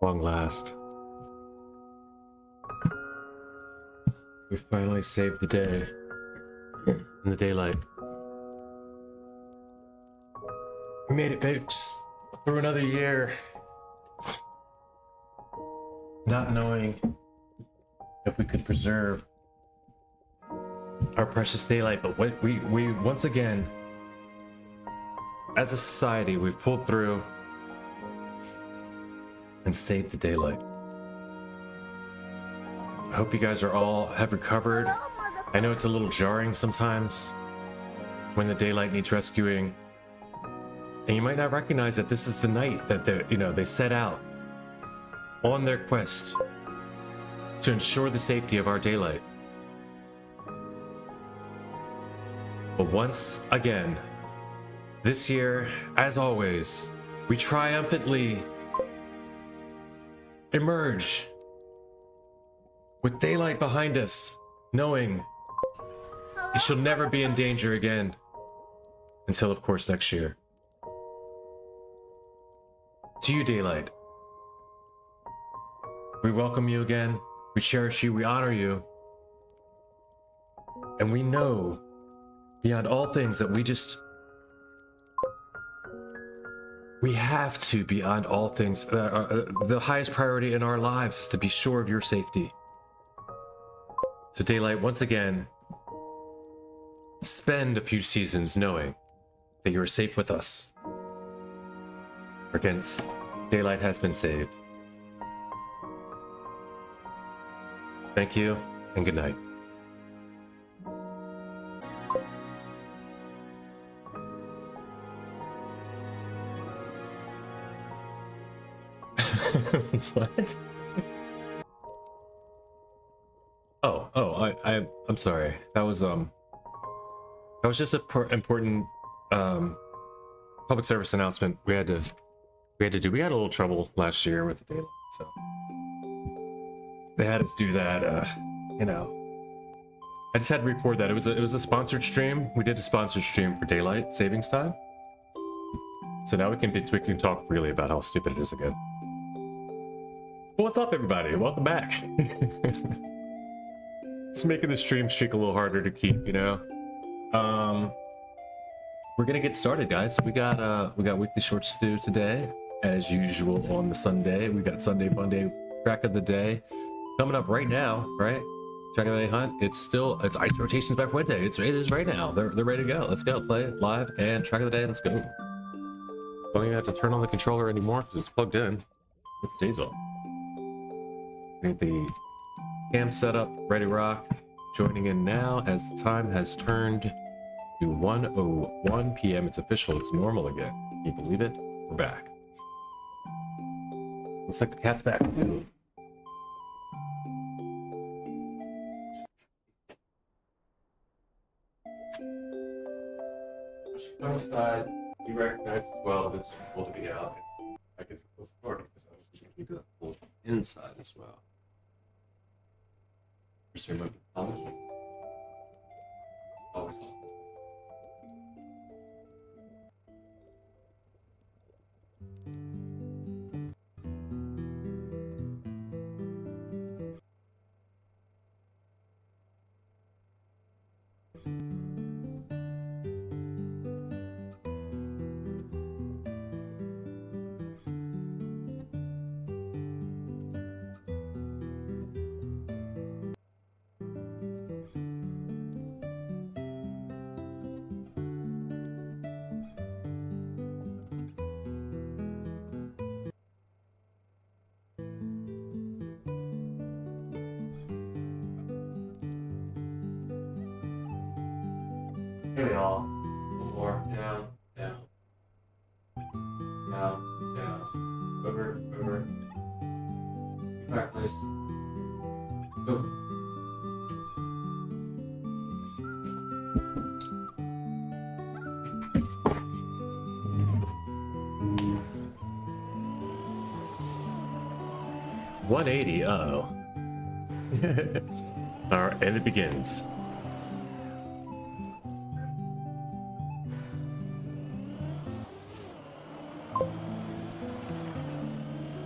Long last. We finally saved the day in the daylight. We made it, babes, through another year, not knowing if we could preserve our precious daylight, but we once again, as a society, we've pulled through and saved the daylight. I hope you guys have recovered. I know it's a little jarring sometimes when the daylight needs rescuing, and you might not recognize that this is the night that they set out on their quest to ensure the safety of our daylight. But once again, this year, as always, we triumphantly emerge with daylight behind us, knowing it shall never be in danger again until, of course, next year. To you, daylight, we welcome you again, we cherish you, we honor you, and we know beyond all things that we have to, beyond all things, the highest priority in our lives is to be sure of your safety. So daylight, once again, spend a few seasons knowing that you are safe with us. Against daylight has been saved. Thank you and good night. What? I'm sorry. That was just an important public service announcement we had to do. We had a little trouble last year with the daylight, so they had us do that. I just had to report that it was a sponsored stream. We did a sponsored stream for daylight savings time, so now we can talk freely about how stupid it is again. Well, what's up, everybody? Welcome back. Just making the stream streak a little harder to keep, We're gonna get started, guys. We got weekly shorts to do today, as usual on the Sunday. We got Sunday Funday track of the day coming up right now, right? Track of the day hunt. It's Ice Rotations by Fuente. It is right now. They're ready to go. Let's go play it live and track of the day. Let's go. Don't even have to turn on the controller anymore because it's plugged in. It stays on. Get the cam set up, ready to rock. Joining in now as the time has turned to 1:01 p.m. It's official. It's normal again. Can you believe it? We're back. Looks like the cat's back too. Outside, you recognize as well that it's cool to be out. I get to close the door because I was going to keep it cool inside as well. Here's your movie. Always. Here we all. One more. Down, down. Down, down. Over, over. Back, please. Go. $180. Uh-oh. All right, and it begins.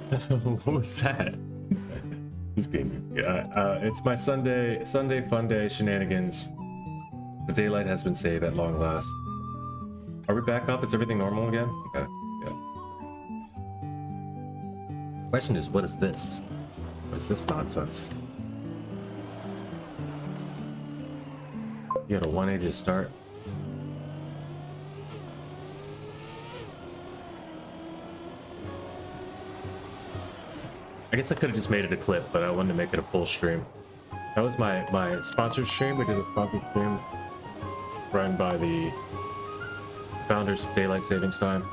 What was that? Just being goofy. It's my Sunday fun day shenanigans. The daylight has been saved at long last. Are we back up? Is everything normal again? Okay. Yeah. Question is, what is this? What is this nonsense? You got a 180 to start. I guess I could have just made it a clip, but I wanted to make it a full stream. That was my sponsored stream. We did a sponsored stream run by the founders of Daylight Savings Time.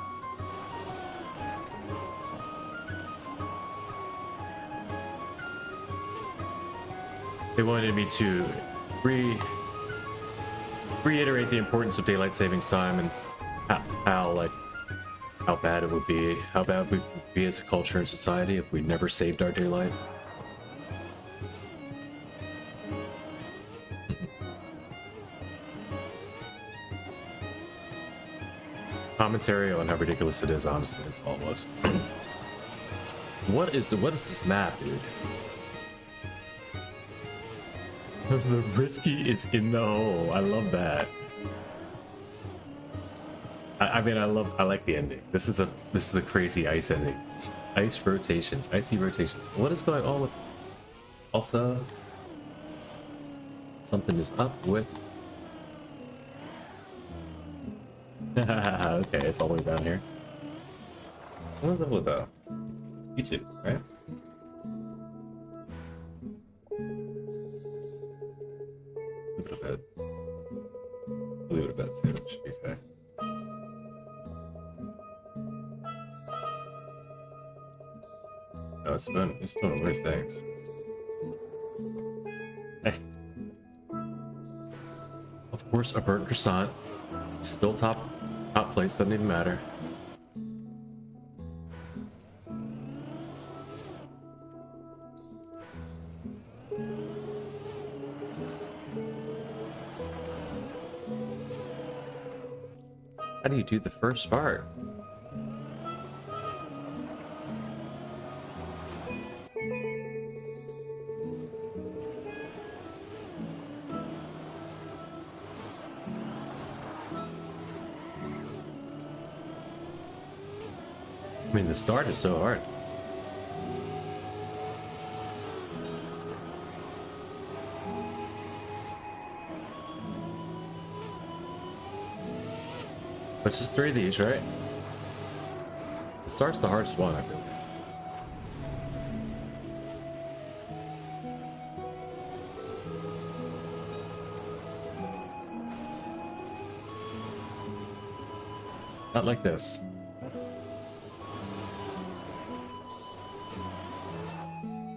They wanted me to reiterate the importance of Daylight Savings Time and how bad it would be, how bad we would be as a culture and society if we never saved our daylight. Commentary on how ridiculous it is, honestly, is all of us. What is this map, dude? The risky is in the hole. I love that. I mean, I like the ending. This is a crazy ice ending. Ice rotations, icy rotations. What is going on with? Also, something is up with. Okay, it's all the way down here. What is up with YouTube, right? Leave it a bit. Leave it a bit. So it should be okay. No, it's doing weird things. Hey. Of course, a burnt croissant. Still top place, doesn't even matter. How do you do the first part? I mean, the start is so hard. But it's just 3 of these, right? The start's the hardest one, I feel. Not like this.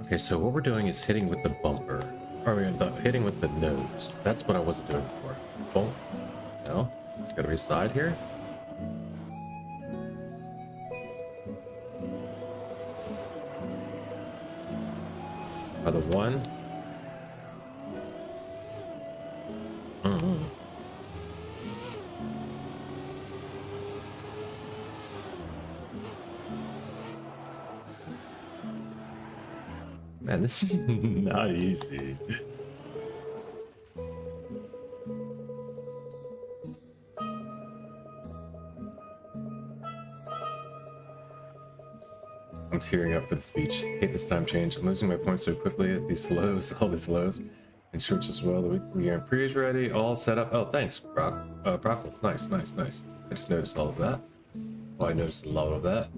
Okay, so what we're doing is hitting with the bumper. Or hitting with the nose. That's what I wasn't doing before. Boom. No. It's gotta be side here. Another one. Man, this is not easy. I'm tearing up for the speech. Hate this time change. I'm losing my points so quickly at these lows, all these lows. And shorts as well. The Grand Prix is ready, all set up. Oh, thanks, Brockles. Nice. I just noticed all of that. Well, I noticed a lot of that.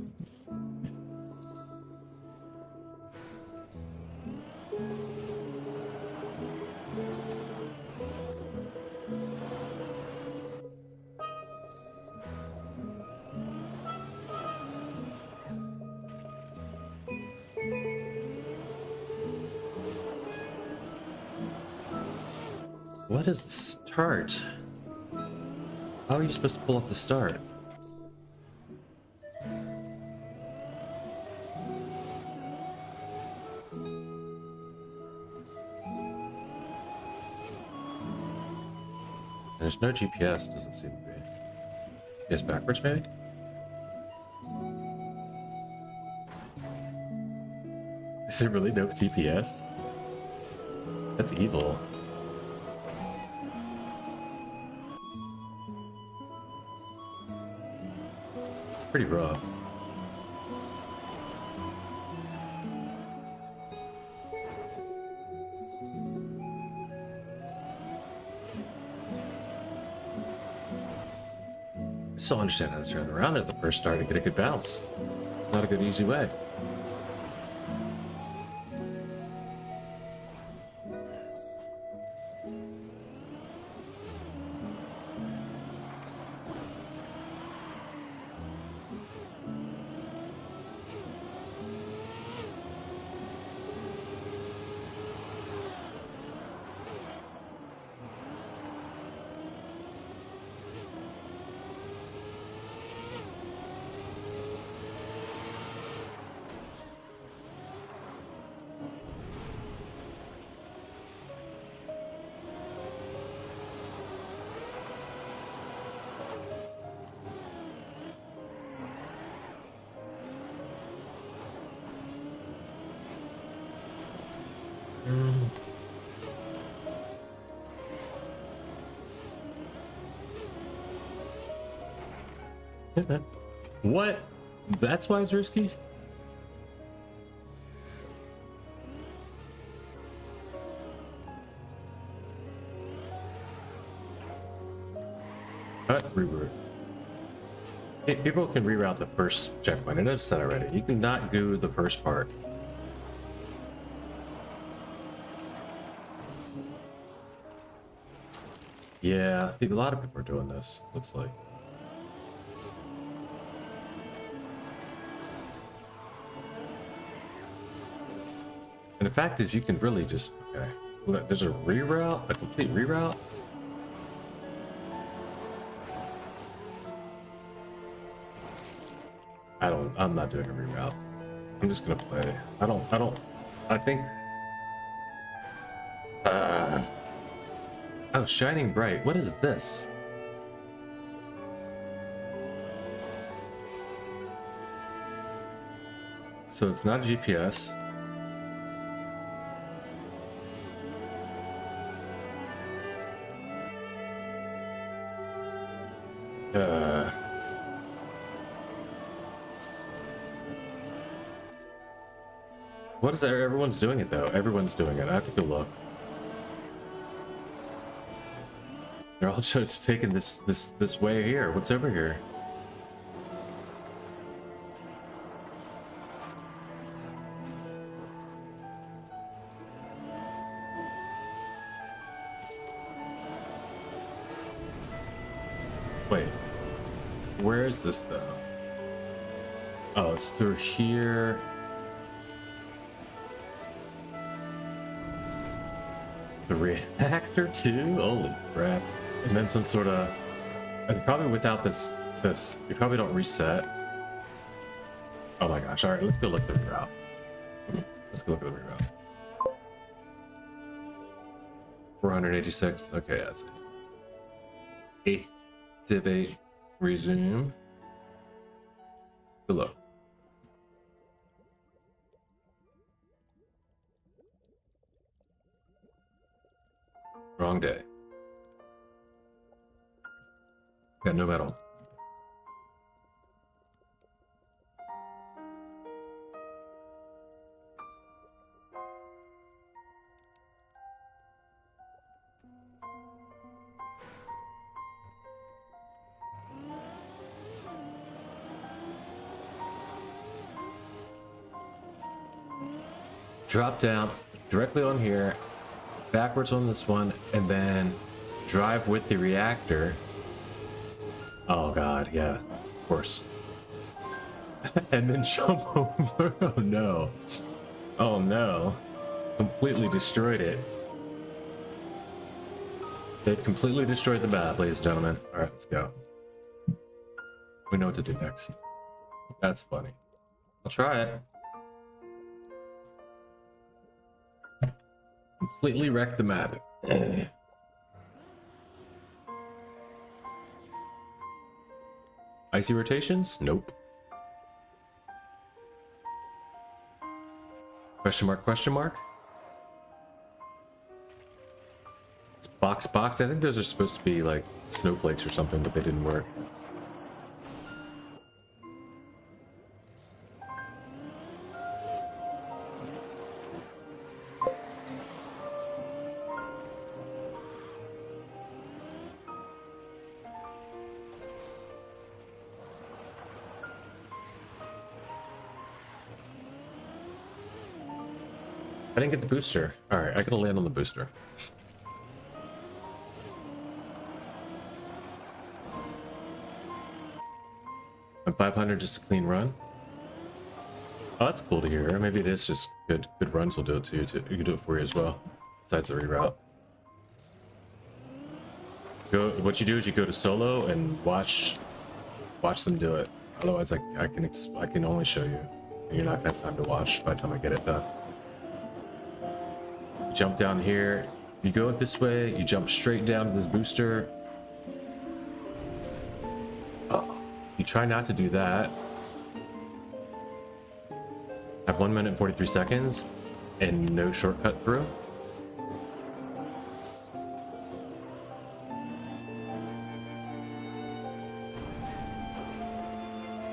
What is the start? How are you supposed to pull off the start? There's no GPS, doesn't seem to be. Yes, backwards maybe? Is there really no GPS? That's evil. It's pretty rough. I still understand how to turn around at the first start and get a good bounce. It's not a good, easy way. What? That's why it's risky? Reroute. People can reroute the first checkpoint. I noticed that already. You cannot do the first part. Yeah, I think a lot of people are doing this, looks like. And the fact is, you can really just, okay, look, there's a reroute, a complete reroute. I'm not doing a reroute. I'm just gonna play. I think, oh, Shining Bright, what is this? So it's not a GPS. What is that? Everyone's doing it though. Everyone's doing it. I have to go look. They're all just taking this way here. What's over here? Wait. Where is this though? Oh, it's through here. The reactor too? Holy crap. And then some sort of, probably without this, you probably don't reset. Oh my gosh. All right, let's go look at the reroute. Let's go look at the reroute. 486. Okay, that's it. Activate, resume. Below. Wrong day. Got no metal. Drop down directly on here, backwards on this one, and then drive with the reactor. Oh god, yeah, of course. And then jump over. Oh no. Oh no. Completely destroyed it. They've completely destroyed the map, ladies and gentlemen. Alright, let's go. We know what to do next. That's funny. I'll try it. Completely wrecked the map. Icy rotations? Nope. Question mark, question mark? It's box, box. I think those are supposed to be like snowflakes or something, but they didn't work. I didn't get the booster. Alright, I gotta land on the booster. And 500 just a clean run. Oh, that's cool to hear. Maybe it is just good runs will do it to you too. You can do it for you as well. Besides the reroute. What you do is you go to solo and watch them do it. Otherwise I can only show you. And you're not gonna have time to watch by the time I get it done. You jump down here, you go this way, you jump straight down to this booster. Oh, you try not to do that. Have 1 minute and 43 seconds and no shortcut through.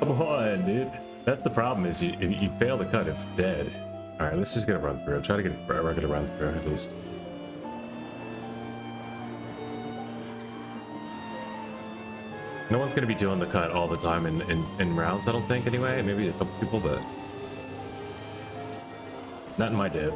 Come on, dude. That's the problem is if you fail the cut, it's dead. All right, let's just get a run through. Try to get a regular run through at least. No one's going to be doing the cut all the time in rounds, I don't think, anyway. Maybe a couple people, but not in my div.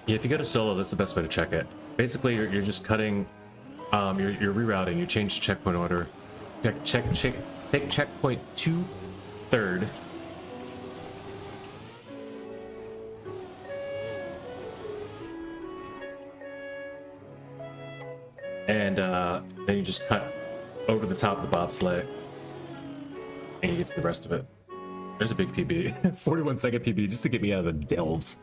Yeah, if you go to solo, that's the best way to check it. Basically, you're just cutting, you're rerouting. You change checkpoint order. Take checkpoint to third. And then you just cut over the top of the bobsleigh, and you get to the rest of it. There's a big PB, 41-second PB, just to get me out of the delves.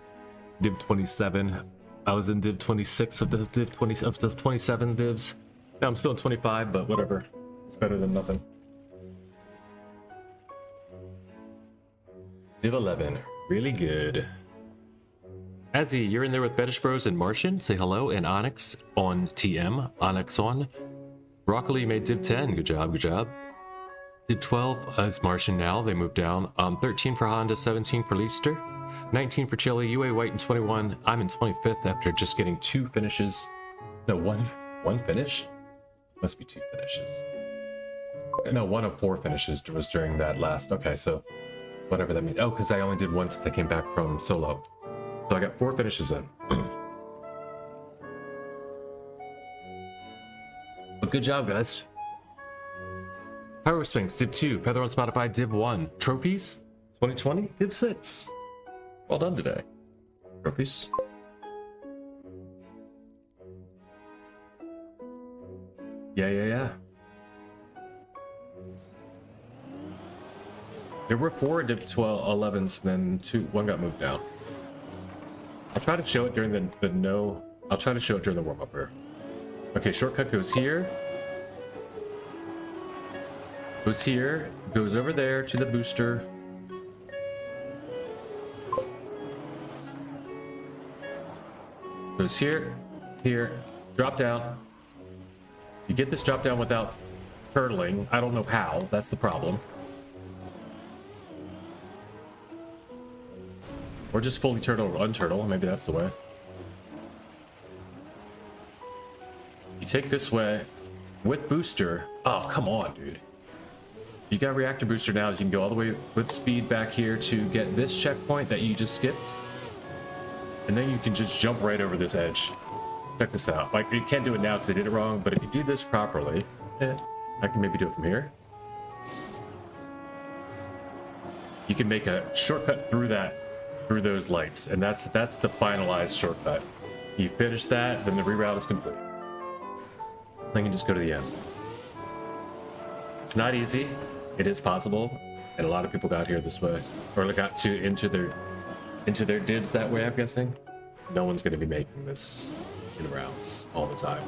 Div 27. I was in div 26 of the div 20 of the 27 divs. Now I'm still in 25, but whatever. It's better than nothing. Div 11, really good. Azzy, you're in there with Betish Bros and Martian. Say hello. And Onyx on TM. Onyx on. Broccoli made div 10. Good job, good job. Div 12 is Martian now. They moved down. 13 for Honda, 17 for Leafster. 19 for Chile, UA White in 21. I'm in 25th after just getting 2 finishes. No, one finish? Must be 2 finishes. No, 1 of 4 finishes was during that last. Okay, so whatever that means. Oh, because I only did 1 since I came back from solo. So I got 4 finishes in. But good job, guys. Pyro Sphinx, Div 2. Feather on Spotify, Div 1. Trophies? 2020, Div 6. Well done today. Trophies. Yeah. There were 4 Div 12 11s, and then 1 got moved down. I'll try to show it during I'll try to show it during the warm-up here. Okay, shortcut goes here. Goes here. Goes over there to the booster. Goes here, drop down. You get this drop down without turtling. I don't know how, that's the problem. Or just fully turtle or unturtle, maybe that's the way. You take this way with booster. Oh, come on, dude. You got reactor booster now. You can go all the way with speed back here to get this checkpoint that you just skipped. And then you can just jump right over this edge. Check this out. Like, you can't do it now because they did it wrong, but if you do this properly, I can maybe do it from here. You can make a shortcut through those lights, and that's the finalized shortcut. You finish that, then the reroute is complete. Then you just go to the end. It's not easy. It is possible. and a lot of people got here this way, or got to into their divs that way. I'm guessing no one's going to be making this in rounds all the time.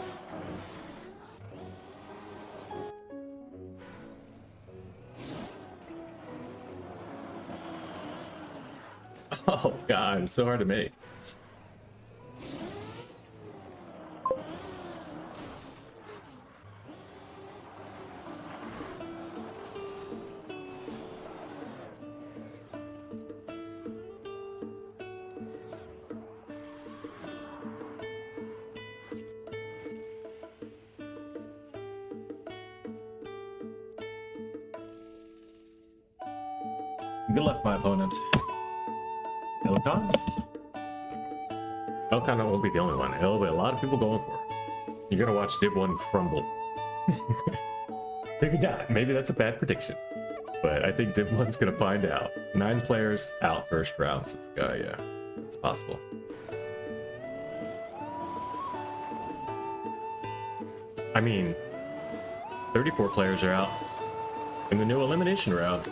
Oh god, it's so hard to make. Good luck, my opponent. Elcon? Elcon won't be the only one. There'll be a lot of people going for it. You're gonna watch Div 1 crumble. Maybe not. Maybe that's a bad prediction. But I think Div 1's gonna find out. 9 players out first round. So yeah, it's possible. I mean, 34 players are out in the new elimination round.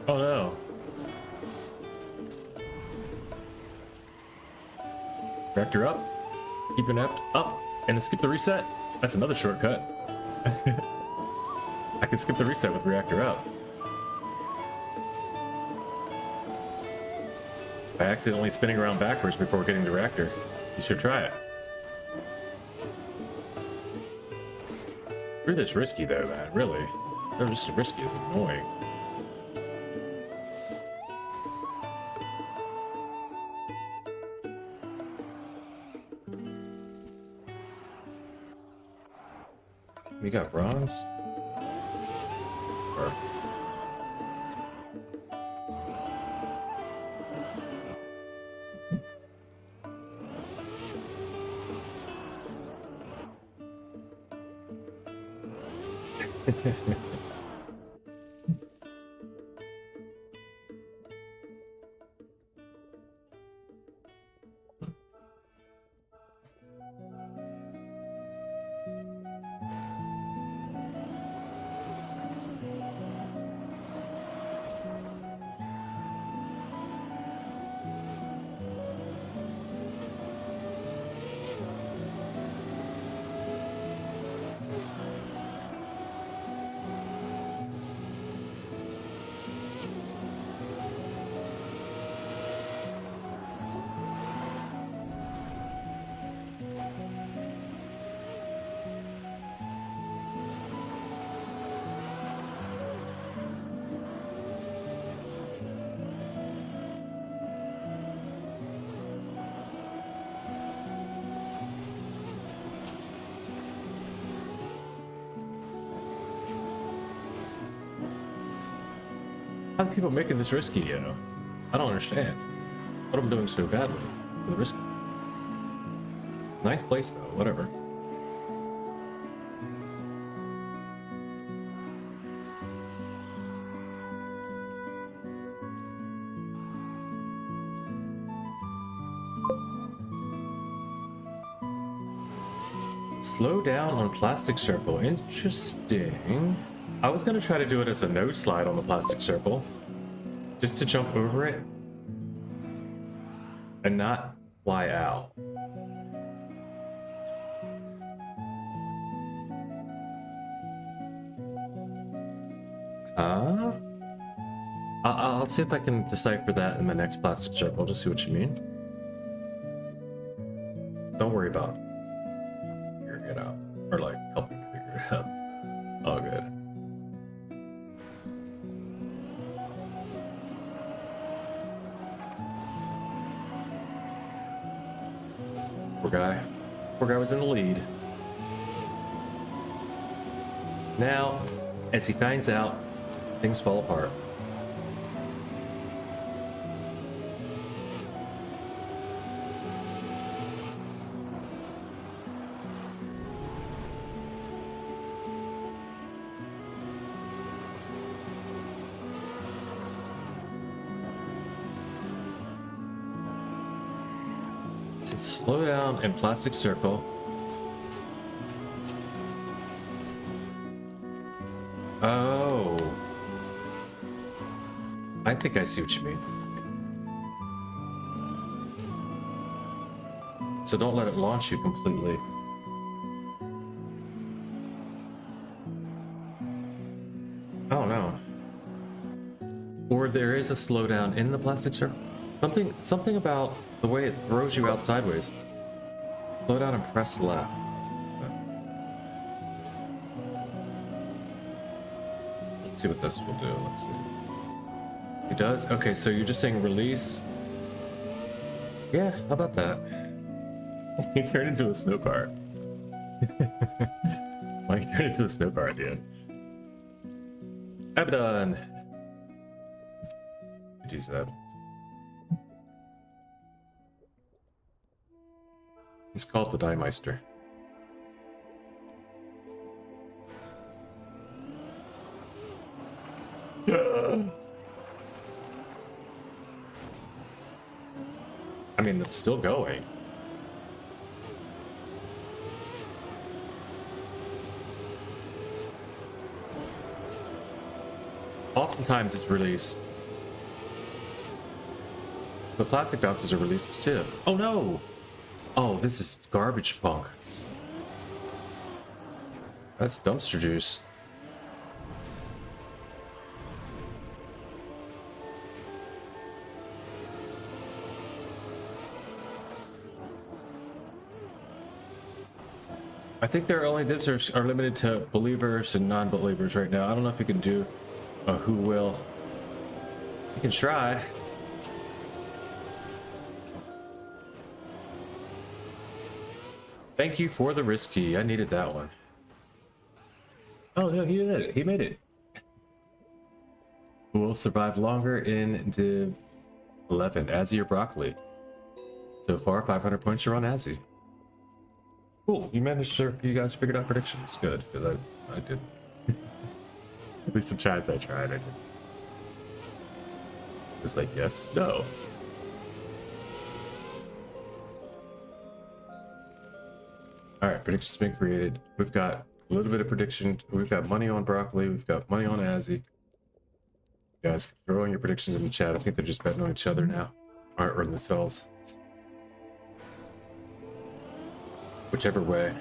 Oh no. Reactor up. Keep your up. And skip the reset. That's another shortcut. I can skip the reset with reactor up. By accidentally spinning around backwards before getting the reactor. You should try it. You're this risky though, man. Really. They're just risky is annoying. We got bronze. Or... How are people making this risky, you know? I don't understand. What am I doing so badly for the risky? 9th place though, whatever. Slow down on plastic circle. Interesting. I was gonna try to do it as a no slide on the plastic circle, just to jump over it and not fly out. I'll see if I can decipher that in my next plastic circle, just see what you mean. Don't worry about figuring it out, or like helping you figure it out. All good. Poor guy. Poor guy was in the lead. Now, as he finds out, things fall apart. To slow down in plastic circle. Oh. I think I see what you mean. So don't let it launch you completely. Oh no. Or there is a slowdown in the plastic circle. Something about the way it throws you out sideways. Slow down and press left. Let's see what this will do. Let's see. It does? Okay, so you're just saying release. Yeah, how about that? You turn into a snow car. Why you turn into a snow car at the end? Abaddon! Could use that. He's called the Die Meister. I mean, it's still going. Oftentimes it's released. The plastic bounces are releases too. Oh no! Oh, this is garbage punk. That's dumpster juice. I think their only divs are limited to believers and non-believers right now. I don't know if you can do a who will. You can try. Thank you for the risky. I needed that one. Oh no, he did it. He made it. Who will survive longer in Div 11? Azzy or Broccoli? So far, 500 points are on Azzy. Cool. You managed to. You guys figured out predictions. Good, because I did. At least the chance I tried, I did. It's like yes, no. All right, predictions been created. We've got a little bit of prediction. We've got money on Broccoli. We've got money on Azzy. You guys, throw in your predictions in the chat. I think they're just betting on each other now, or on themselves. Whichever way.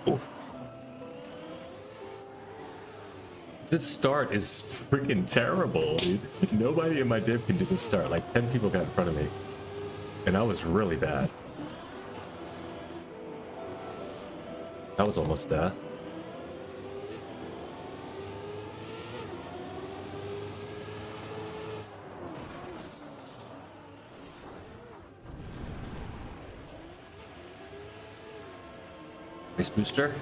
Oof. This start is freaking terrible, dude. Nobody in my div can do this start. Like 10 people got in front of me, and I was really bad. That was almost death. Race booster.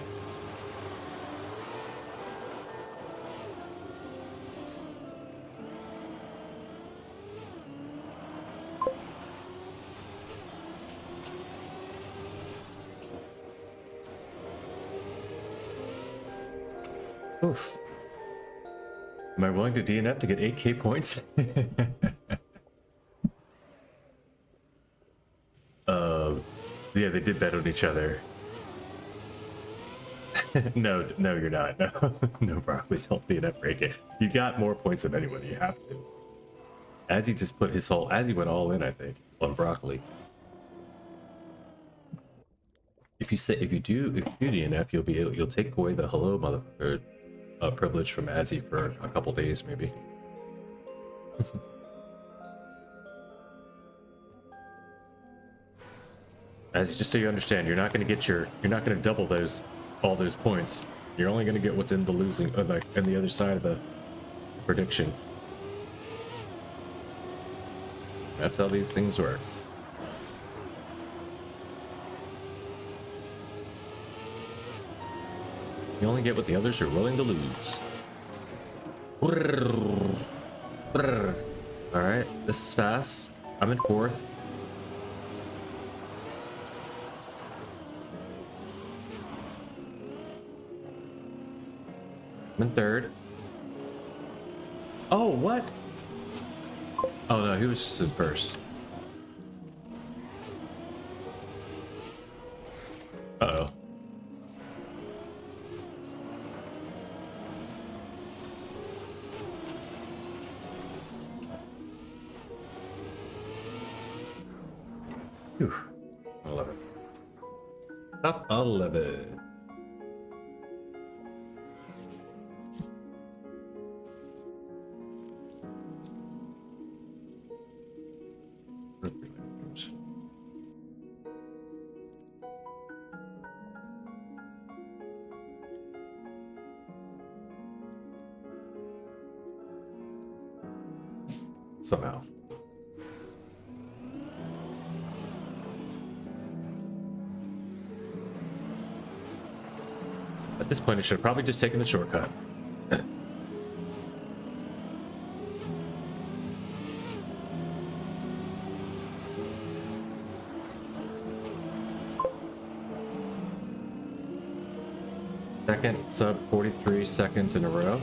Oof. Am I willing to DNF to get 8k points? Yeah, they did bet on each other. No, you're not. No, no, Broccoli, don't DNF for 8k. You got more points than anyone. You have to. As he just put his whole, as he went all in, I think, on Broccoli. If you do DNF, you'll take away the hello motherfucker privilege from Azzy for a couple days, maybe. Azzy, just so you understand, you're not going to double all those points. You're only going to get what's in the losing, like in the other side of the prediction. That's how these things work. You only get what the others are willing to lose. Alright, this is fast. I'm in fourth. I'm in third. Oh, what? Oh no, he was just in first. Whew. 11. Top 11. Somehow. At this point, I should have probably just taken the shortcut. Second sub 43 seconds in a row.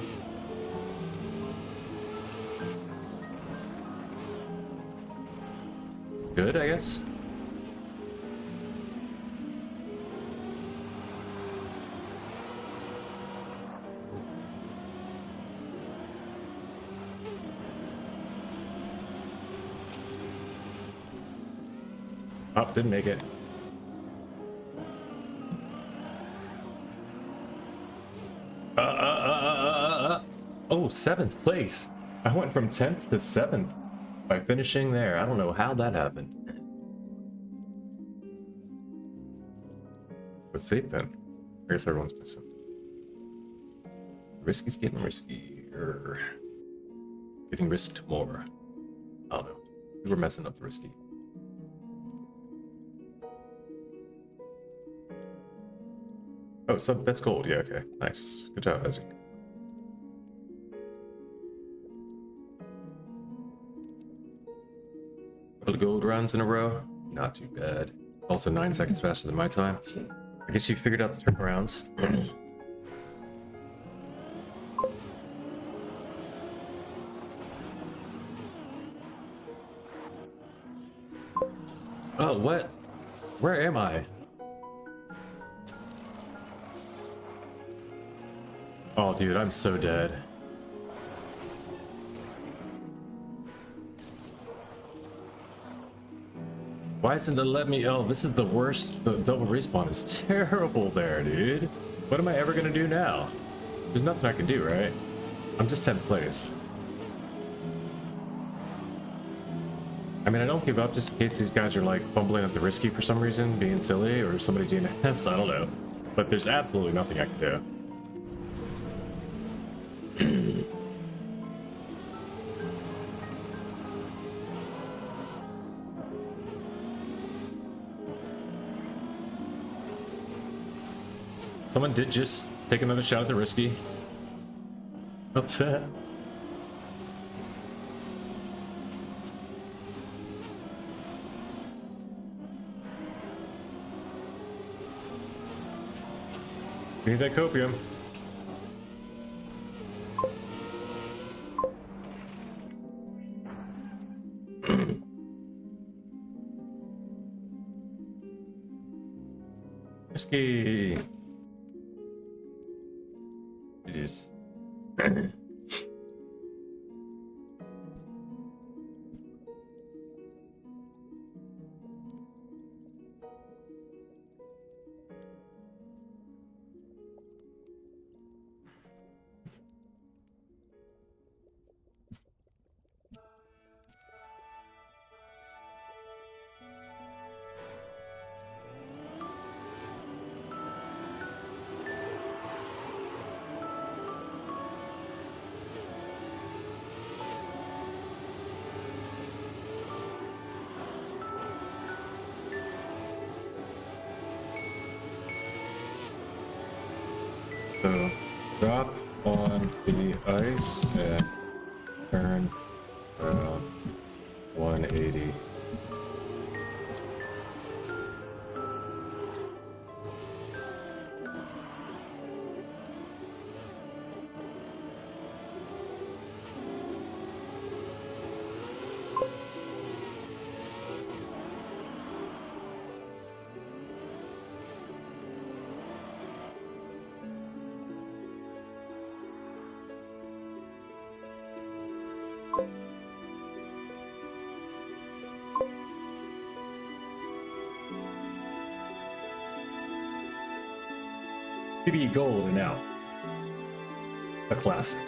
Good, I guess. Oh, didn't make it. Oh, 7th place. I went from 10th to 7th by finishing there. I don't know how that happened. But safe then. I guess everyone's missing. Risky's getting riskier. Getting risked more. I don't know. We were messing up the risky. Oh, so that's gold. Yeah, okay. Nice. Good job, Ezzy. Couple of gold runs in a row. Not too bad. Also 9 seconds faster than my time. I guess you figured out the turnarounds. Oh, what? Where am I? Oh, dude, I'm so dead. Why isn't it let me? Oh, this is the worst. The double respawn is terrible there, dude. What am I ever gonna do now? There's nothing I can do, right? I'm just 10th place. I mean, I don't give up just in case these guys are like fumbling at the risky for some reason, being silly, or somebody DNFs, I don't know. But there's absolutely nothing I can do. Someone did just take another shot at the risky. Upset. We need that copium. Risky. It is. So, drop on the ice and turn around 180. PB Gold and out. A classic.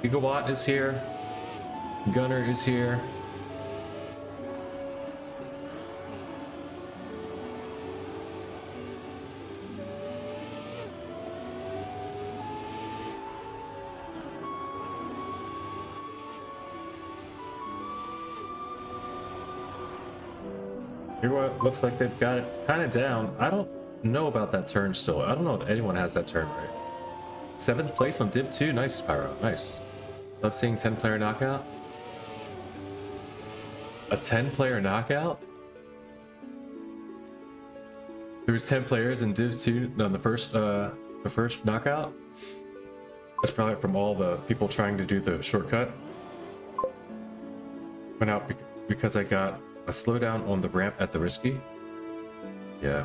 Gigawatt is here. Gunner is here. Gigawatt looks like they've got it kind of down. I don't know about that turn still. I don't know if anyone has that turn right. 7th place on Div 2. Nice, Pyro. Nice. Love seeing 10-player knockout. A 10-player knockout? There was 10 players in Div 2 on the first knockout. That's probably from all the people trying to do the shortcut. Went out because I got a slowdown on the ramp at the risky. Yeah.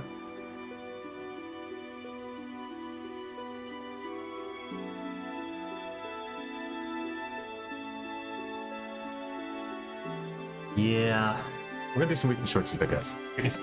Yeah. We're gonna do some weekly shorts, I guess. Peace.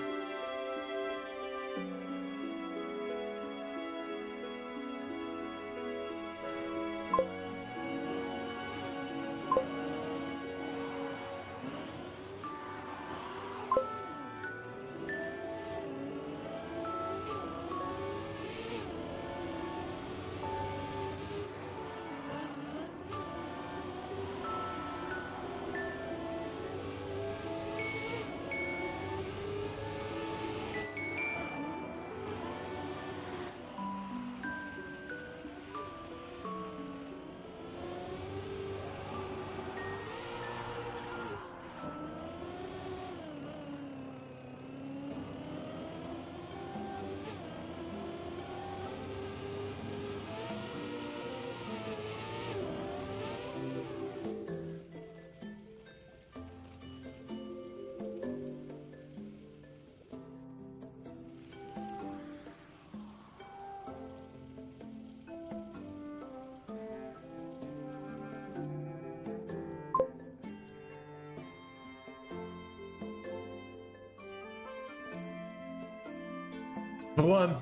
One.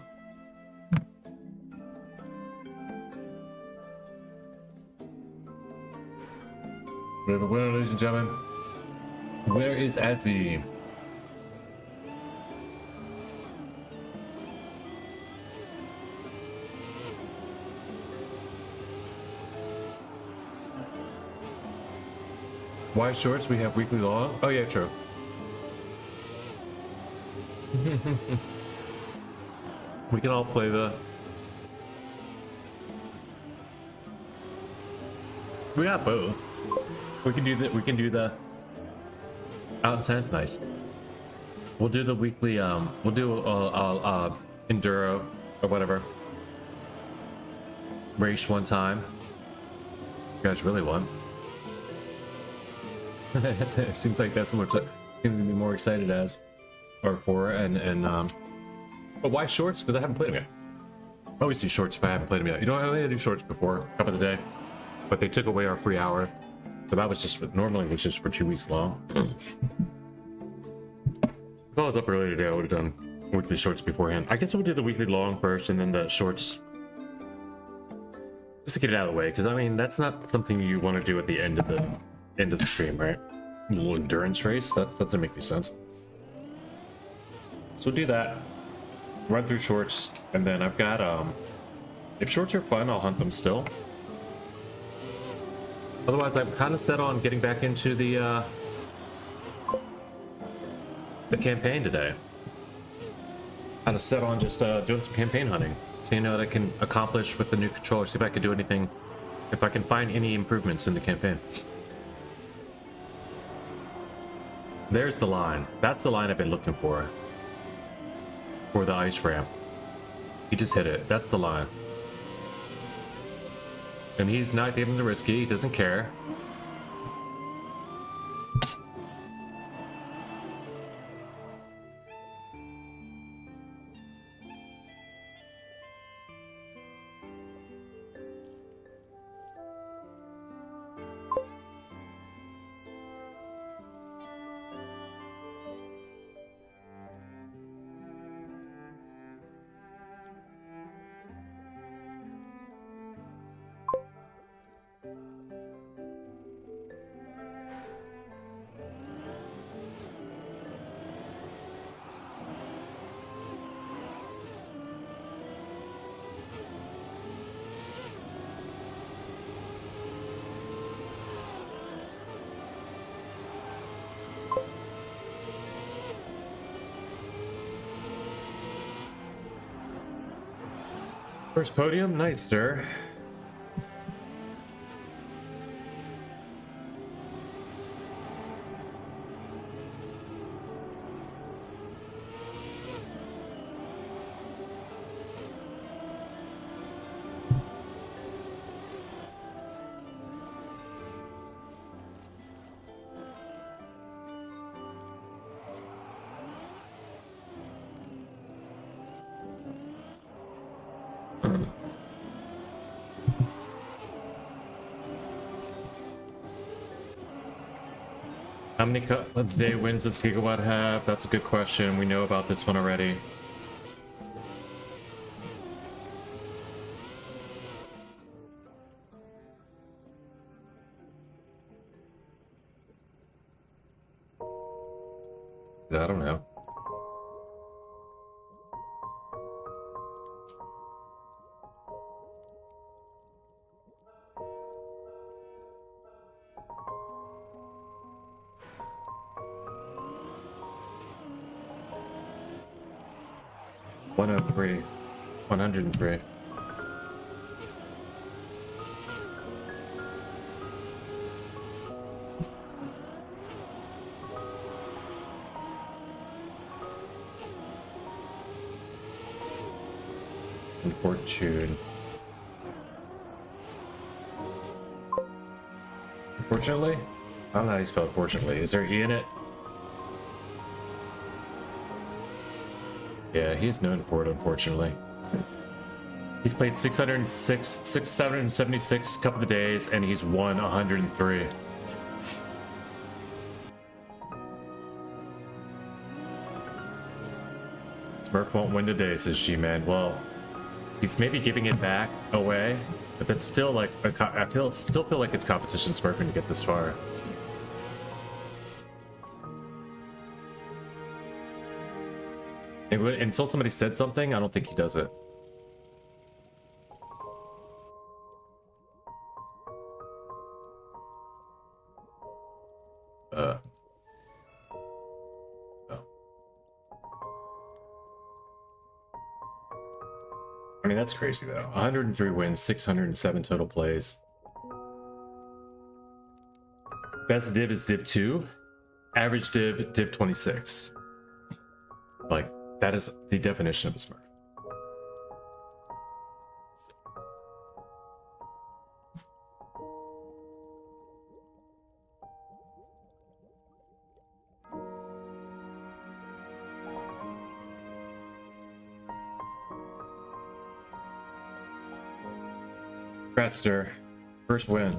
We have a winner, ladies and gentlemen. Where is Azzy? Why shorts? We have weekly long. Oh yeah, true. We can all play the. We got both. We can do that. We can do the out in 10th. Nice. We'll do the weekly. We'll do enduro or whatever race one time. You guys really won. It seems like that's what we're seems to be more excited as or for and. But why shorts? Because I haven't played them yet. I always do shorts if I haven't played them yet. You know, I only do shorts before, cup of the day. But they took away our free hour. So that was just for, normally it was just for 2 weeks long. If I was up earlier today, I would have done weekly shorts beforehand. I guess we'll do the weekly long first and then the shorts. Just to get it out of the way, because I mean, that's not something you want to do at the end of the stream, right? A little endurance race, that doesn't make any sense. So we'll do that. Run through shorts, and then I've got if shorts are fun, I'll hunt them still. Otherwise, I'm kind of set on getting back into the campaign today. Kind of set on just doing some campaign hunting, seeing what I can accomplish with the new controller. See if I can do anything, if I can find any improvements in the campaign. There's the line. That's the line I've been looking for the ice ramp. He just hit it. That's the line. And he's not getting the risky. He doesn't care. First podium, nice, sir. How many cup of the day wins does Gigawatt have? That's a good question. We know about this one already. I don't know. $103. 103. And fortune. Unfortunately? I don't know how you spell fortunately. Is there E in it? Yeah, he's known for it, unfortunately. He's played 676 Cup of the Days, and he's won 103. Smurf won't win today, says G-Man. Well, he's maybe giving it back away, but that's still like I still feel like it's competition Smurfing to get this far. Until somebody said something, I don't think he does it. Oh. I mean, that's crazy though. 103 wins, 607 total plays. Best div is div 2. Average div 26. Like, that is the definition of a Smurf. Ratster, first win.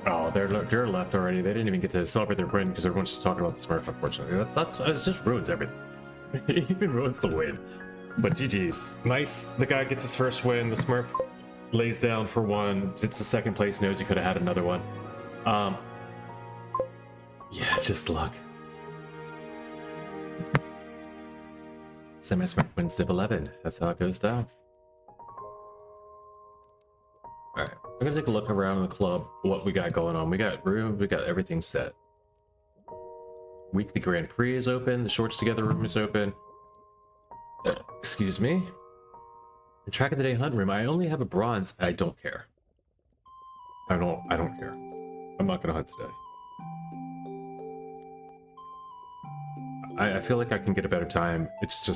Oh, they're left already. They didn't even get to celebrate their win because everyone's just talking about the Smurf, unfortunately. It just ruins everything. It even ruins the win. But GG's. Nice. The guy gets his first win. The Smurf lays down for one. It's the second place. Knows he could have had another one. Yeah, just luck. Semi-Smurf wins div 11. That's how it goes down. Alright, we're gonna take a look around the club, what we got going on. We got room, we got everything set. Weekly Grand Prix is open, the Shorts Together room is open. Excuse me. The Track of the Day Hunt room, I only have a bronze, I don't care. I don't care. I'm not gonna hunt today. I feel like I can get a better time. It's a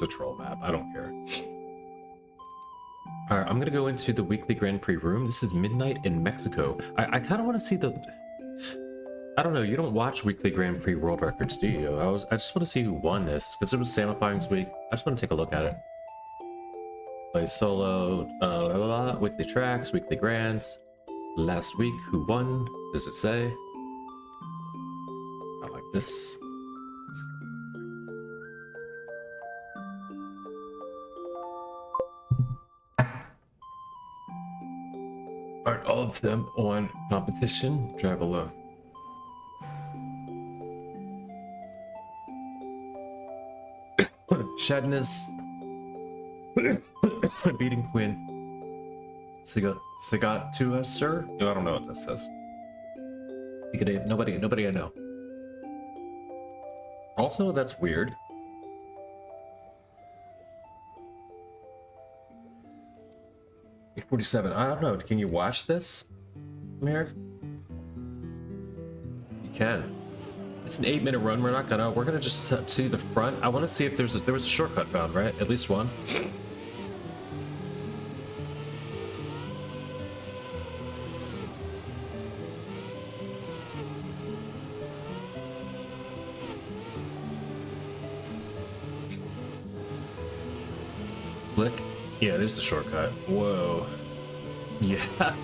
troll map. I don't care. All right, I'm gonna go into the weekly Grand Prix room. This is midnight in Mexico. I kind of want to see the. I don't know. You don't watch weekly Grand Prix world records, do you? I just want to see who won this because it was Samifying's week. I just want to take a look at it. Play solo, weekly tracks, weekly grands. Last week, who won? Does it say? This. Aren't all of them on competition? Drive alone. Shadness. Beating Quinn. Sagat to us, sir? No, I don't know what that says. Nobody I know. Also, that's weird. $8:47. I don't know. Can you watch this from here? You can. It's an 8-minute run. We're gonna just see the front. I want to see if there was a shortcut found, right? At least one. Click. Yeah, there's the shortcut. Whoa. Yeah.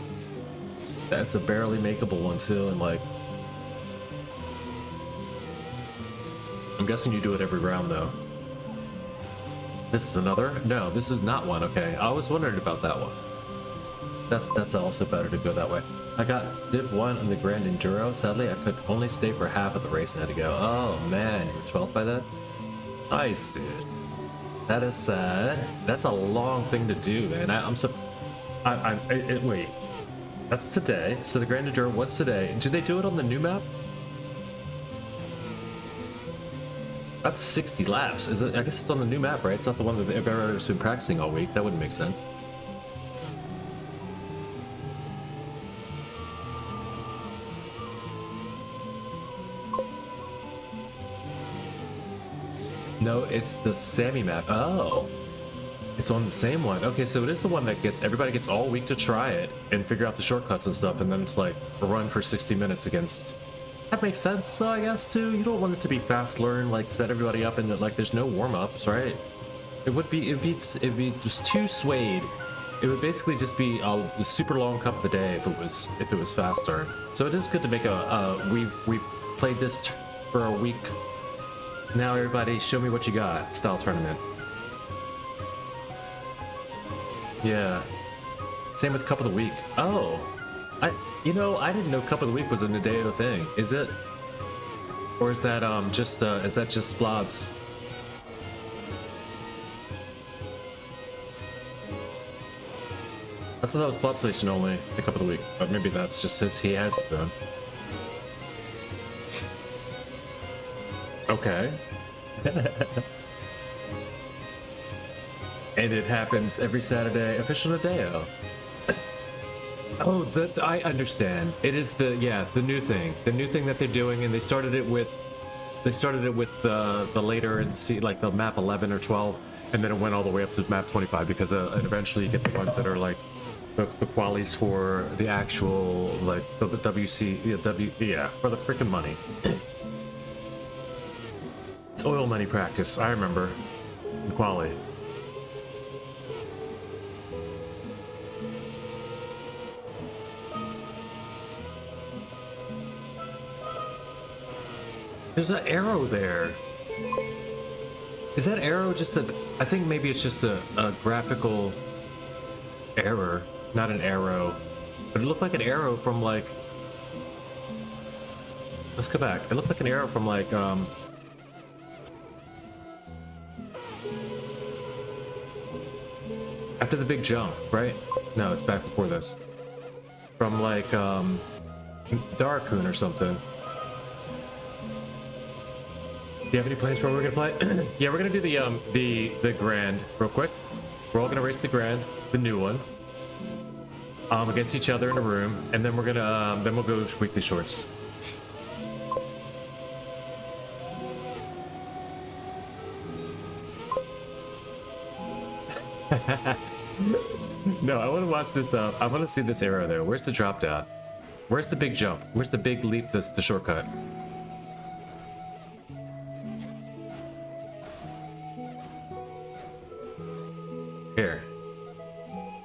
That's a barely makeable one too, and like, I'm guessing you do it every round though. This is another? No, this is not one. Okay, I was wondering about that one. That's also better to go that way. I got Div 1 on the Grand Enduro. Sadly, I could only stay for half of the race and had to go. Oh man, you were 12th by that? Nice, dude. That is sad. That's a long thing to do, man. Wait. That's today. So the Grand Enduro, what's today? Do they do it on the new map? That's 60 laps. Is it? I guess it's on the new map, right? It's not the one that everybody's been practicing all week. That wouldn't make sense. No, it's the Sammy map. Oh. It's on the same one. Okay, so it is the one that everybody gets all week to try it and figure out the shortcuts and stuff, and then it's like a run for 60 minutes against. That makes sense, I guess, too. You don't want it to be fast learn, like set everybody up, and like there's no warm-ups, right? It'd be just too swayed. It would basically just be a super long cup of the day if it was fast learn. So it is good to make we've played this for a week. Now everybody, show me what you got style tournament. Yeah. Same with Cup of the Week. Oh. I didn't know Cup of the Week was a Nadeo thing. Is it? Or is that just Splob's? I thought that was Blob Station only, the Cup of the Week. But maybe that's just he has it then. Okay. And it happens every Saturday. Official Nadeo. Oh, I understand. It is the new thing. The new thing that they're doing, and they started it with the later and like the map 11 or 12, and then it went all the way up to map 25 because and eventually you get the ones that are like the qualies for the actual like the WC for the freaking money. It's oil money practice. I remember in quali. There's an arrow there. Is that arrow just I think maybe it's just a graphical error, not an arrow. But it looked like an arrow from like... Let's go back. It looked like an arrow from like, after the big jump, right? No, it's back before this. From like, Darakun or something. Do you have any plans for what we're gonna play? Yeah, we're gonna do the Grand real quick. We're all gonna race the Grand, the new one, against each other in a room, and then we're gonna then we'll go weekly shorts. No, I want to watch this. I want to see this arrow there. Where's the drop down? Where's the big jump? Where's the big leap? The shortcut. Here.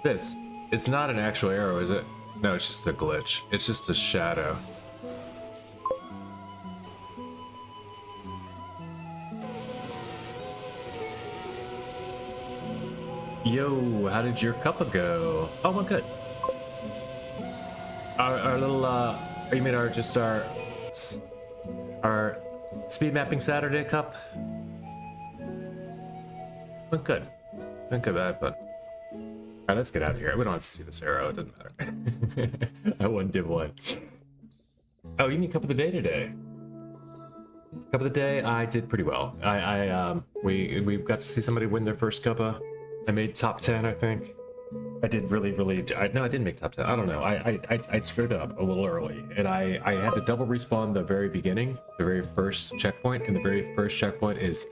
This. It's not an actual arrow, is it? No, it's just a glitch. It's just a shadow. Yo, how did your cuppa go? Oh, well, good. Our little, you mean our speed mapping Saturday cup? Went good. Went good, bad, but... Alright, let's get out of here. We don't have to see this arrow, it doesn't matter. I won Div 1. Oh, you mean cup of the day today? Cup of the day, I did pretty well. We got to see somebody win their first cuppa. I made top 10, I think. I did really. No, I didn't make top 10. I don't know. I screwed up a little early, and I had to double respawn the very beginning, the very first checkpoint, and the very first checkpoint is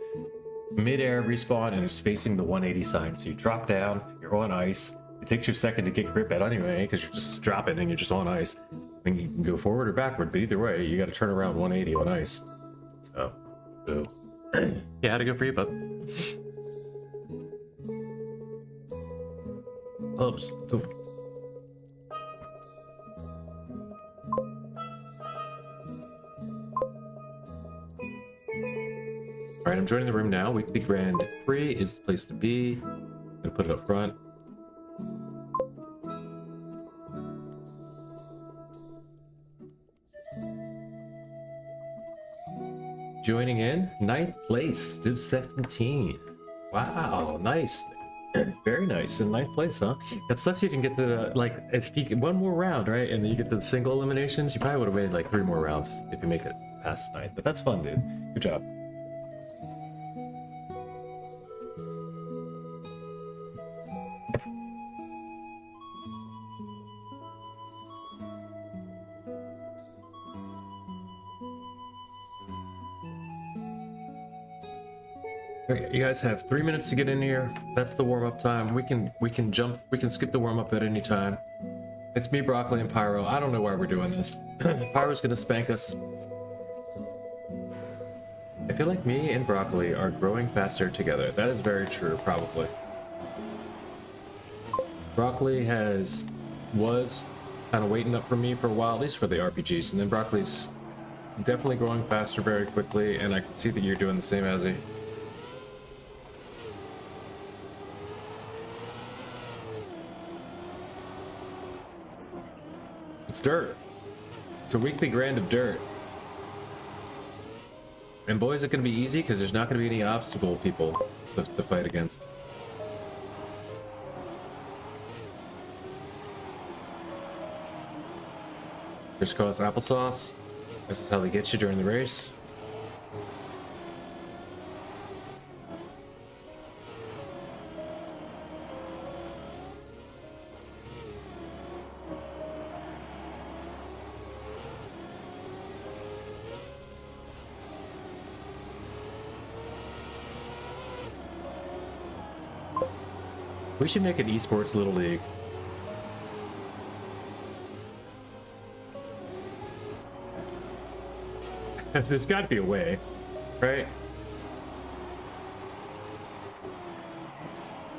mid-air respawn, and it's facing the 180 sign. So you drop down, you're on ice. It takes you a second to get grip at anyway, because you're just dropping and you're just on ice. And you can go forward or backward, but either way, you got to turn around 180 on ice. So yeah, how'd it go for you, bud? Oops. All right, I'm joining the room now. Weekly Grand Prix is the place to be. I'm gonna put it up front. Joining in, 9th place, Div 17. Wow, nice. Very nice. In 9th place, huh? That sucks you didn't get to the, like, if you get one more round, right? And then you get to the single eliminations, you probably would have waited like 3 more rounds if you make it past 9th. But that's fun, dude. Good job. Okay, you guys have 3 minutes to get in here. That's the warm-up time. We can skip the warm-up at any time. It's me, Broccoli, and Pyro. I don't know why we're doing this. Pyro's gonna spank us. I feel like me and Broccoli are growing faster together. That is very true, probably. Broccoli was kind of waiting up for me for a while, at least for the RPGs, and then Broccoli's definitely growing faster very quickly, and I can see that you're doing the same as he. It's dirt. It's a weekly grand of dirt. And boy, is it going to be easy, because there's not going to be any obstacle people to fight against. Crisscross applesauce. This is how they get you during the race. We should make an esports little league. There's got to be a way, right?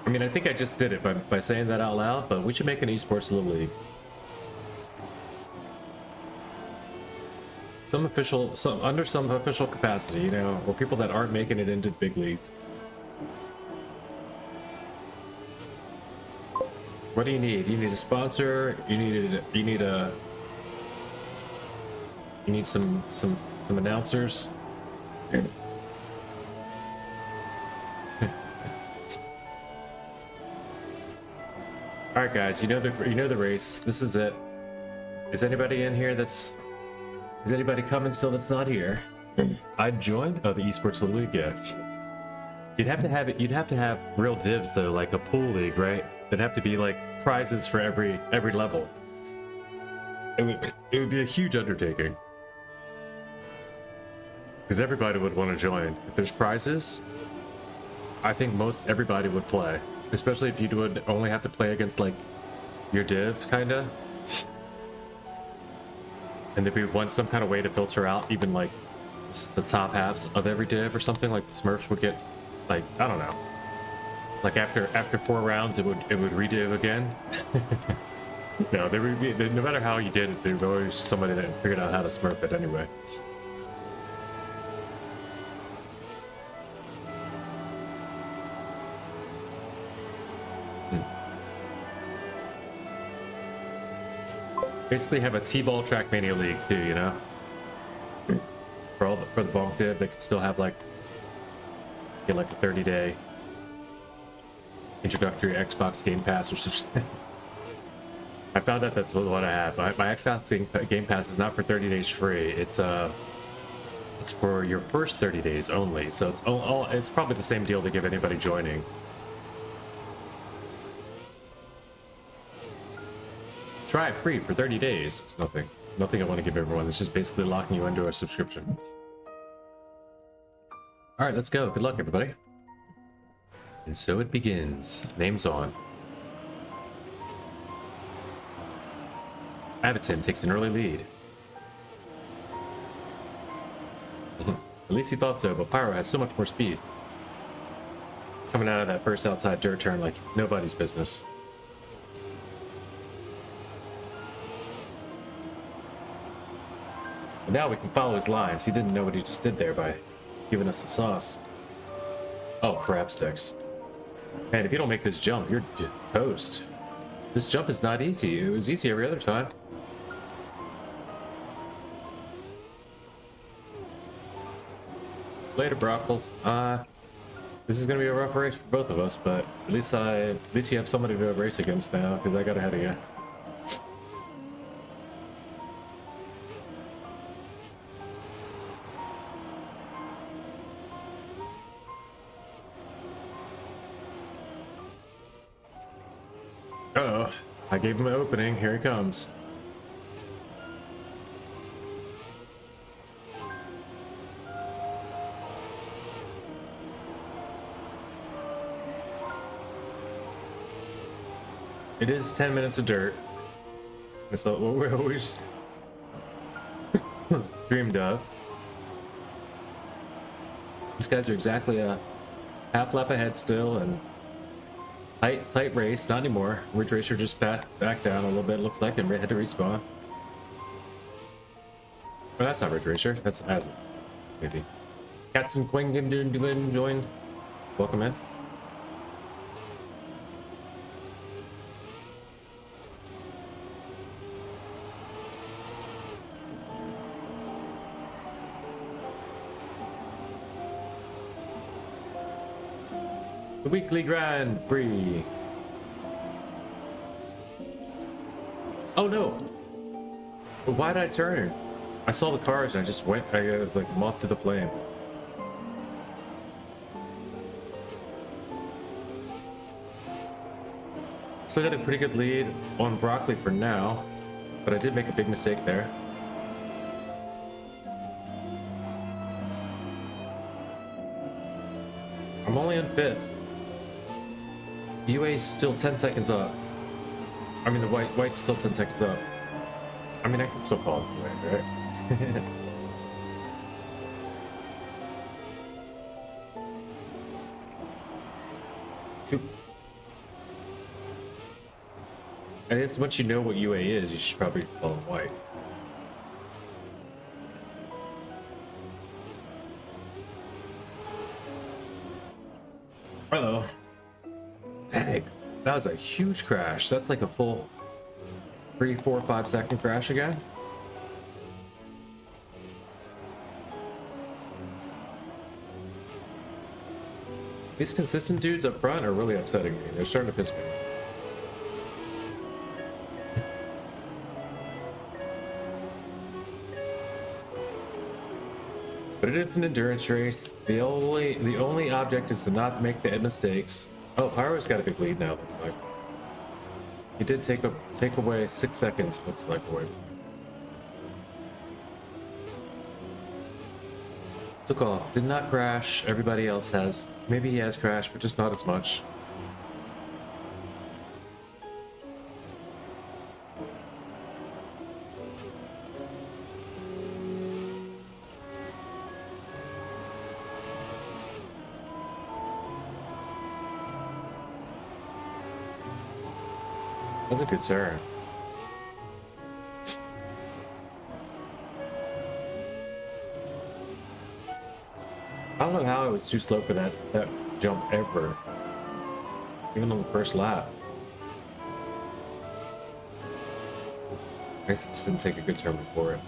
I mean, I think I just did it by saying that out loud, but we should make an esports little league. Under some official capacity, you know, or people that aren't making it into the big leagues. What do you need? You need a sponsor. You need some announcers. All right, guys. You know the race. This is it. Is anybody in here is anybody coming still that's not here? I'd join. Oh, the esports league. Yeah. You'd have to have real divs though, like a pool league, right? There'd have to be like prizes for every level. It would be a huge undertaking. Because everybody would want to join. If there's prizes, I think everybody would play. Especially if you would only have to play against like your div, kinda. And there'd be some kind of way to filter out even like the top halves of every div or something. Like the Smurfs would get, like, I don't know. Like after 4 rounds, it would rediv again. No, no matter how you did it, there was always somebody that figured out how to Smurf it anyway. Basically have a T-ball Trackmania league too, you know? For the bonk div, they could still have like get like a 30-day introductory Xbox Game Pass or something. I found out that's what I have. My Xbox Game Pass is not for 30 days free. It's It's for your first 30 days only, so it's probably the same deal to give anybody joining. Try it free for 30 days. It's nothing. Nothing I want to give everyone. It's just basically locking you into a subscription. All right, let's go. Good luck, everybody. And so it begins. Names on. Aviton takes an early lead. At least he thought so, but Pyro has so much more speed. Coming out of that first outside dirt turn like nobody's business. And now we can follow his lines. He didn't know what he just did there by giving us the sauce. Oh, crab sticks. Man, if you don't make this jump, you're toast. This jump is not easy. It was easy every other time. Later, Brockle. This is gonna be a rough race for both of us, but at least you have somebody to race against now, because I got ahead of you. Uh-oh. I gave him an opening. Here he comes. It is 10 minutes of dirt. That's what we always dreamed of. These guys are exactly a half lap ahead still, and tight race. Not anymore. Ridge Racer just back down a little bit, looks like, and had to respawn. Oh, that's not Ridge Racer. That's Aslan. Maybe. Cats and Quingen joined. Welcome in. The weekly Grand Prix. Oh no! Why did I turn? I saw the cars and I just went. I was like moth to the flame. Still got a pretty good lead on Broccoli for now, but I did make a big mistake there. I'm only in 5th. UA's still 10 seconds up. I mean, the white's still 10 seconds up. I mean, I can still call it the way, right? Shoot. I guess once you know what UA is, you should probably call him white. Uh-oh. Dang, that was a huge crash. That's like a full 3, 4, 5 second crash again. These consistent dudes up front are really upsetting me. They're starting to piss me off. But it is an endurance race. The only object is to not make the mistakes. Oh, Pyro's got a big lead now, looks like. He did take away 6 seconds, looks like, away. Took off, did not crash. Everybody else has. Maybe he has crashed, but just not as much. That's a good turn. I don't know how it was too slow for that jump ever. Even on the first lap. I guess it just didn't take a good turn before it.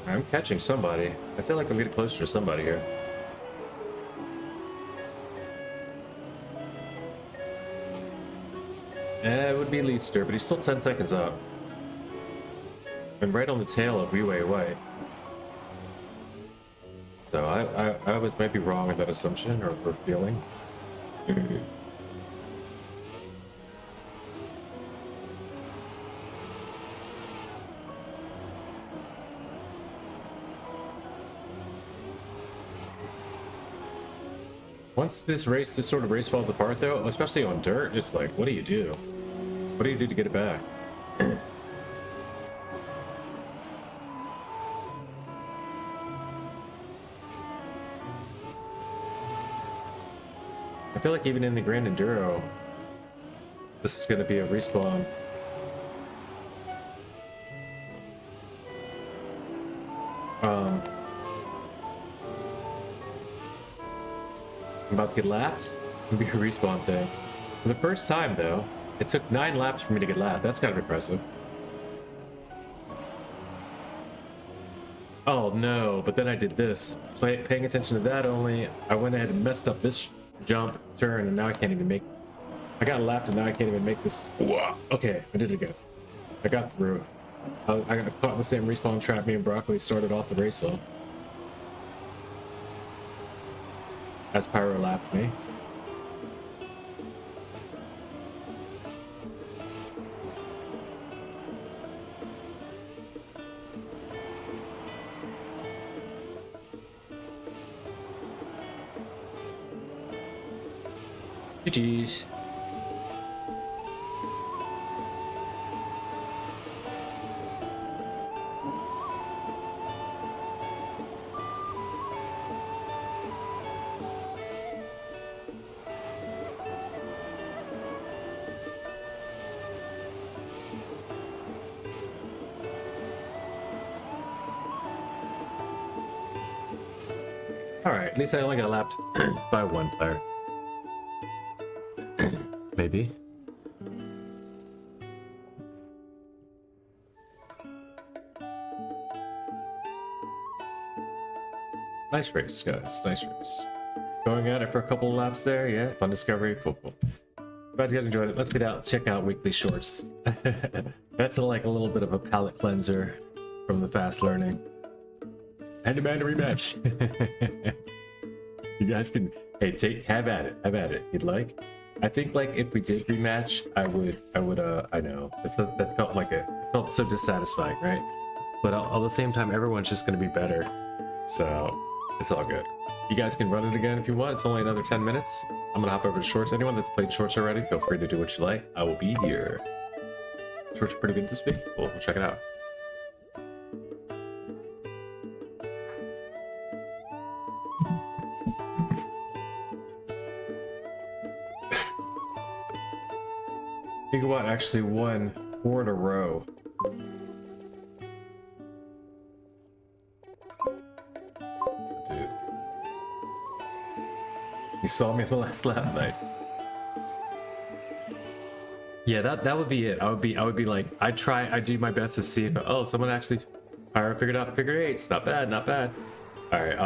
I'm catching somebody. I feel like I'm getting closer to somebody here. It would be Leafster, but he's still 10 seconds up. And right on the tail of Wee Wei White. So I was maybe wrong in that assumption or feeling. Once this sort of race falls apart though, especially on dirt, it's like, what do you do? What do you do to get it back? I feel like even in the Grand Enduro, this is going to be a respawn. I'm about to get lapped. It's going to be a respawn thing. For the first time, though, it took 9 laps for me to get lapped. That's kind of impressive. Oh no, but then I did this. Paying attention to that only, I went ahead and messed up this jump, turn, and now I can't even make... I got lapped and now I can't even make this... Okay, I did it again. I got through. I got caught in the same respawn trap me and Broccoli started off the race on. As Pyro lapped me. GG's. Alright, at least I only got lapped by 1 player. Maybe. Nice race, guys. Nice race. Going at it for a couple of laps there. Yeah, fun discovery. Cool, cool. Glad you guys enjoyed it. Let's get out, check out weekly shorts. That's like a little bit of a palate cleanser from the fast learning. And demand a rematch. You guys can, hey, have at it if you'd like. I think like if we did rematch, I know that felt like it felt so dissatisfying, right? But at the same time, everyone's just gonna be better, so it's all good. You guys can run it again if you want. It's only another 10 minutes. I'm gonna hop over to shorts. Anyone that's played shorts already, feel free to do what you like. I will be here. Shorts are pretty good this week. We'll check it out. Gigawatt actually won 4 in a row. Dude. You saw me in the last lap, nice. Yeah, that would be it. I would be like, I'd do my best to see if, oh, someone actually figured out figure eights. Not bad, not bad. Alright,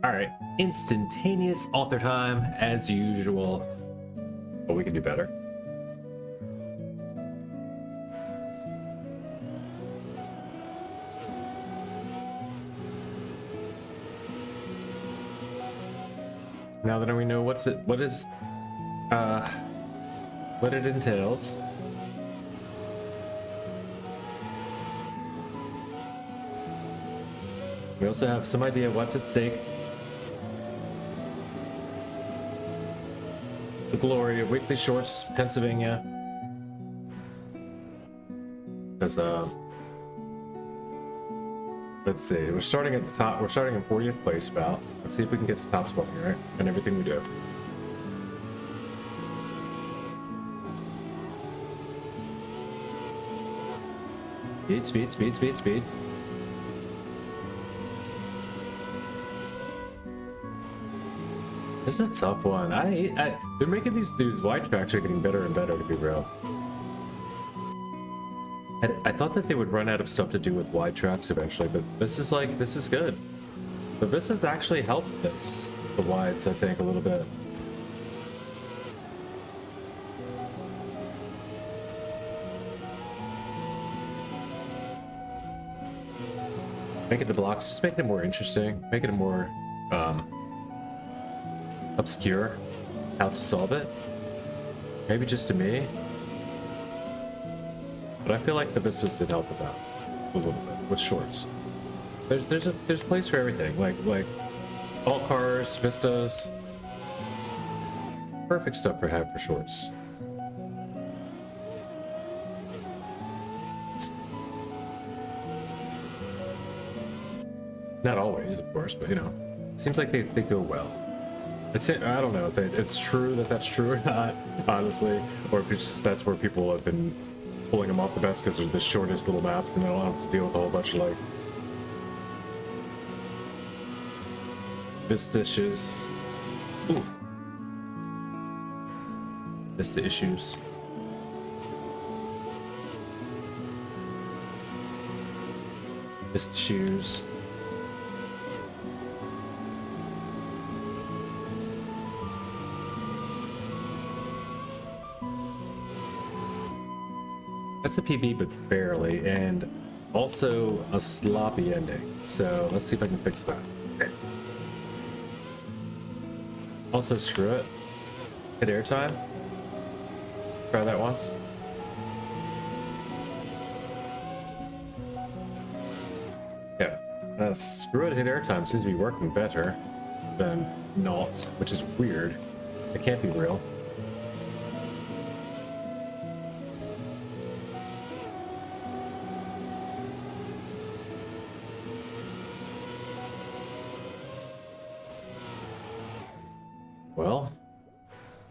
Alright, instantaneous author time as usual. But we can do better. Now that we know what it entails. We also have some idea what's at stake. The glory of weekly shorts, Pennsylvania. Because let's see, we're starting at the top. We're starting in 40th place about. Let's see if we can get to top 20, right? And everything we do. Speed, speed, speed, speed, speed. This is a tough one. They're making these wide tracks are getting better and better, to be real. I thought that they would run out of stuff to do with wide tracks eventually, but this is good. But this has actually helped the wides, I think, a little bit. Making the blocks, just making it more interesting, making it more obscure how to solve it. Maybe just to me. But I feel like the vistas did help with that a little bit with shorts. There's a place for everything, like all cars, vistas. Perfect stuff for have for shorts. Not always, of course, but you know, it seems like they go well. I don't know if it's true that that's true or not, honestly, or if it's just that's where people have been pulling them off the best because they're the shortest little maps and they don't have to deal with a whole bunch of like Vista issues. Oof. Vista issues. Vista shoes. That's a PB, but barely, and also a sloppy ending. So let's see if I can fix that. Okay. Also, screw it. Hit airtime. Try that once. Yeah. Screw it. Hit airtime seems to be working better than not, which is weird. It can't be real. Well,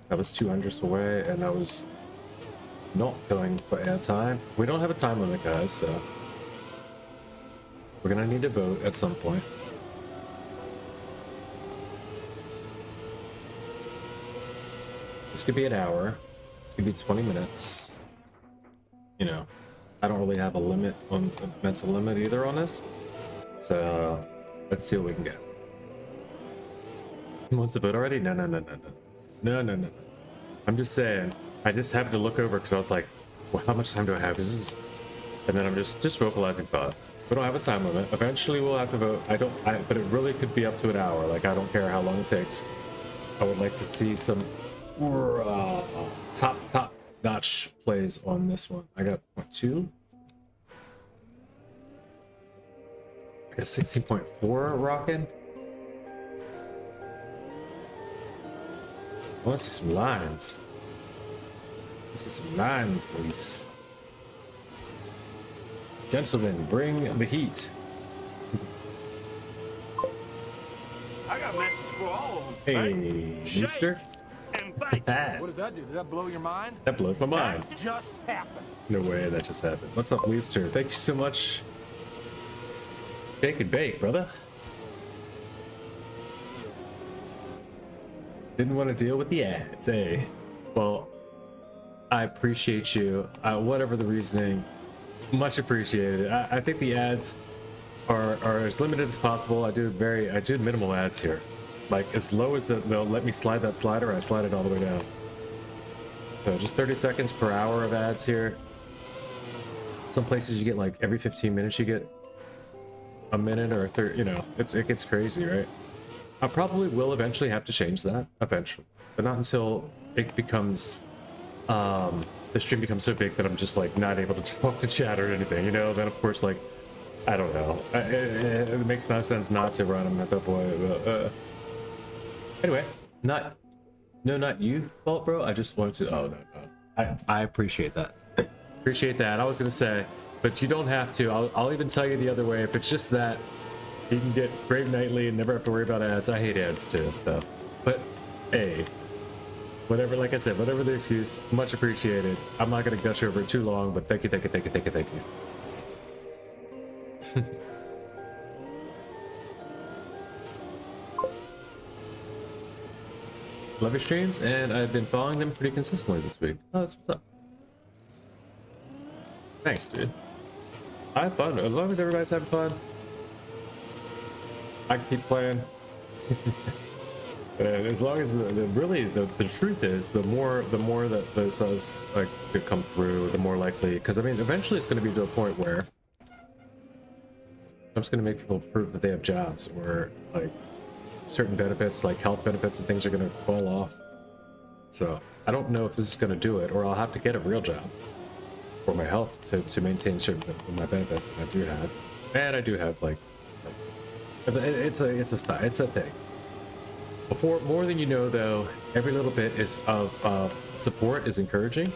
that was 200s away, and that was not going for airtime. We don't have a time limit, guys, so we're gonna need to vote at some point. This could be an hour. This could be 20 minutes. You know, I don't really have a limit on a mental limit either on this. So let's see what we can get. Wants the vote already? No. I'm just saying. I just happened to look over because I was like, well, how much time do I have? And then I'm just vocalizing thought. We don't have a time limit. Eventually we'll have to vote. But it really could be up to an hour. Like, I don't care how long it takes. I would like to see some top notch plays on this one. I got point 2. I got a 16.4 rocking. I want to see some lines. I see some lines, please. Gentlemen, bring the heat. I got a message for all of them. Hey, Rooster. What does that do? Does that blow your mind? That blows my mind. That just happened. No way that just happened. What's up, Leafster? Thank you so much. Shake and bake, brother. Didn't want to deal with the ads, hey. Well, I appreciate you. Whatever the reasoning, much appreciated. I think the ads are as limited as possible. I do minimal ads here. Like, as low as they'll let me slide that slider, I slide it all the way down. So just 30 seconds per hour of ads here. Some places you get like every 15 minutes you get a minute or 30, you know, it gets crazy, right? I probably will eventually have to change that eventually, but not until it becomes the stream becomes so big that I'm just like not able to talk to chat or anything, you know. Then of course, like, I don't know, it makes no sense not to run them at that point. But, anyway, not you fault, bro. I just wanted to. Oh no. I appreciate that. Appreciate that. I was gonna say, but you don't have to. I'll even tell you the other way if it's just that. You can get Brave Nightly and never have to worry about ads. I hate ads too, so. But hey, whatever, like I said, whatever the excuse, much appreciated. I'm not gonna gush over it too long, but thank you. Love your streams, and I've been following them pretty consistently this week. Oh, that's what's up. Thanks, dude. I have fun. As long as everybody's having fun, I can keep playing. And as long as the truth is, the more that those subs like could come through, the more likely. Because I mean, eventually it's going to be to a point where I'm just going to make people prove that they have jobs, or like certain benefits, like health benefits and things, are going to fall off. So I don't know if this is going to do it, or I'll have to get a real job for my health to maintain certain of my benefits that I do have, and I do have like it's a thing. Before, more than you know, though, every little bit is of support is encouraging,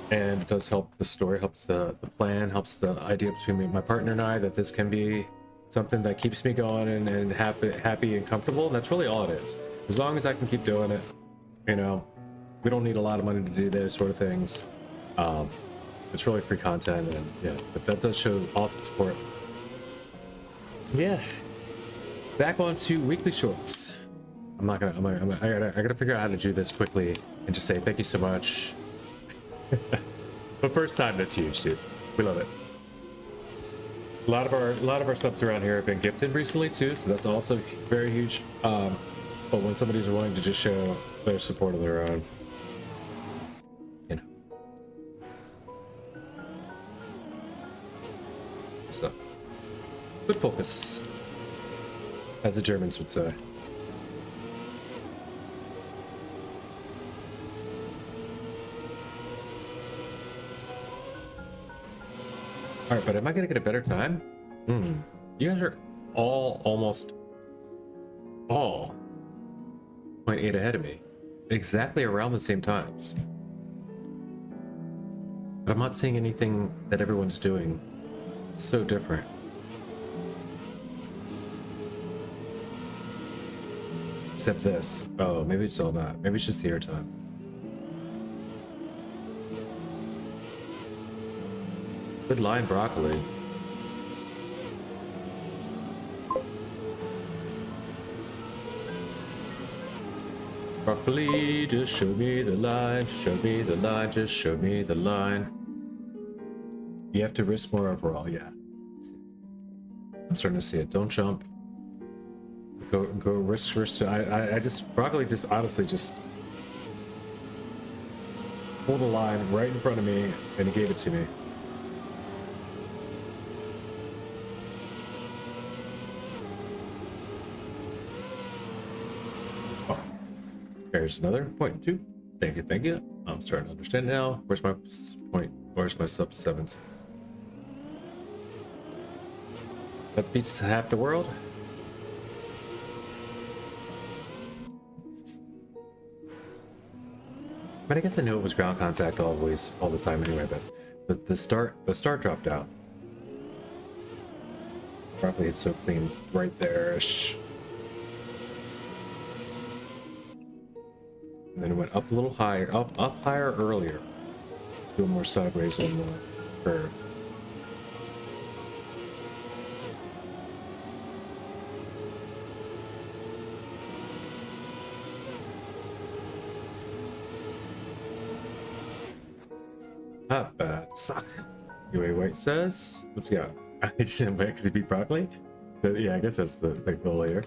and it does help the story, helps the plan, helps the idea between me, my partner and I, that this can be something that keeps me going and happy and comfortable. And that's really all it is. As long as I can keep doing it, you know, we don't need a lot of money to do those sort of things. It's really free content, and yeah, but that does show awesome support. Yeah, back on to weekly shorts. I gotta figure out how to do this quickly and just say thank you so much. But first time, that's huge, dude. We love it. A lot of our subs around here have been gifted recently too, so that's also very huge. But when somebody's willing to just show their support of their own, you know. So good focus, as the Germans would say. All right, but am I gonna get a better time? You guys are almost all 0.8 ahead of me, exactly around the same times. But I'm not seeing anything that everyone's doing so different. Except this. Oh, maybe it's all that. Maybe it's just the airtime. Good line, broccoli. Broccoli, just show me the line, show me the line, just show me the line. You have to risk more overall, yeah. I'm starting to see it. Don't jump. Go risk first. I just, broccoli just honestly just pulled a line right in front of me and he gave it to me. There's another 0.2. Thank you. I'm starting to understand now. Where's my point? Where's my sub 7s? That beats half the world. But I guess I knew it was ground contact always, all the time anyway. But the start dropped out. Probably it's so clean right there-ish. And then it went up a little higher, up higher earlier. Do a more sideways on the curve. Not bad. Suck. UA White says, what's he got? I just didn't wait because he beat broccoli. But yeah, I guess that's the goal here.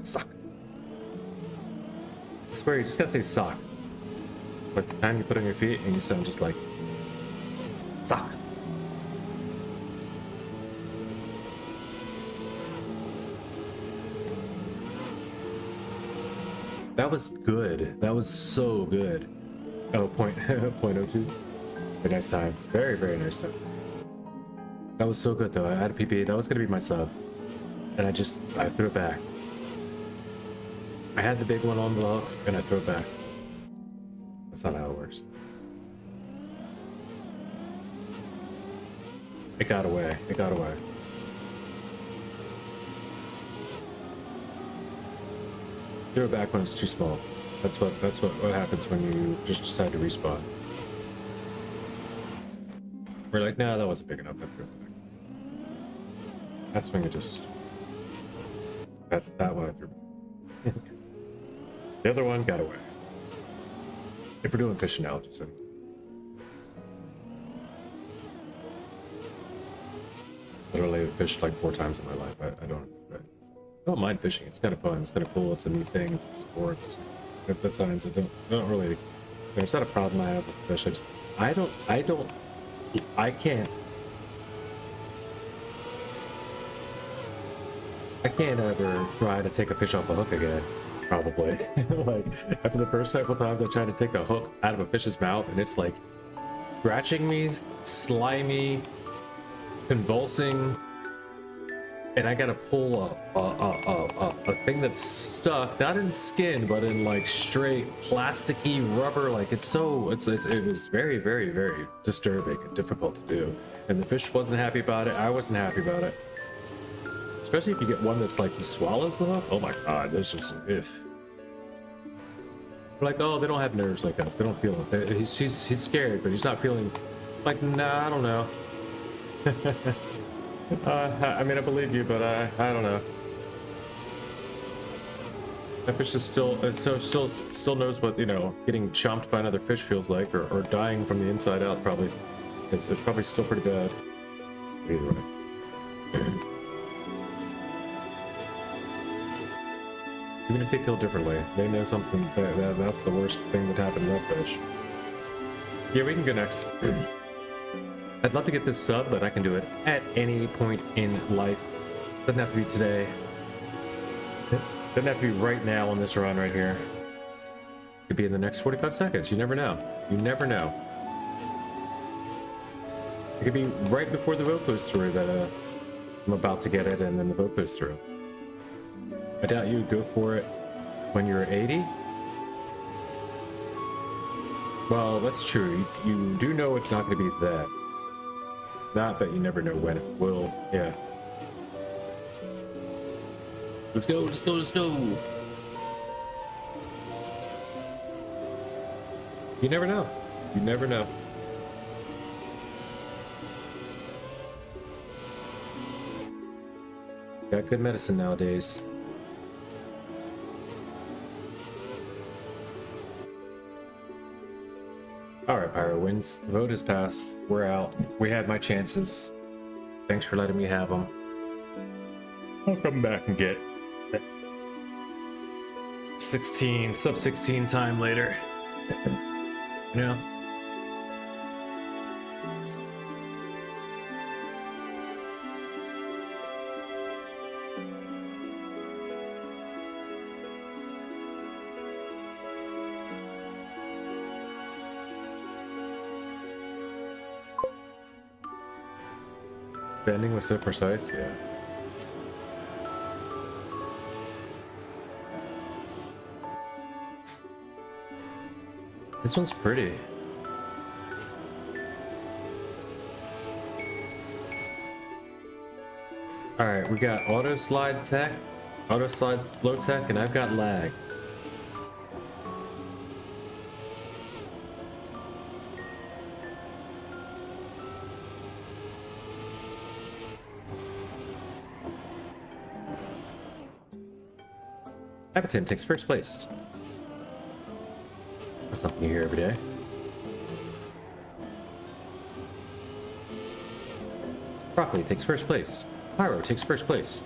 Suck. I swear, you just gotta say sock. Like the time you put on your feet and you sound just like sock. That was good. That was so good. Oh, point 0.02. A nice time. Very, very nice time. That was so good though. I had a PPA. That was gonna be my sub. And I threw it back. I had the big one on the hook and I threw it back. That's not how it works. It got away. It got away. Throw it back when it's too small. That's what happens when you just decide to respawn. We're like, nah, that wasn't big enough. I threw it back. That's when you just. That's that one I threw back. The other one got away. If we're doing fish analogies, anyway. Literally I've fished like 4 times in my life. I don't mind fishing. It's kind of fun. It's kind of cool. It's a neat thing. It's a sport. At the times I don't really. There's not a problem I have with fish. I can't ever try to take a fish off a hook again. Probably. Like after the first several times I tried to take a hook out of a fish's mouth and it's like scratching me, slimy, convulsing, and I gotta pull a thing that's stuck, not in skin, but in like straight plasticky rubber. Like it was very, very, very disturbing and difficult to do. And the fish wasn't happy about it. I wasn't happy about it. Especially if you get one that's like he swallows the hook. Oh my god, this is if. Like, oh, they don't have nerves like us. They don't feel it. He's scared, but he's not feeling. Like, nah, I don't know. I mean, I believe you, but I don't know. That fish is still knows what, you know, getting chomped by another fish feels like, or dying from the inside out. Probably, it's probably still pretty bad. Either way. Even if they feel differently, they know something that's the worst thing that happened to that fish. Yeah, we can go next. I'd love to get this sub, but I can do it at any point in life. Doesn't have to be today. Doesn't have to be right now on this run right here. Could be in the next 45 seconds. You never know. You never know. It could be right before the vote goes through that I'm about to get it, and then the vote goes through. I doubt you would go for it when you're 80. Well, that's true. You do know it's not going to be that. Not that you never know when it will. Yeah. Let's go, let's go, let's go. You never know. You never know. Got good medicine nowadays. Alright, Pyro wins. The vote is passed. We're out. We had my chances. Thanks for letting me have them. I'll come back and get 16, sub 16 time later. You know? Bending was so precise, yeah. This one's pretty. Alright, we got auto slide tech, auto slide slow tech, and I've got lag. Appleton takes first place. That's something you hear every day. Broccoli takes first place. Pyro takes first place.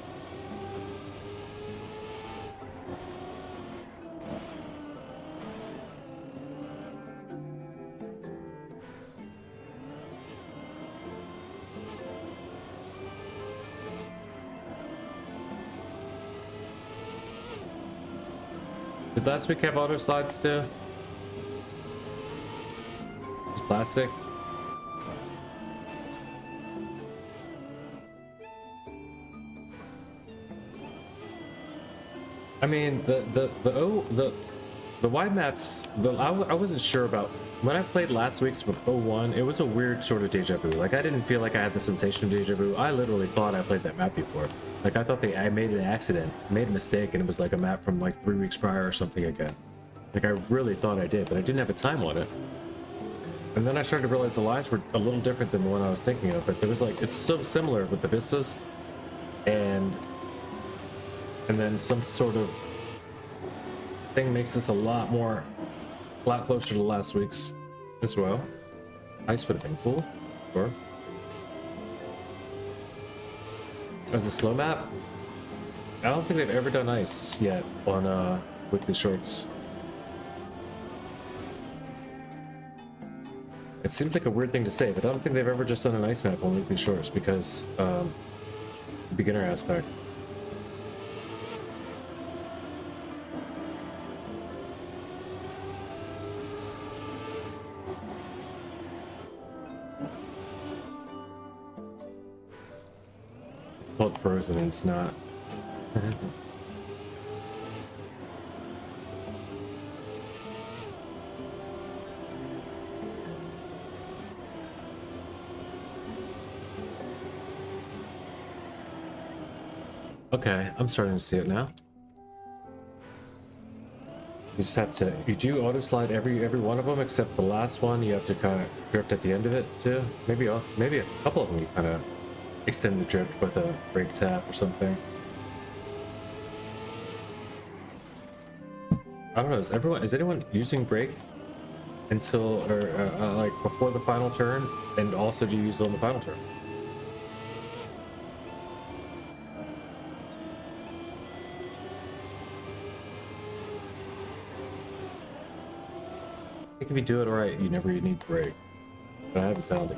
Did last week have auto slides too? Just plastic? I mean, the wide maps. I wasn't sure about when I played last week's with 01. It was a weird sort of deja vu. Like I didn't feel like I had the sensation of deja vu. I literally thought I played that map before. Like I thought I made an accident, made a mistake, and it was like a map from like 3 weeks prior or something again. Like I really thought I did, but I didn't have a time on it. And then I started to realize the lines were a little different than the one I was thinking of, but there was like, it's so similar with the vistas, and then some sort of thing makes this a lot closer to last week's as well. Ice would have been cool, sure. As a slow map, I don't think they've ever done ice yet on weekly shorts. It seems like a weird thing to say, but I don't think they've ever just done an ice map on weekly shorts because beginner aspect. It's called Frozen and it's not. Okay, I'm starting to see it now. You just have to, you do auto slide every one of them except the last one. You have to kind of drift at the end of it too. Maybe a couple of them you kind of extend the drift with a brake tap or something. I don't know. Is anyone using brake until like before the final turn, and also do you use it on the final turn? I think if you do it right, you never need brake. But I haven't found it.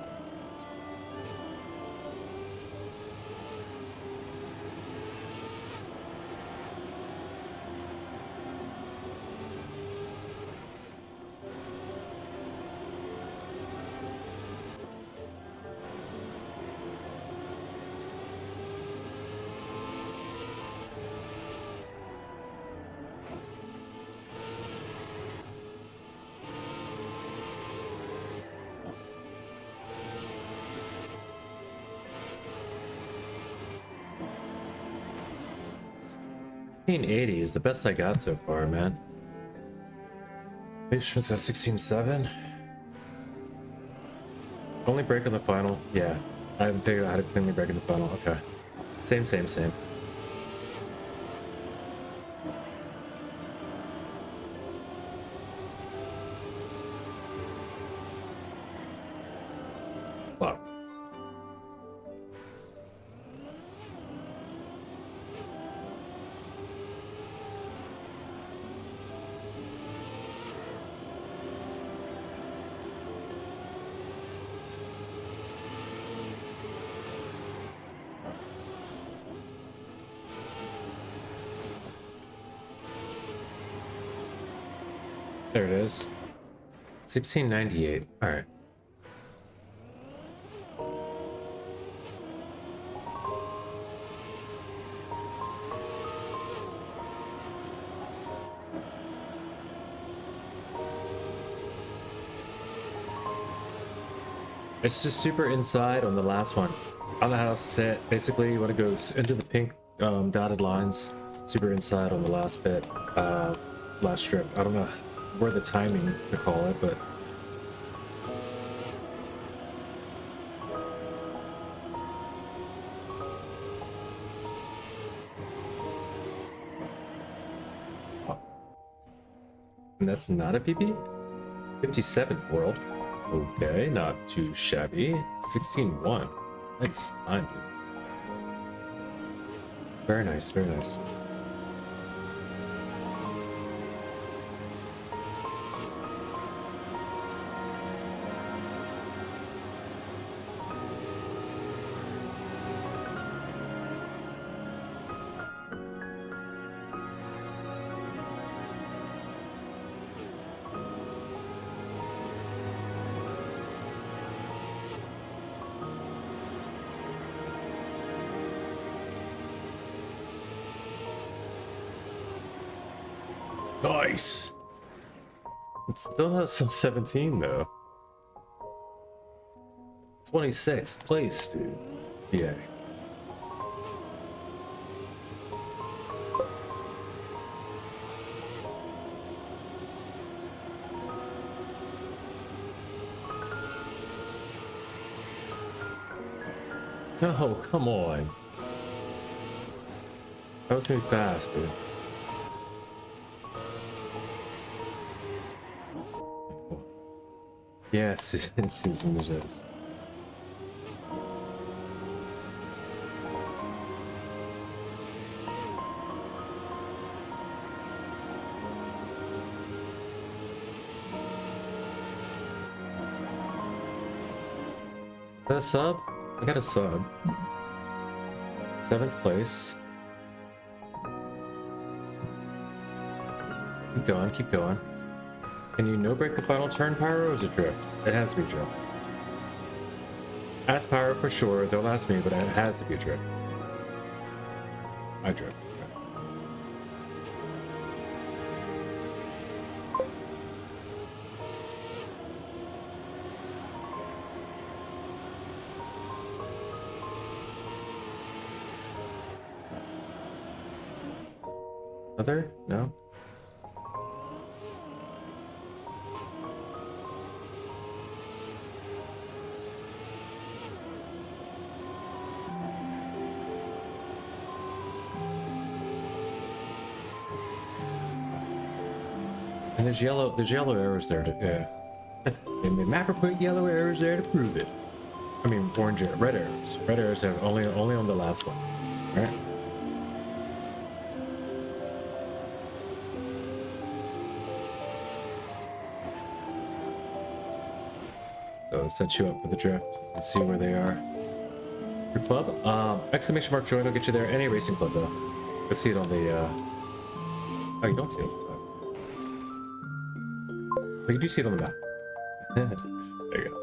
$16.80 is the best I got so far, man. Maybe was at 16.7. Only break on the final. Yeah, I haven't figured out how to cleanly break in the final. Okay, same. Wow. There it is. 1698. All right. It's just super inside on the last one. I don't know how else to say it. Basically, you want to go into the pink dotted lines, super inside on the last bit, last strip. I don't know where the timing to call it, but and that's not a PP? 57th world. Okay, not too shabby. 16-1. Nice time, dude. Very nice, very nice. Nice. It still has some 17 though. 26th place, dude. Yeah. No, come on. That was gonna be fast, dude. Yes, it's images. Got a sub? I got a sub. 7th place. Keep going, keep going. Can you no break the final turn, Pyro, or is it drift? It has to be drift. Ask Pyro for sure, don't ask me, but it has to be drift. I drift. Other? No? And there's yellow arrows there to, yeah. And the mapper put yellow arrows there to prove it. I mean, red arrows. Red arrows have only on the last one, right? So it sets you up for the drift and see where they are. Your club? Exclamation mark join will get you there. NA Racing Club though. You'll see it on the oh, you don't see it on the side. But you do see it on the map. There you go.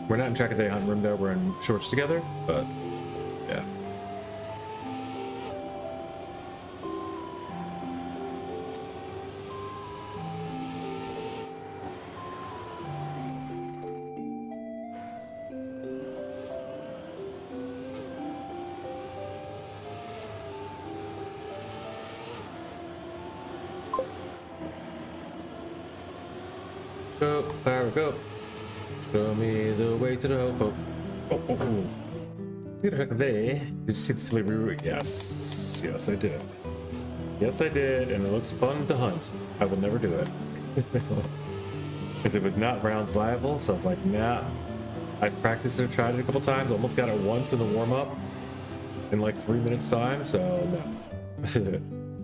We're not in track of the hunt room though, we're in shorts together, but yeah. Go, Pyro, go. Show me the way to the hope. Oh. Did you see the silly reroute? Yes. Yes, I did. Yes, I did, and it looks fun to hunt. I will never do it. Because it was not rounds viable, so I was like, nah. I practiced it, tried it a couple times, almost got it once in the warm-up in like 3 minutes time, so no.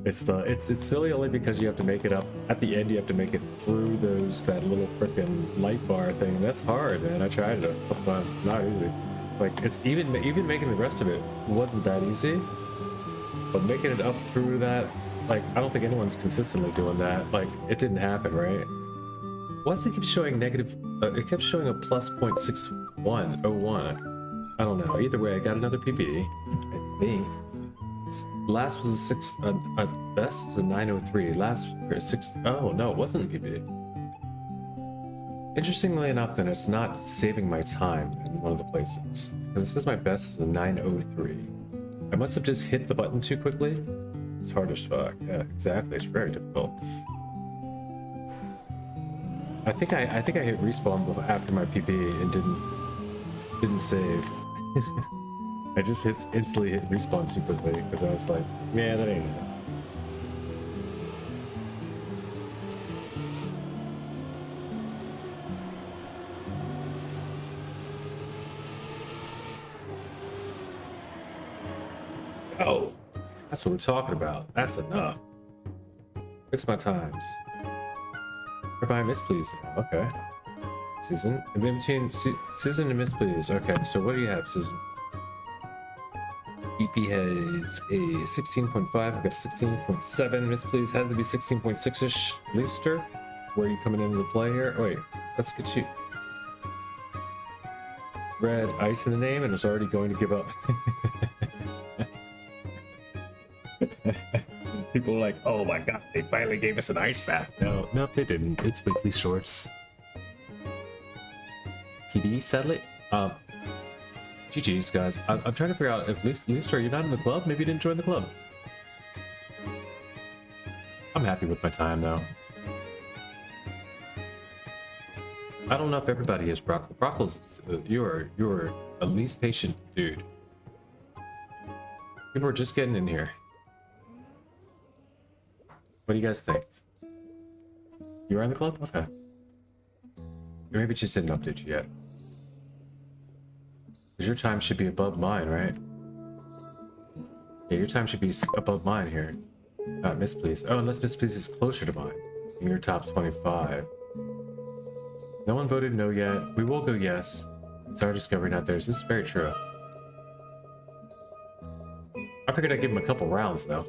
It's silly only because you have to make it up at the end. You have to make it through that little freaking light bar thing. That's hard, man. I tried it a couple times. Not easy. Like it's even making the rest of it wasn't that easy. But making it up through that, like I don't think anyone's consistently doing that. Like it didn't happen, right? Once it keeps showing negative, it kept showing a plus 0.6101. I don't know. Either way, I got another PB. I think. Last was a 6, best is a 903. Last for 6, oh no, it wasn't a PB. Interestingly enough, then it's not saving my time in one of the places. Because it says my best is a 903. I must have just hit the button too quickly. It's hard as fuck. Yeah, exactly. It's very difficult. I think I hit respawn after my PB and didn't save. I just instantly hit respawn too quickly because I was like, yeah, that ain't it. Oh, that's what we're talking about. That's enough. Fix my times. If I miss, please. Okay. Season. In between season and miss, please. Okay, so what do you have, season? EP has a 16.5. I've got a 16.7. Miss, please. Has to be 16.6-ish. Leister, where are you coming into the play here? Oh, wait, let's get you. Red ice in the name, and it's already going to give up. People are like, oh my god, they finally gave us an ice bath. No, nope, they didn't. It's weekly shorts. PB, sadly. GG's, guys. I'm trying to figure out if Leister, you're not in the club? Maybe you didn't join the club. I'm happy with my time, though. I don't know if everybody is Brockle. Brockle's, you are a least patient dude. People are just getting in here. What do you guys think? You are in the club? Okay. Maybe it just didn't update you yet. Because your time should be above mine, right? Yeah, your time should be above mine here. Miss Please. Oh, unless Miss Please is closer to mine. In your top 25. No one voted no yet. We will go yes. It's our discovery, not theirs. This is very true. I figured I'd give him a couple rounds, though.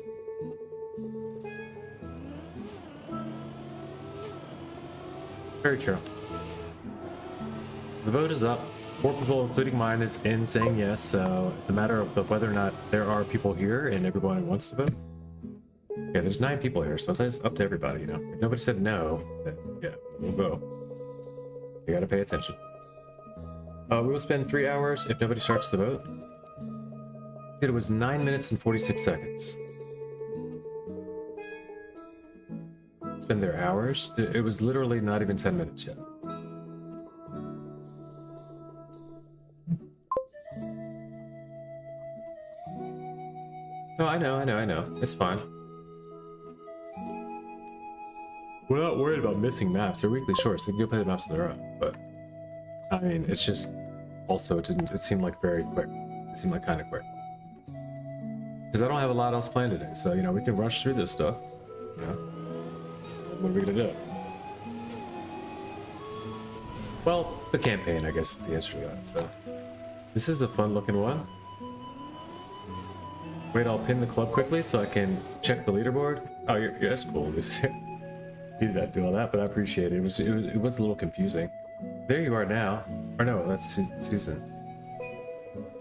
Very true. The vote is up. 4 people, including mine, is in saying yes, so it's a matter of whether or not there are people here and everyone wants to vote. Yeah, there's 9 people here, so it's up to everybody, you know. If nobody said no, then yeah, we'll go. You gotta pay attention. We will spend 3 hours if nobody starts the vote. It was 9 minutes and 46 seconds. Spend their hours? It was literally not even 10 minutes yet. Oh, I know. It's fine. We're not worried about missing maps. They're weekly shorts. They can go play the maps on their own. But, I mean, it's just... Also, it seemed like very quick. It seemed like kind of quick. Because I don't have a lot else planned today. So, you know, we can rush through this stuff. You know? What are we gonna do? Well, the campaign, I guess, is the answer to that. So, this is a fun-looking one. Wait, I'll pin the club quickly so I can check the leaderboard. Oh, yeah, that's cool. You did not do all that, but I appreciate it. It was a little confusing. There you are now. Or no, that's season.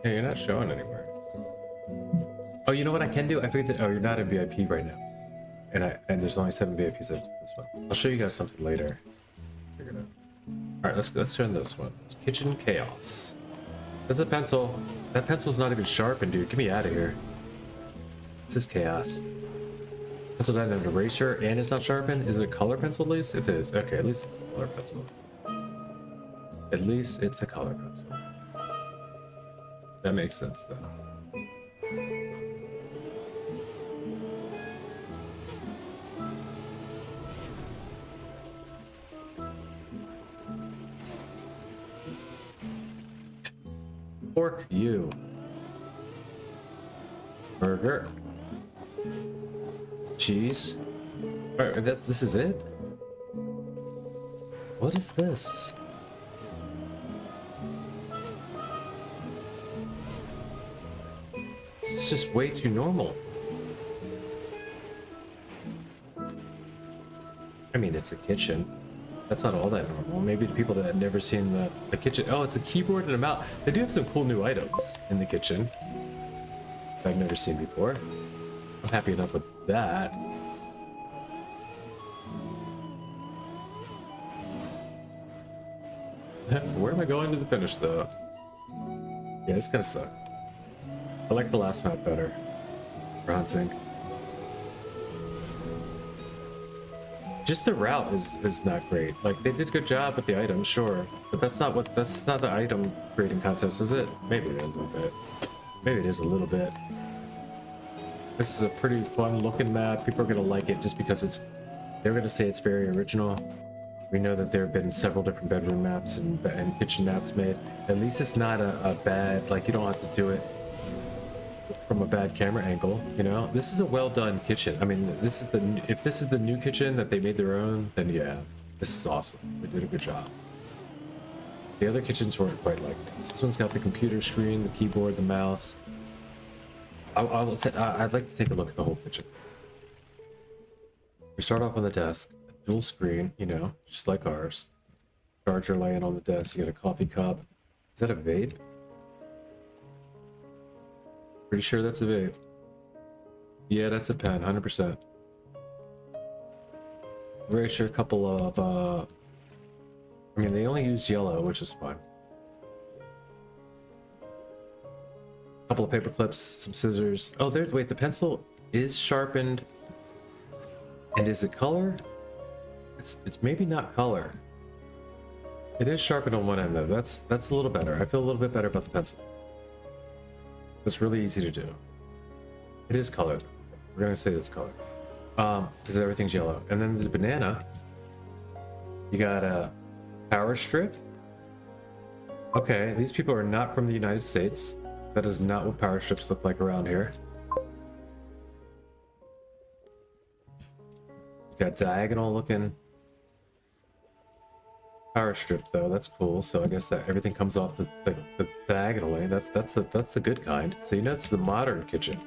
Yeah, you're not showing anywhere. Oh, you know what I can do? I figured that. Oh, you're not in VIP right now, and there's only 7 VIPs in this one. I'll show you guys something later. All right, let's turn this one. Kitchen Chaos. That's a pencil. That pencil's not even sharpened, dude. Get me out of here. This is chaos. Pencil doesn't have an eraser and it's not sharpened. Is it a color pencil at least? It is. Okay, at least it's a color pencil. At least it's a color pencil. That makes sense then. Pork you. Burger. Cheese. Alright, this is it? What is this? It's just way too normal. I mean, it's a kitchen. That's not all that normal. Maybe the people that have never seen the kitchen. Oh, it's a keyboard and a mouse. They do have some cool new items in the kitchen that I've never seen before. I'm happy enough with that. Where am I going to the finish, though? Yeah, it's gonna suck. I like the last map better. For hunting. Just the route is not great. Like, they did a good job with the items, sure, but that's not the item creating contest, is it? Maybe it is a bit. Maybe it is a little bit. This is a pretty fun looking map. People are gonna like it just because they're gonna say it's very original. We know that there have been several different bedroom maps and kitchen maps made. At least it's not a bad, like, you don't have to do it from a bad camera angle, you know. This is a well done kitchen. I mean, if this is the new kitchen that they made their own, then yeah, this is awesome. They did a good job. The other kitchens weren't quite like this. This one's got the computer screen, the keyboard, the mouse. I'd like to take a look at the whole kitchen. We start off on the desk, dual screen, you know, just like ours. Charger laying on the desk. You got a coffee cup. Is that a vape? Pretty sure that's a vape. Yeah, that's a pen, 100%. Very sure a couple of, I mean, they only use yellow, which is fine. A couple of paper clips, some scissors. Oh, wait, the pencil is sharpened. And is it color? It's maybe not color. It is sharpened on one end though. That's a little better. I feel a little bit better about the pencil. It's really easy to do. It is colored. We're gonna say it's colored. Because everything's yellow. And then the banana. You got a power strip. Okay, these people are not from the United States. That is not what power strips look like around here. You got diagonal looking power strip though. That's cool. So I guess that everything comes off the diagonally. That's the good kind. So you know this is a modern kitchen,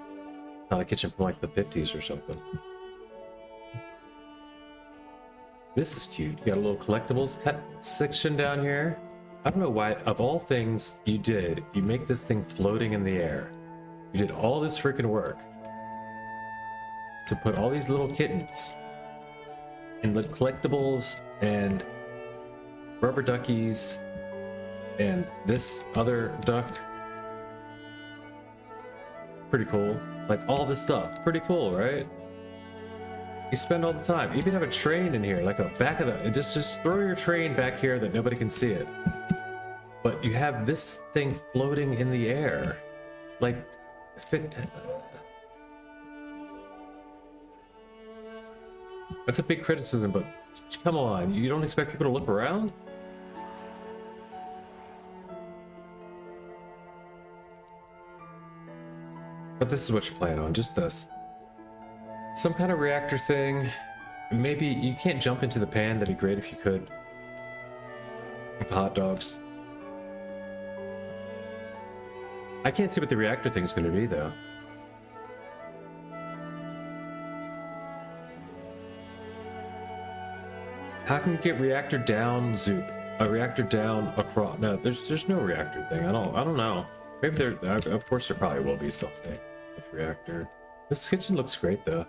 not a kitchen from like the 50s or something. This is cute. You got a little collectibles cut section down here. I don't know why, of all things you make this thing floating in the air. You did all this freaking work to put all these little kittens in the collectibles and rubber duckies and this other duck. Pretty cool. Like all this stuff. Pretty cool, right? You spend all the time. You even have a train in here, like a back of the. Just throw your train back here that nobody can see it. But you have this thing floating in the air, like fit. That's a big criticism, but come on, you don't expect people to look around? But this is what you plan on, just this. Some kind of reactor thing. Maybe you can't jump into the pan. That'd be great if you could. With the hot dogs. I can't see what the reactor thing's going to be, though. How can you get reactor down, Zoop? A reactor down across? No, there's no reactor thing. I don't know. Maybe there. Of course, there probably will be something with reactor. This kitchen looks great, though.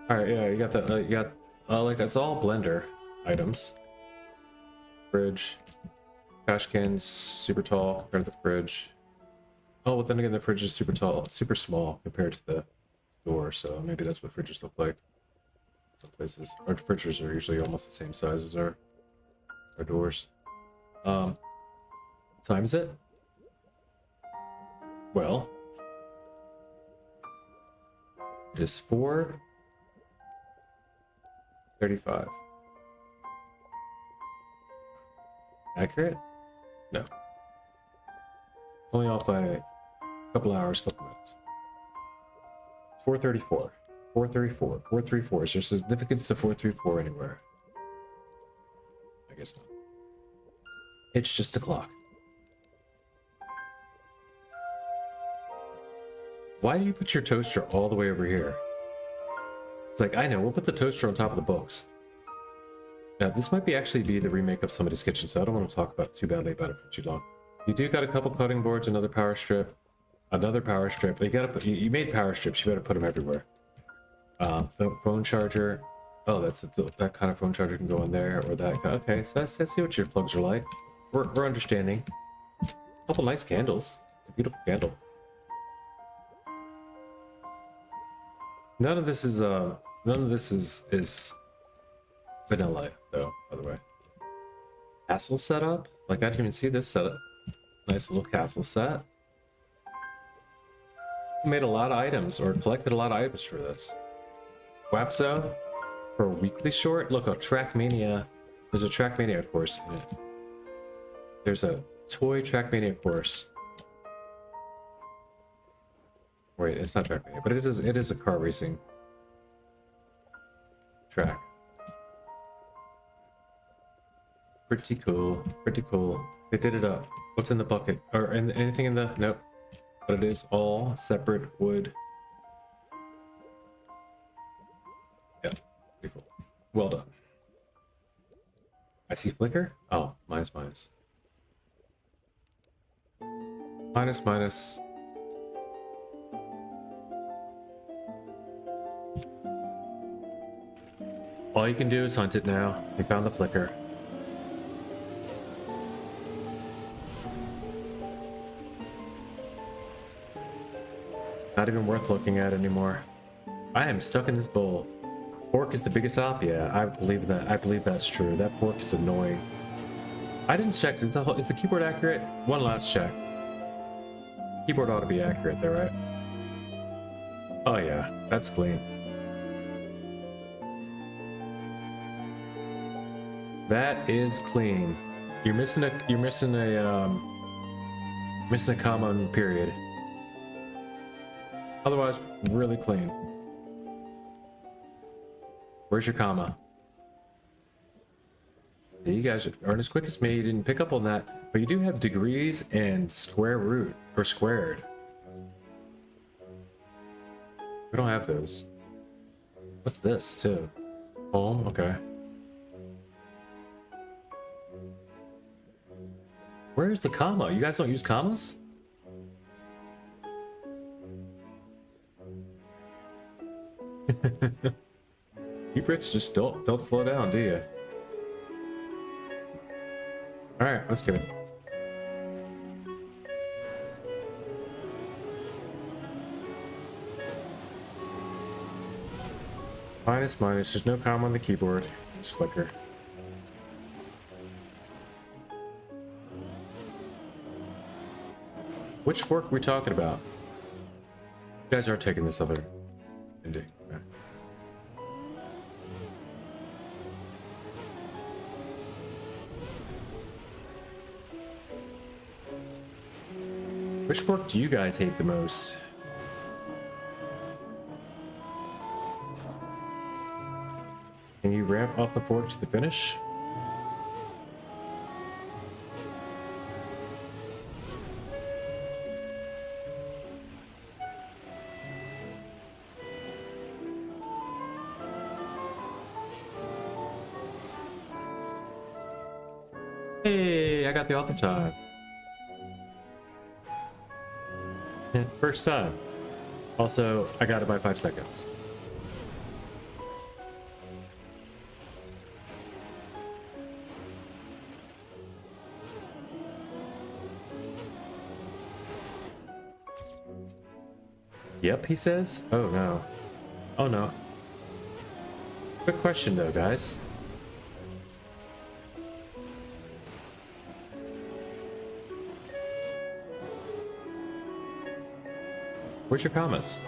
All right, yeah, you got the like it's all blender items. Fridge, trash cans, super tall compared to the fridge. Oh, but then again, the fridge is super tall, super small compared to the door. So maybe that's what fridges look like. Some places, our fridges are usually almost the same size as our doors. What time is it? Well, it is 4:35. Accurate? No. It's only off by a couple hours, couple minutes. 4:34. 4:34. 4:34. Is there significance to 4:34 anywhere? I guess not. It's just a clock. Why do you put your toaster all the way over here? It's like, I know, we'll put the toaster on top of the books. Now, this might actually be the remake of somebody's kitchen, so I don't want to talk too badly about it for too long. You do got a couple cutting boards, another power strip, another power strip. You made power strips, you better put them everywhere. Phone charger. Oh, that kind of phone charger can go in there, or that. Okay, so I see what your plugs are like. We're understanding. A couple nice candles. It's a beautiful candle. None of this is vanilla though, by the way. Castle setup? Like I didn't even see this setup. Nice little castle set. Made a lot of items or collected a lot of items for this. Wapso for a weekly short. Look, a Trackmania. There's a Trackmania course in it. There's a toy Trackmania course. Wait, it's not Trackmania, but it is a car racing track. Pretty cool. Pretty cool. They did it up. What's in the bucket? Or anything in the... Nope. But it is all separate wood. Yeah. Pretty cool. Well done. I see flicker? Oh, minus. Minus. All you can do is hunt it now. You found the flicker. Not even worth looking at anymore. I am stuck in this bowl. Pork is the biggest op. Yeah, I believe that. I believe that's true. That pork is annoying. I didn't check. Is the keyboard accurate? One last check. Keyboard ought to be accurate there, right? Oh yeah, that's clean. That is clean. You're missing a comma and period. Otherwise, really clean. Where's your comma? Yeah, you guys aren't as quick as me. You didn't pick up on that, but you do have degrees and square root or squared. We don't have those. What's this too? Home, okay. Where's the comma? You guys don't use commas? You Brits just don't slow down, do you? All right, let's get it. Minus. There's no comma on the keyboard. Just flicker. Which fork are we talking about? You guys are taking this other ending. Okay. Which fork do you guys hate the most? Can you ramp off the fork to the finish? Hey, I got the author time. First time. Also, I got it by 5 seconds. Yep, he says. Oh no. Oh no. Quick question though, guys. Where's your commas?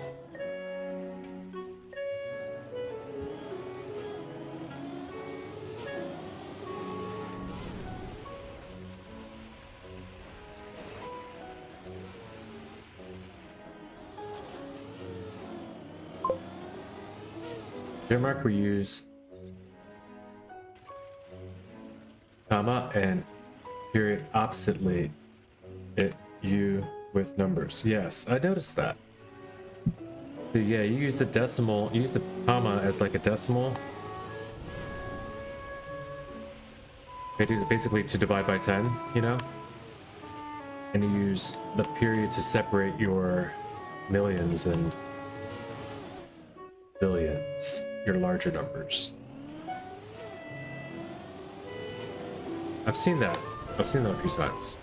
Denmark, we use comma and period oppositely. It you with numbers. Yes, I noticed that. So yeah, you use the decimal, you use the comma as like a decimal. Basically to divide by 10, you know? And you use the period to separate your millions and billions, your larger numbers. I've seen that. I've seen that a few times.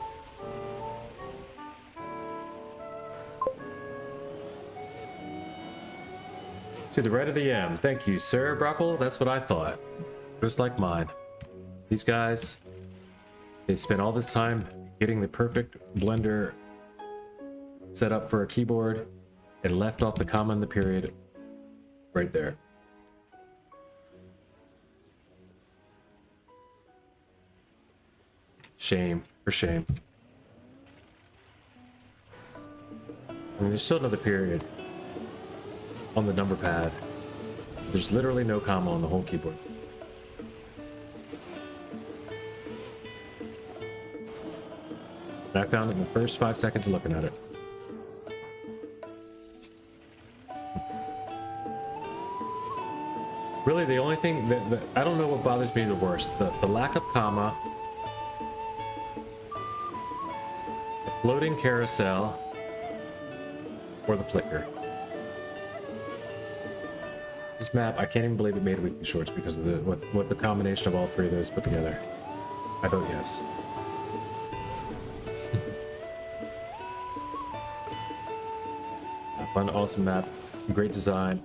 To the right of the M. Thank you, sir. Brockle, that's what I thought. Just like mine. These guys, they spent all this time getting the perfect blender set up for a keyboard and left off the comma and the period right there. Shame, for shame. I mean, there's still another period on the number pad. There's literally no comma on the whole keyboard. And I found it in the first 5 seconds of looking at it. Really, the only thing that I don't know what bothers me the worst, the lack of comma, the floating carousel, or the flicker. This map, I can't even believe it made weekly shorts because of what the combination of all three of those put together. I vote yes. Fun, awesome map, great design.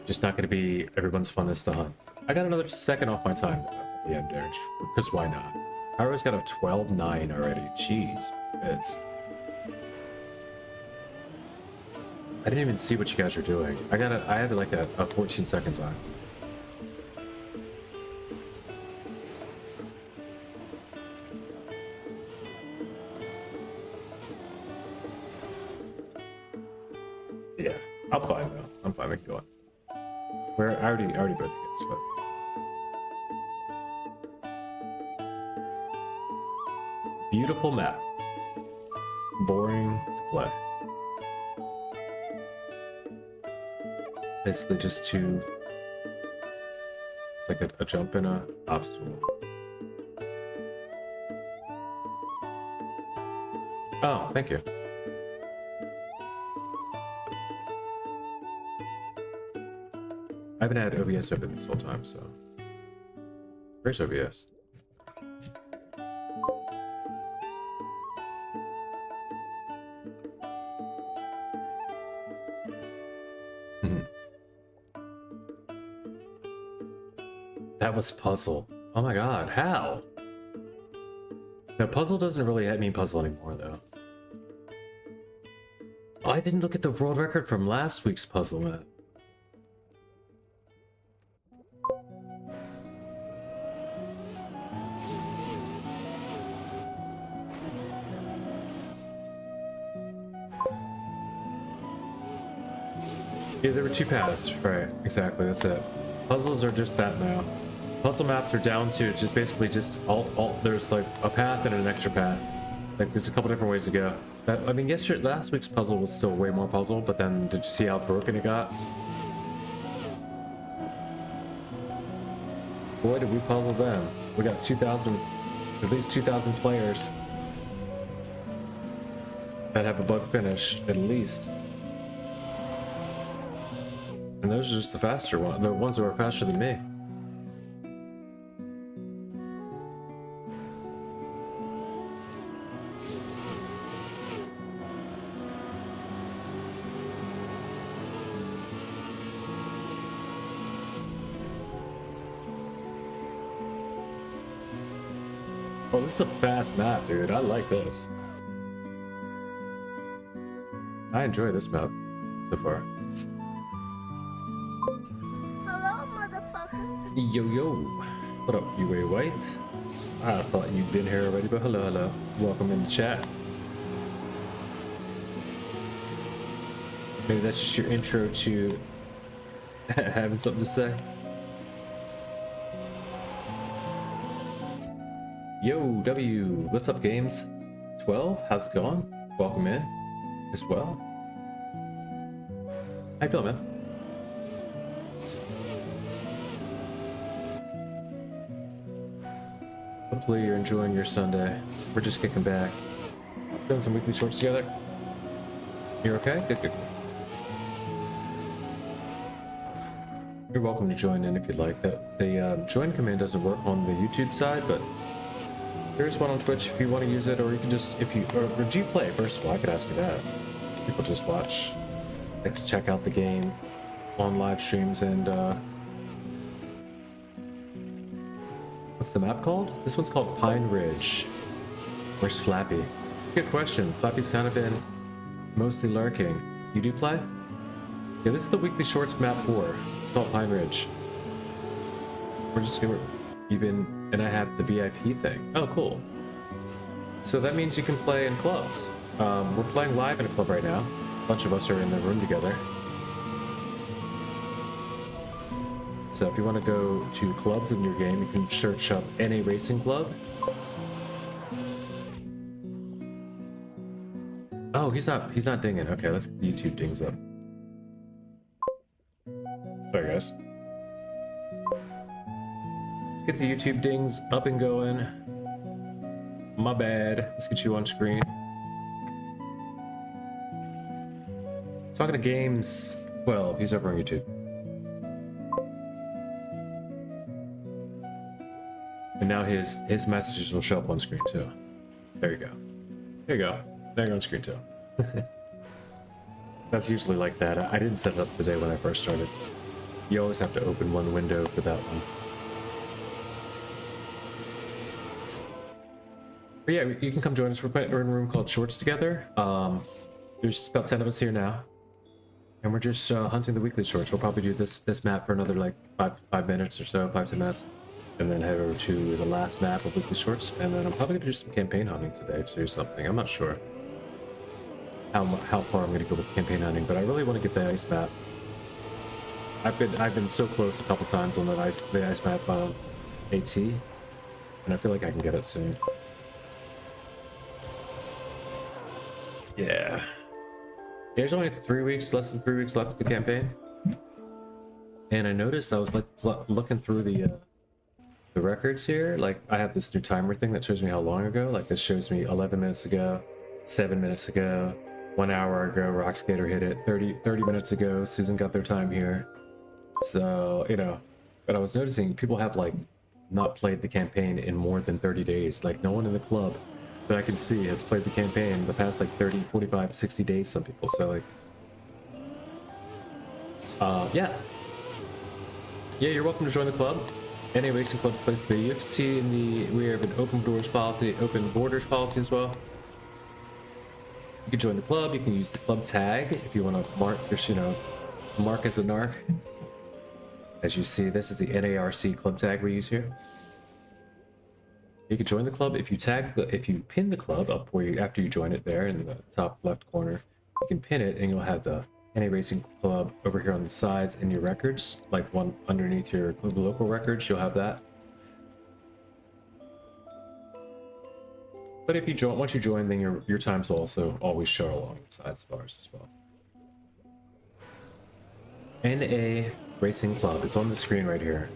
Just not going to be everyone's funnest to hunt. I got another second off my time. the end there, because why not? Pyro's got a 12-9 already. Jeez, it's. I didn't even see what you guys were doing. I had like a 14 seconds on. Yeah, I'm fine though. I'm fine. We can go on. I already voted against, but. Beautiful map. Boring to play. Basically just two. It's like a jump and a obstacle. Oh, thank you. I haven't had OBS open this whole time, so. Where's OBS? That was puzzle. Oh my god, how? No, puzzle doesn't really mean puzzle anymore, though. Oh, I didn't look at the world record from last week's puzzle map. Yeah, there were two paths. Right, exactly, that's it. Puzzles are just that now. Puzzle maps are down to just basically just all there's like a path and an extra path. Like there's a couple different ways to go. I mean, last week's puzzle was still way more puzzle, but then did you see how broken it got? Boy, did we puzzle them. We got 2,000, at least 2,000 players that have a bug finish, at least. And those are just the faster ones, the ones that were faster than me. Oh, this is a fast map, dude. I like this. I enjoy this map so far. Hello, motherfucker. Yo, yo. What up, UA White? I thought you'd been here already, but hello, hello. Welcome in the chat. Maybe that's just your intro to having something to say. Yo, W, what's up, games? 12, how's it going? Welcome in as well. How you feeling, man? Hopefully you're enjoying your Sunday. We're just kicking back. Doing some weekly shorts together. You're okay? Good, good, good. You're welcome to join in if you'd like. The join command doesn't work on the YouTube side, but there's one on Twitch if you want to use it, or you can just, or do you play? First of all, I could ask you that. Some people just watch, like to check out the game on live streams, and what's the map called? This one's called Pine Ridge. Where's Flappy? Good question. Flappy's kind of been mostly lurking. You do play? Yeah, this is the weekly shorts map 4. It's called Pine Ridge. We're just gonna, and I have the VIP thing. Oh, cool. So that means you can play in clubs. We're playing live in a club right now. A bunch of us are in the room together. So if you want to go to clubs in your game, you can search up NA Racing Club. Oh, he's not dinging. Okay, let's get the YouTube dings up. Sorry, guys. Get the YouTube dings up and going. My bad. Let's get you on screen. Talking to Games 12. He's over on YouTube. And now his messages will show up on screen too. There you go. There you go. There you're on screen too. That's usually like that. I didn't set it up today when I first started. You always have to open one window for that one. But yeah, you can come join us. We're in a room called Shorts together. There's about 10 of us here now, and we're just hunting the weekly shorts. We'll probably do this map for another like five minutes or so, 5-10 minutes, and then head over to the last map of weekly shorts. And then I'm probably gonna do some campaign hunting today to do something. I'm not sure how far I'm gonna go with campaign hunting, but I really want to get the ice map. I've been so close a couple times on the ice map AT, and I feel like I can get it soon. Yeah. There's only less than 3 weeks left of the campaign, and I noticed I was like looking through the records here. Like I have this new timer thing that shows me how long ago. Like this shows me 11 minutes ago, 7 minutes ago, 1 hour ago. Rockskater hit it. 30 minutes ago. Susan got their time here. So you know, but I was noticing people have like not played the campaign in more than 30 days. Like no one in the club that I can see has played the campaign the past like 30, 45, 60 days, some people. So like, yeah, you're welcome to join the club. NA.RC Club's place to be. You can see we have an open doors policy, open borders policy as well. You can join the club. You can use the club tag if you want to mark, just, you know, mark as a narc. As you see, this is the NA.RC club tag we use here. You can join the club if you pin the club up where you after you join it there in the top left corner. You can pin it and you'll have the NA Racing Club over here on the sides in your records, like one underneath your local records. You'll have that. But if you join, once you join, then your times will also always show along the sides of ours as well. NA Racing Club. It's on the screen right here.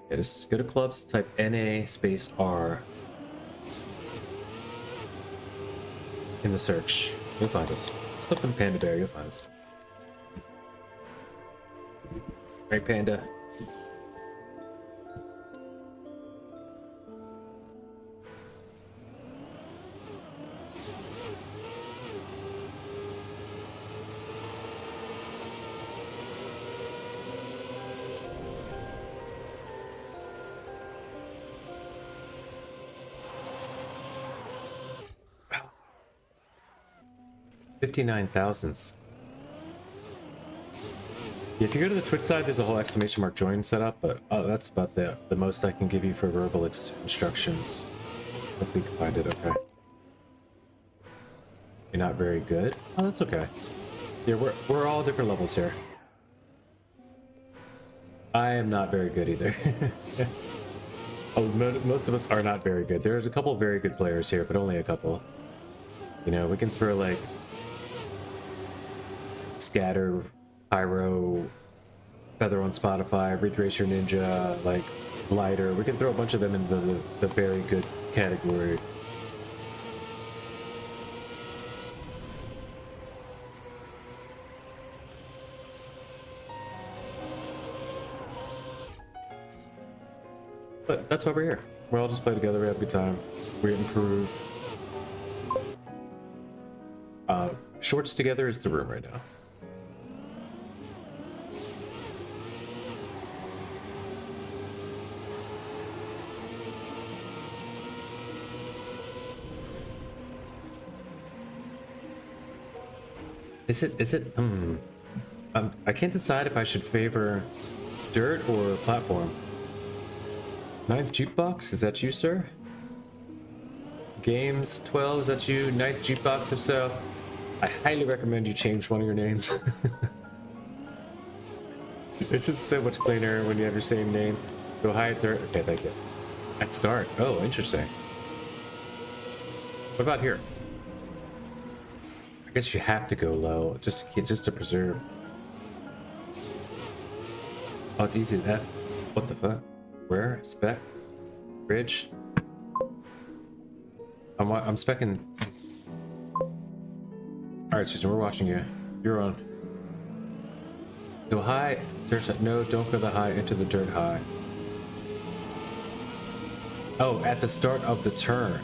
Yeah, just go to clubs, type NA space R in the search. You'll find us. Just look for the panda bear, you'll find us. Right, panda? $59,000. If you go to the Twitch side, there's a whole exclamation mark join set up, but that's about the most I can give you for verbal instructions. Hopefully you can find it okay. You're not very good? Oh, that's okay. Yeah, we're all different levels here. I am not very good either. Oh, most of us are not very good. There's a couple of very good players here, but only a couple. You know, we can throw like Scatter, Pyro, Feather on Spotify, Ridge Racer Ninja, like Lighter. We can throw a bunch of them into the very good category. But that's why we're here. We all just play together, we have a good time, we improve. Shorts together is the room right now. Is it I can't decide if I should favor dirt or platform. Ninth jukebox, is that you, sir? Games 12, is that you? Ninth jukebox, if so, I highly recommend you change one of your names. It's just so much cleaner when you have your same name. Go high at dirt. Okay, thank you. At start. Oh, interesting. What about here? I guess you have to go low just to preserve. Oh, it's easy to F. What the fuck? Where? Spec? Bridge? I'm specking. Alright, Susan, we're watching you. You're on. Go high. Dirt. No, don't go the high. Into the dirt high. Oh, at the start of the turn.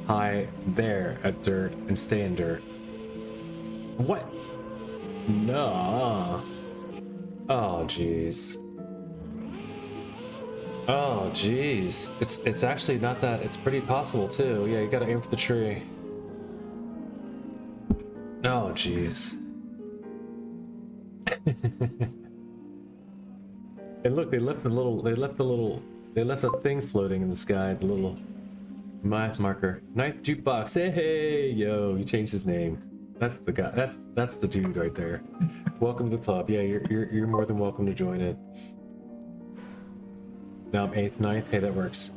High there at dirt and stay in dirt. What? No. Oh, jeez. Oh, jeez. It's actually not that. It's pretty possible too. Yeah, you gotta aim for the tree. Oh, jeez. And look, they left a thing floating in the sky. The little marker. Ninth jukebox. Hey, yo, he changed his name. That's the guy. That's the dude right there. Welcome to the club. Yeah, you're more than welcome to join it. Now I'm 8th, 9th. Hey, that works.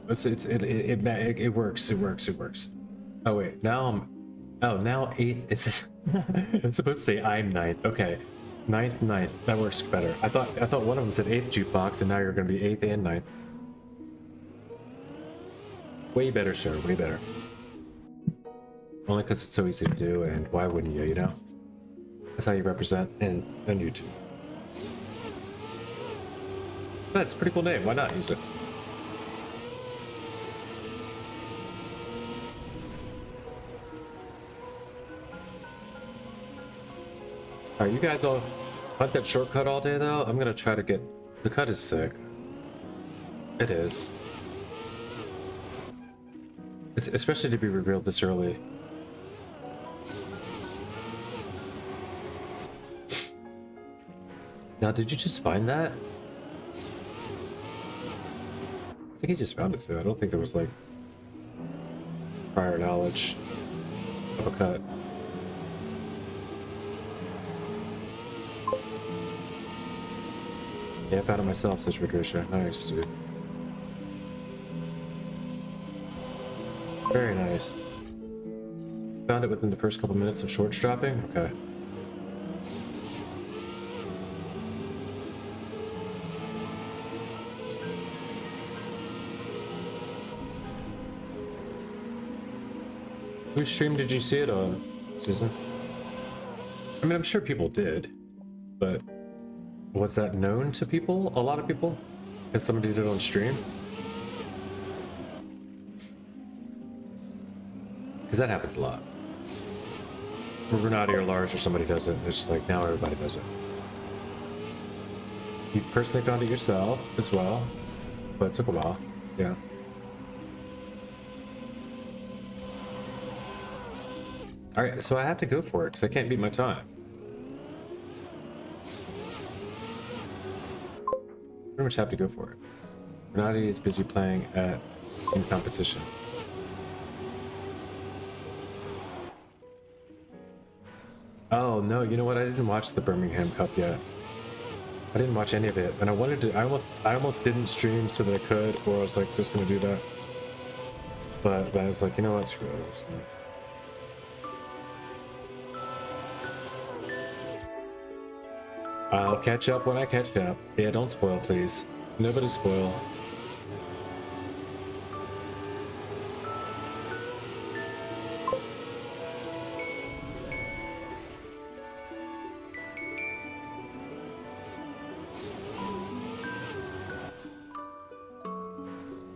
It works. It works. Oh wait, now I'm. Oh, now 8th. It's it's supposed to say I'm 9th. Okay, 9th. That works better. I thought one of them said 8th jukebox, and now you're going to be 8th and 9th. Way better, sir. Way better. Only because it's so easy to do, and why wouldn't you? You know. That's how you represent in on YouTube. That's a pretty cool name. Why not use it? Are you guys all want that shortcut all day though? I'm gonna try to get the cut is sick. It is. It's especially to be revealed this early. Now, did you just find that? I think he just found it too. I don't think there was like prior knowledge of a cut. Yeah, I found it myself, says Radrisha. Nice, dude. Very nice. Found it within the first couple minutes of shorts dropping? Okay. Whose stream did you see it on, Susan? I mean, I'm sure people did, but was that known to people? A lot of people? Because somebody did it on stream? Because that happens a lot. When Renati or Lars or somebody does it, it's just like now everybody does it. You've personally found it yourself as well, but it took a while. Yeah. Alright, so I have to go for it because I can't beat my time. Pretty much have to go for it. Renati is busy playing in competition. Oh no, you know what? I didn't watch the Birmingham Cup yet. I didn't watch any of it, and I wanted to. I almost didn't stream so that I could, or I was like just gonna do that. But I was like, you know what? Screw it. I'll catch up when I catch up. Yeah, don't spoil, please. Nobody spoil.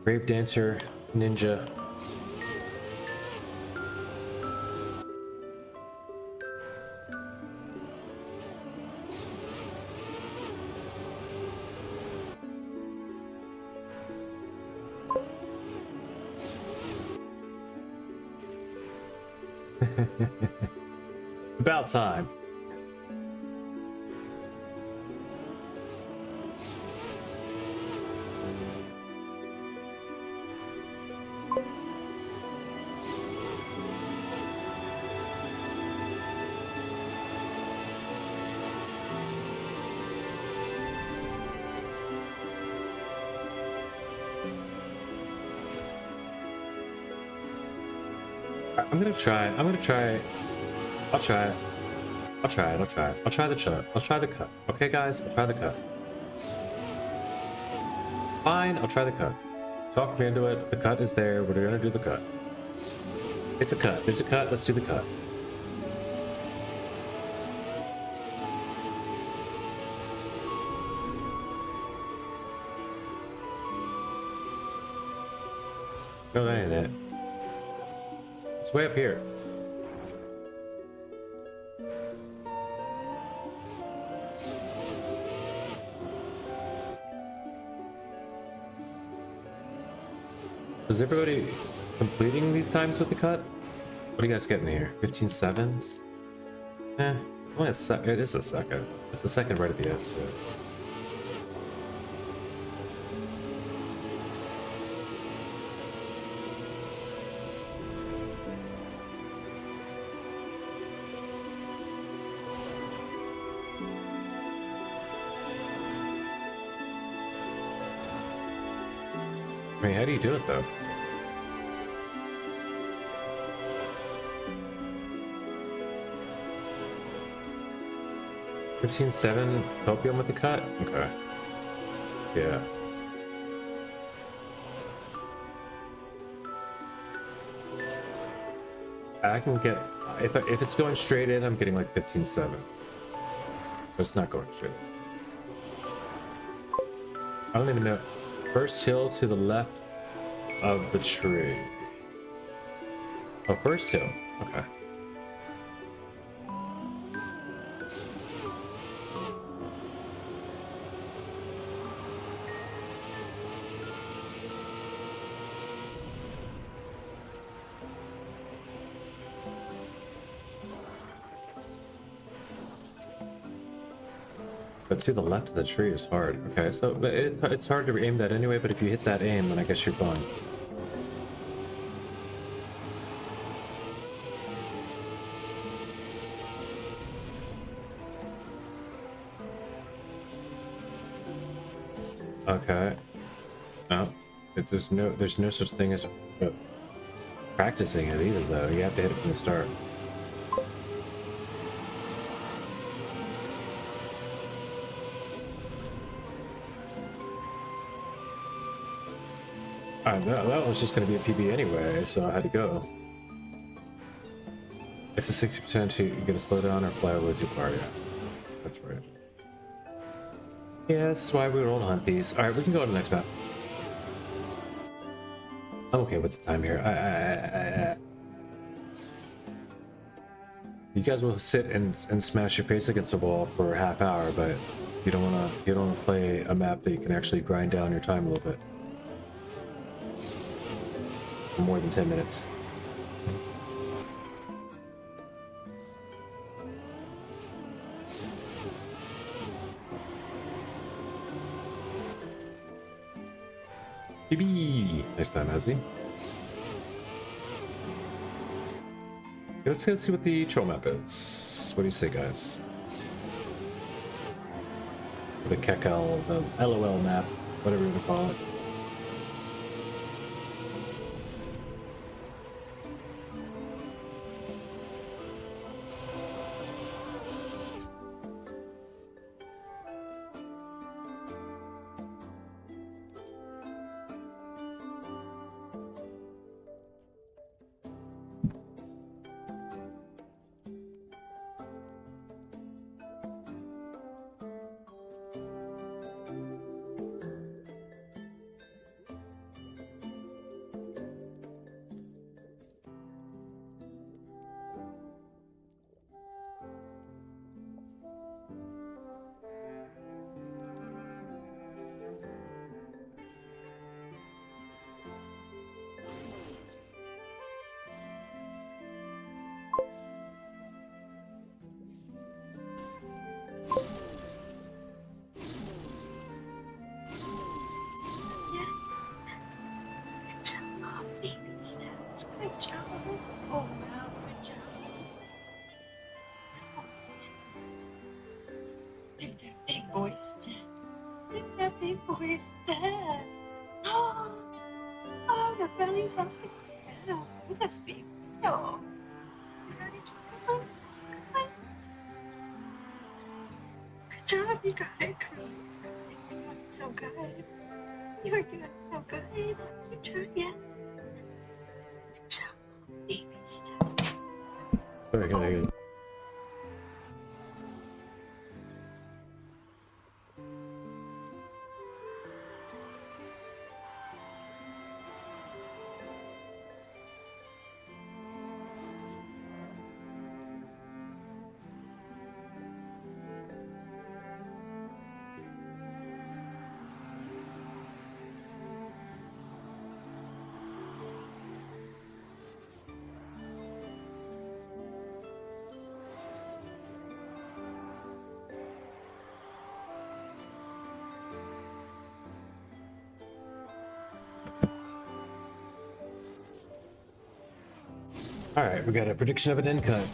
Brave Dancer, Ninja. About time. I'm gonna try. I'll try it. I'll try the cut. I'll try the cut. Okay, guys? I'll try the cut. Fine, I'll try the cut. Talk me into it. The cut is there. We're gonna do the cut. It's a cut. There's a cut. Let's do the cut. No, that ain't it. It's way up here. Is everybody completing these times with the cut? What are you guys getting here? 15 sevens? Eh, only it is a second. It's the second right at the end. So. I mean, how do you do it though? $15.7 copium with the cut? Okay. Yeah. I can get if it's going straight in, I'm getting like 15.7. But it's not going straight in. I don't even know. First hill to the left of the tree. Oh, first hill. Okay. But to the left of the tree is hard. Okay, so but it's hard to aim that anyway, but if you hit that aim, then I guess you're done. Okay. No. There's no such thing as practicing it either, though. You have to hit it from the start. That was just going to be a PB anyway, so I had to go. It's a 60% you get to slow down or fly a little too far, yeah. That's right. Yeah, that's why we don't hunt these. Alright, we can go to the next map. I'm okay with the time here. You guys will sit and smash your face against a wall for a half hour, but you don't wanna play a map that you can actually grind down your time a little bit. For more than 10 minutes. BB! Nice time, Hezzy. Let's go see what the troll map is. What do you say, guys? The Kekel, the LOL map, whatever you want to call it. Oh, your belly's up. Look at me. Oh. Good job, you guys. You're doing so good. You're doing so good. Keep trying. Good job, baby stuff. Very good. All right, we got a prediction of an end cut.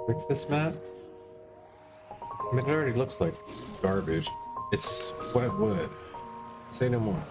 Pick this map? I mean, it already looks like garbage. It's wet wood. Say no more.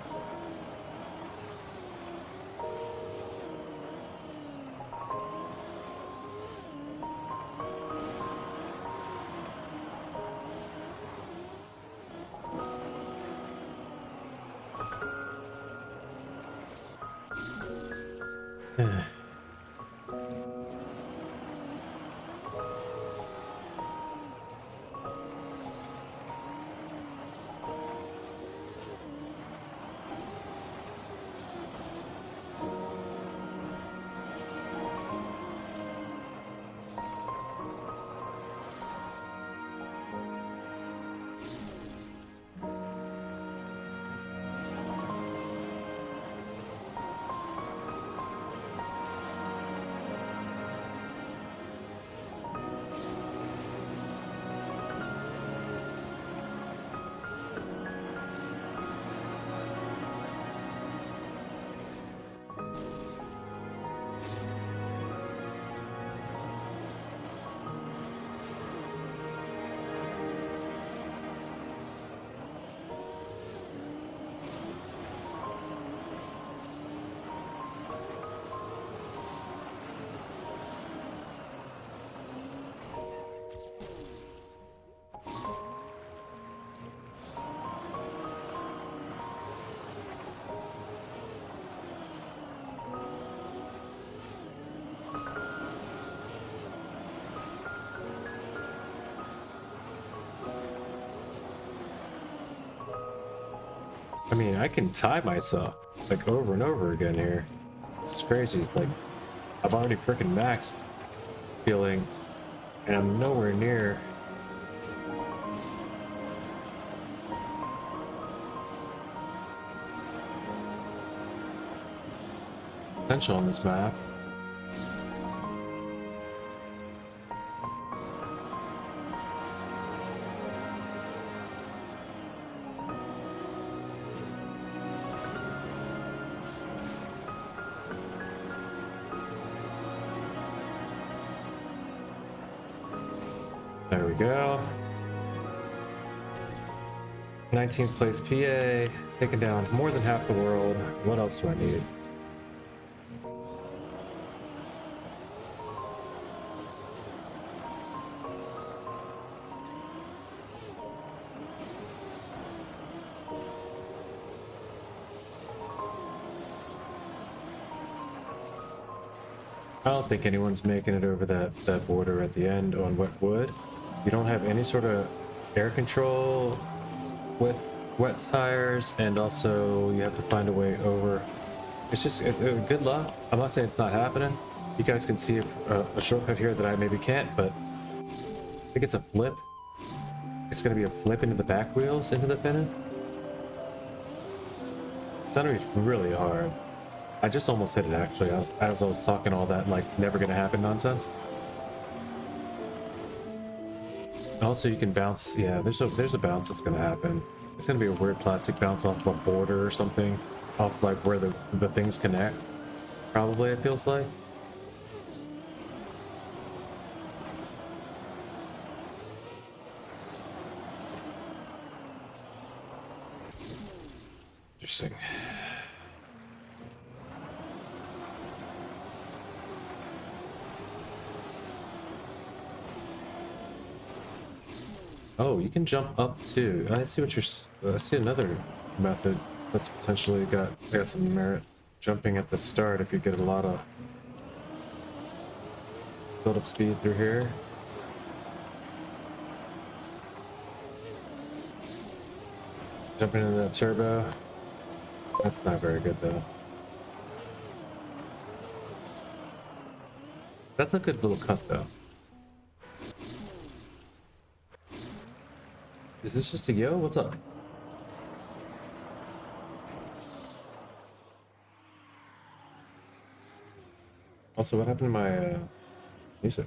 I mean, I can tie myself like over and over again here. It's just crazy. It's like I've already freaking maxed feeling, and I'm nowhere near. Potential on this map. There we go. 19th place PA, taking down more than half the world. What else do I need? I don't think anyone's making it over that border at the end on wet wood. You don't have any sort of air control with wet tires, and also you have to find a way over. It's just good luck. I'm not saying it's not happening. You guys can see a shortcut here that I maybe can't, but I think it's a flip. It's going to be a flip into the back wheels into the finish. It's going to be really hard. I just almost hit it actually. As I was talking all that like never going to happen nonsense. Also, you can bounce. Yeah, there's a bounce that's gonna happen. It's gonna be a weird plastic bounce off of a border or something, off like where the things connect. Probably, it feels like. Interesting. Oh, you can jump up too. I see what I see another method that's potentially got some merit. Jumping at the start if you get a lot of build up speed through here. Jumping into that turbo. That's not very good though. That's a good little cut though. Is this just a yo? What's up? Also, what happened to my music?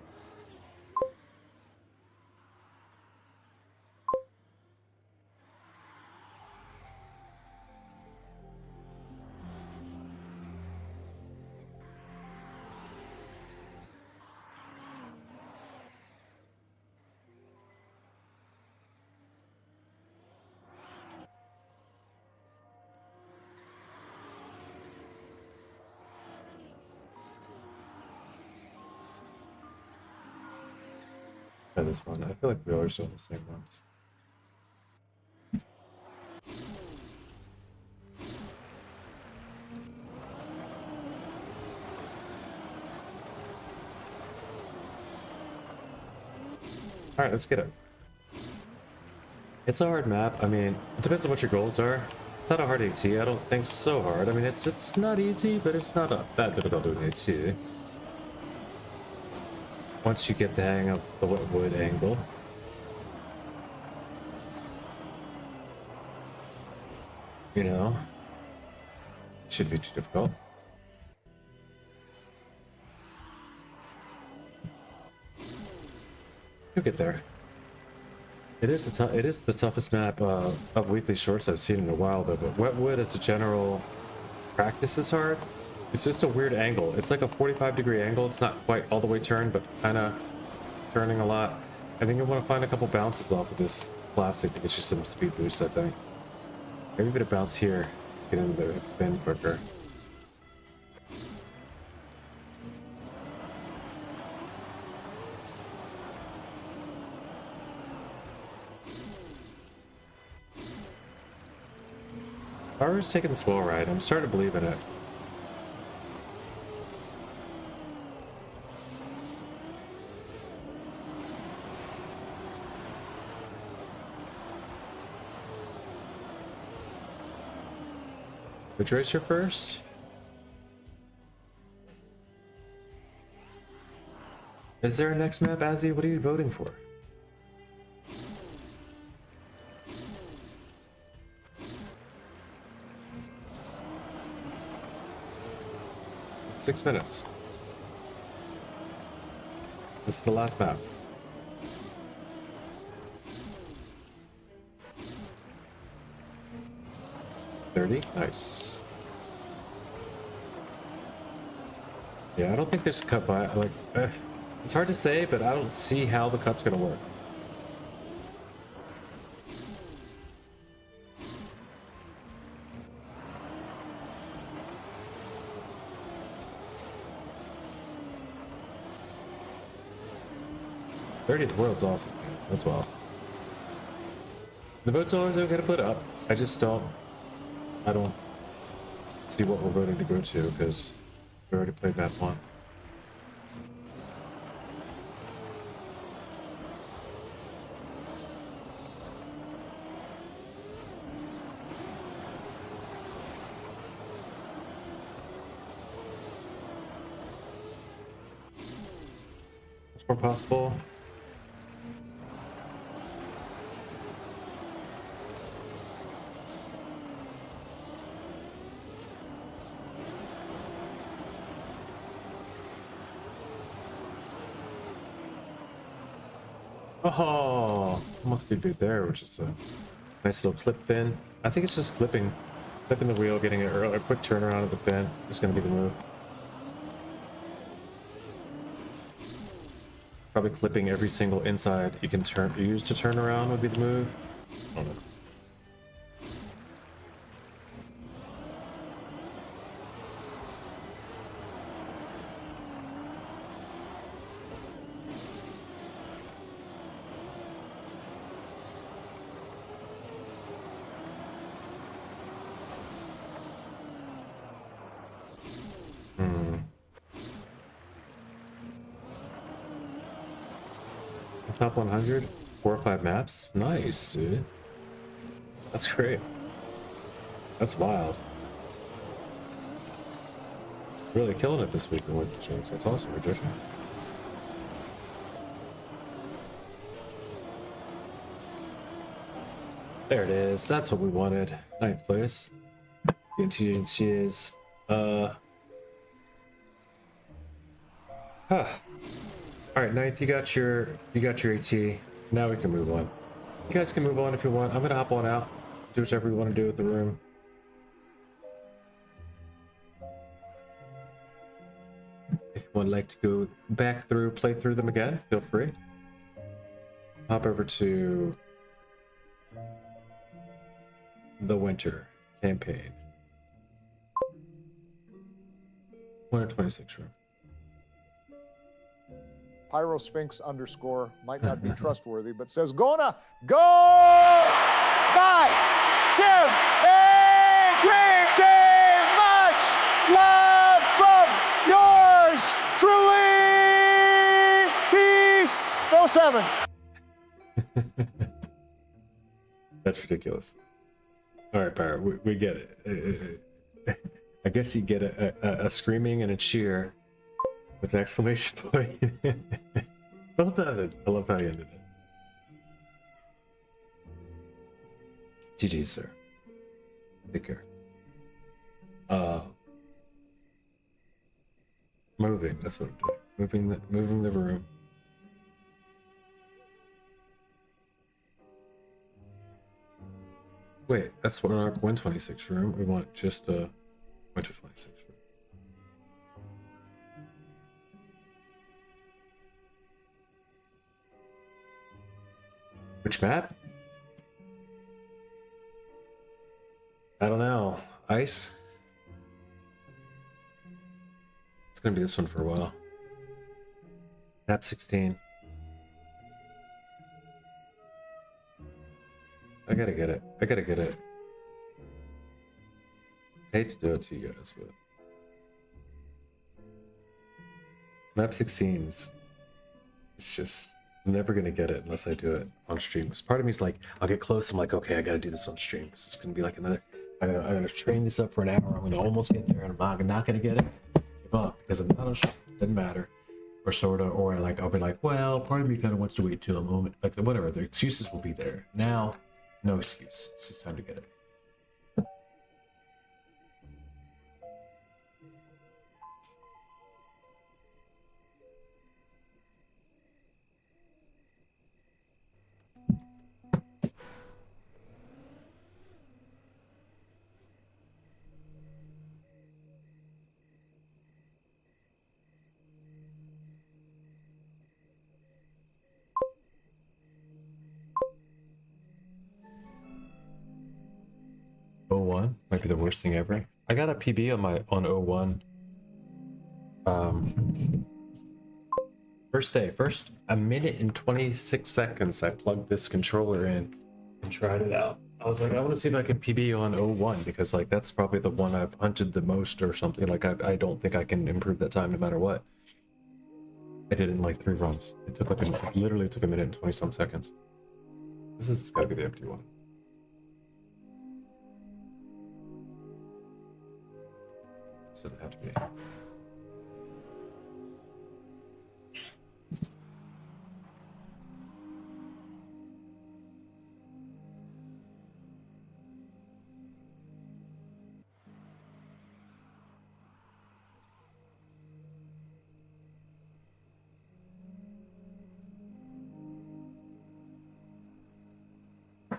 Yeah, this one. I feel like we always doing the same ones. All right, let's get it. It's a hard map. I mean, it depends on what your goals are. It's not a hard AT. I don't think so hard. I mean, it's not easy, but it's not that difficult to do an AT. Once you get the hang of the wood angle. You know, shouldn't be too difficult. You'll get there. It is the toughest map of weekly shorts I've seen in a while, though. But Wetwood, as a general practice, is hard. It's just a weird angle. It's like a 45-degree angle. It's not quite all the way turned, but kind of turning a lot. I think you want to find a couple bounces off of this plastic to get you some speed boost, I think. Maybe a bit of bounce here, get into the bend quicker. Power's taking this wall right. I'm starting to believe in it. Which racer first? Is there a next map, Azzy? What are you voting for? It's 6 minutes. This is the last map. Nice. Yeah, I don't think there's a cut by, like, it's hard to say, but I don't see how the cut's gonna work. The world's awesome, guys. That's well. The votes are always okay to put up. I don't see what we're voting to go to because we already played map 1. What's more possible? Oh, must be big there, which is a nice little clip fin. I think it's just flipping the wheel, getting a quick turnaround of the fin. Is going to be the move. Probably clipping every single inside you can use to turn around would be the move. I don't know. Top 100, 4 or 5 maps. Nice, dude. That's great. That's wild. Really killing it this week in Winter Shorts. That's awesome, Richard. There it is. That's what we wanted. Ninth place. She is. Huh. All right, ninth. You got your AT. Now we can move on. You guys can move on if you want. I'm gonna hop on out. Do whatever you want to do with the room. If you would like to go back through, play through them again, feel free. Hop over to the winter campaign. 126 room. Pyrosphinx _ might not be trustworthy, but says gonna go by Tim and Green Game. Much love from yours truly. Peace. 07. That's ridiculous. All right, Pyro, we get it. I guess you get a screaming and a cheer with an exclamation point. Well done. I love how you ended it. GG, sir. Take care. Moving. That's what I'm doing. Moving the room. Wait, that's what our 126 room. We want just a 126 room. Which map? I don't know. Ice? It's gonna be this one for a while. Map 16. I gotta get it. I gotta get it. I hate to do it to you guys, but map 16's, it's just, I'm never gonna get it unless I do it on stream. Because part of me is like, I'll get close. I'm like, okay, I gotta do this on stream. Because it's gonna be like another. I'm gonna train this up for an hour. I'm gonna almost get there, and I'm not gonna get it. Give up because I'm not on stream. Doesn't matter, or sorta, or like I'll be like, well, part of me kind of wants to wait till a moment. Like whatever, the excuses will be there. Now, no excuse. It's just time to get it. O1 might be the worst thing ever. I got a PB on O1. First day, first a minute and 26 seconds I plugged this controller in and tried it out. I was like, I want to see if I can PB on O1 because like that's probably the one I've hunted the most or something. Like I don't think I can improve that time no matter what. I did it in like 3 runs. It took like it literally took a minute and 20 some seconds. This has got to be the empty one. So they have to be.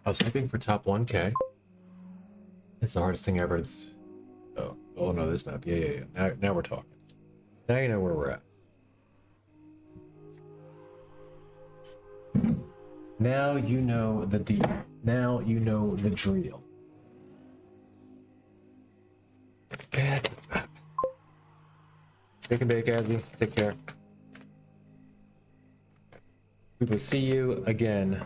I was hoping for top 1K. It's the hardest thing ever. Oh no, this map. Yeah. Now we're talking. Now you know where we're at. Now you know the deal. Now you know the drill. That's the map. Take and bake, Azzy. Take care. We will see you again.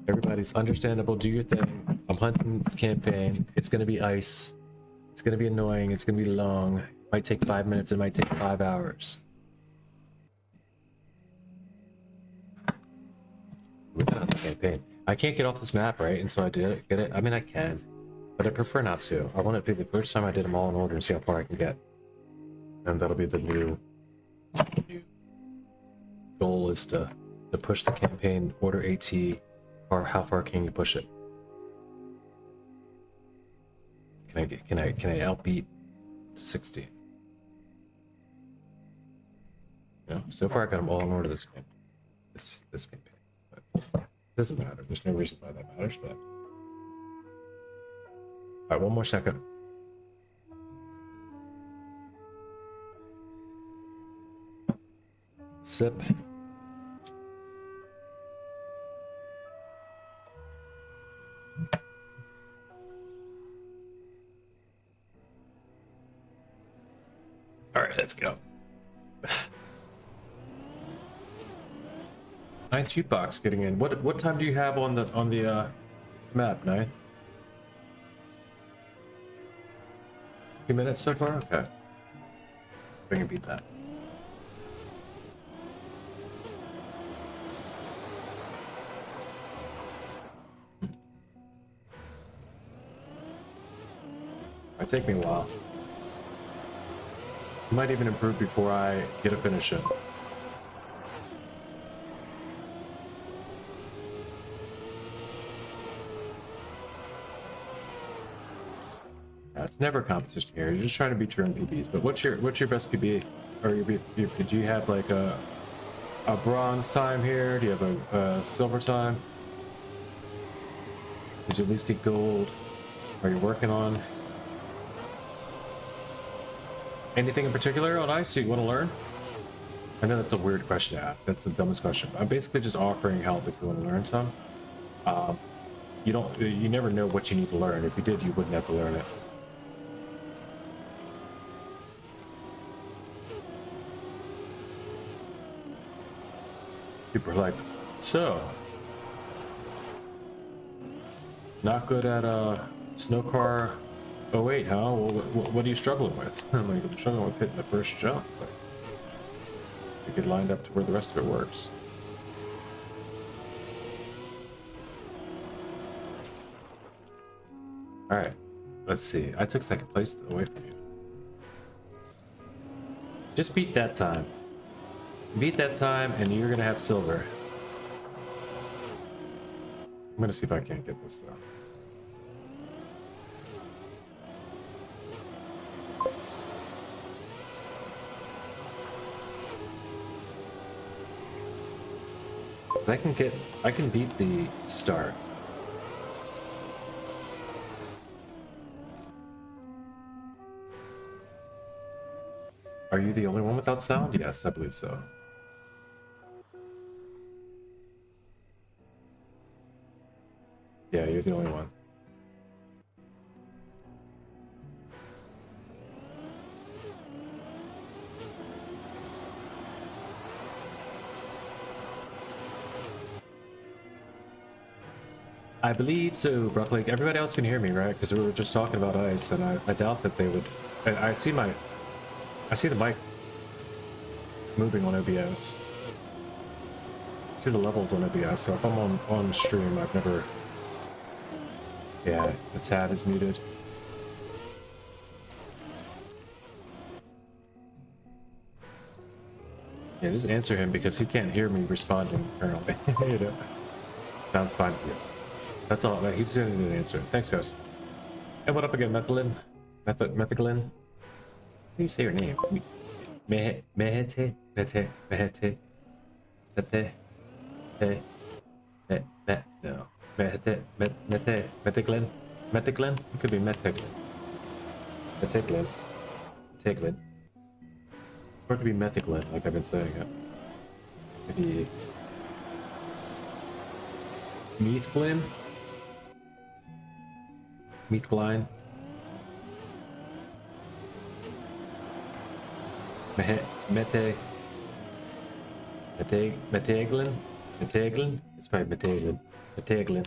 Everybody's understandable. Do your thing. I'm hunting campaign. It's gonna be ice. It's gonna be annoying. It's gonna be long. It might take 5 minutes. It might take 5 hours. We're done the campaign. I can't get off this map, right? And so I did get it. I mean, I can, but I prefer not to. I want it to be the first time I did them all in order and see how far I can get. And that'll be the new goal is to push the campaign order AT, or how far can you push it? can I outbeat to 60? You know, so far I got them all in order this game. This campaign. But it doesn't matter. There's no reason why that matters, but alright, one more second. Sip. All right, let's go. Ninth jukebox getting in. What time do you have on the map, Ninth? 2 minutes so far? Okay. We can beat that. Might take me a while. Might even improve before I get a finish in. It's never a competition here. You're just trying to beat your own PBs. But what's your best PB? Or do you have like a bronze time here? Do you have a silver time? Did you at least get gold? Are you working on anything in particular on ice you want to learn? I know that's a weird question to ask. That's the dumbest question. I'm basically just offering help if you want to learn some. You never know what you need to learn. If you did, you wouldn't have to learn it. People are like, so not good at snow car 08, huh? Well, what are you struggling with? I'm like, I'm struggling with hitting the first jump, but you get lined up to where the rest of it works. All right, let's see. I took second place away from you. Just beat that time. Beat that time, and you're gonna have silver. I'm gonna see if I can't get this though. I can beat the start. Are you the only one without sound? Yes, I believe so. Yeah, you're the only one. I believe so, Broccoli. Everybody else can hear me, right? Because we were just talking about ice, and I doubt that they would. I see the mic moving on OBS. I see the levels on OBS, so if I'm on stream, I've never. Yeah, the tab is muted. Yeah, just answer him because he can't hear me responding apparently. You know, sounds fine to you. That's all. He just didn't need an answer. Thanks, guys. And what up again, Methyglin? Methyglin? How do you say your name? Mehete? Mehete? Mehete? No. Methyglin? Methyglin? It could be Methyglin. Methyglin. Or it could be Methyglin, like I've been saying it. Maybe Meathglin? Meathglin? Meteglin? Meteglin? It's probably Meteglin. Meteglin.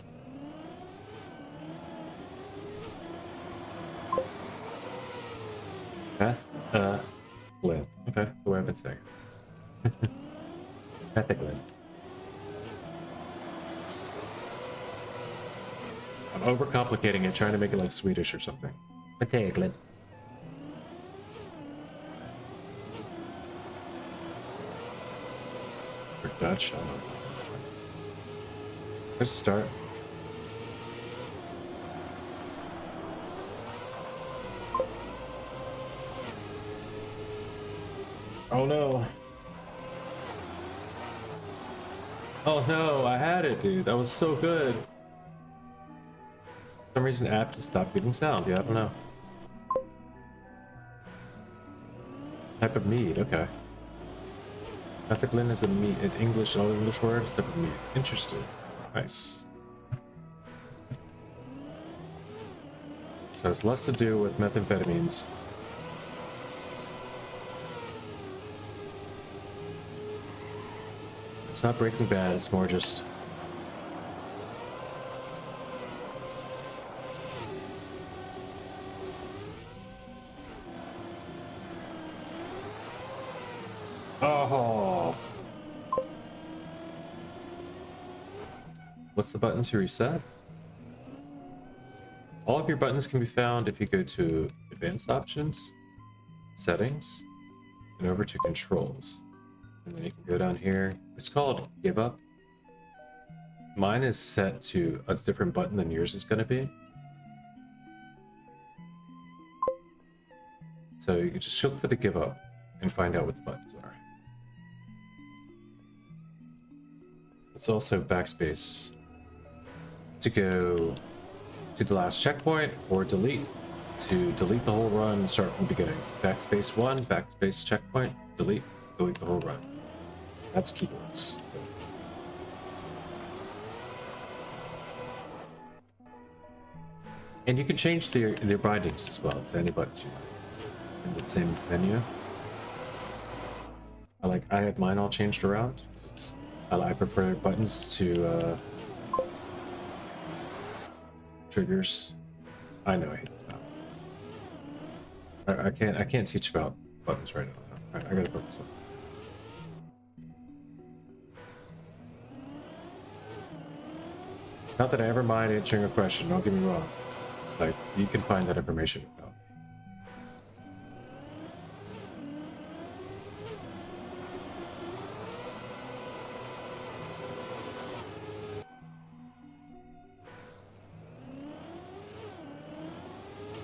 Glin. Okay, the way I've been saying it. Meteglin. I'm overcomplicating it, trying to make it like Swedish or something. Meteglin. Or Dutch, I don't know what that sounds like. Where's the start? Oh no. Oh no, I had it, dude. That was so good. For some reason, app just stopped giving sound. Yeah, I don't know. Type of mead, okay. Ethiclin is a meat, an English, all English word, type of meat. Interesting. Nice. So it's less to do with methamphetamines. It's not Breaking Bad, it's more just... Oh! What's the button to reset? All of your buttons can be found if you go to Advanced Options, Settings, and over to Controls. And then you can go down here. It's called Give Up. Mine is set to a different button than yours is going to be. So you can just look for the Give Up and find out what the buttons are. It's also backspace to go to the last checkpoint, or delete to delete the whole run and start from the beginning. Backspace 1, backspace checkpoint, delete the whole run. That's keyboards. So. And you can change their bindings as well to any buttons you like in the same menu. I have mine all changed around because it's I prefer buttons to triggers. I know I hate this map. I can't teach about buttons right now. Alright, I gotta focus on this. Not that I ever mind answering a question, don't get me wrong. Like, you can find that information without.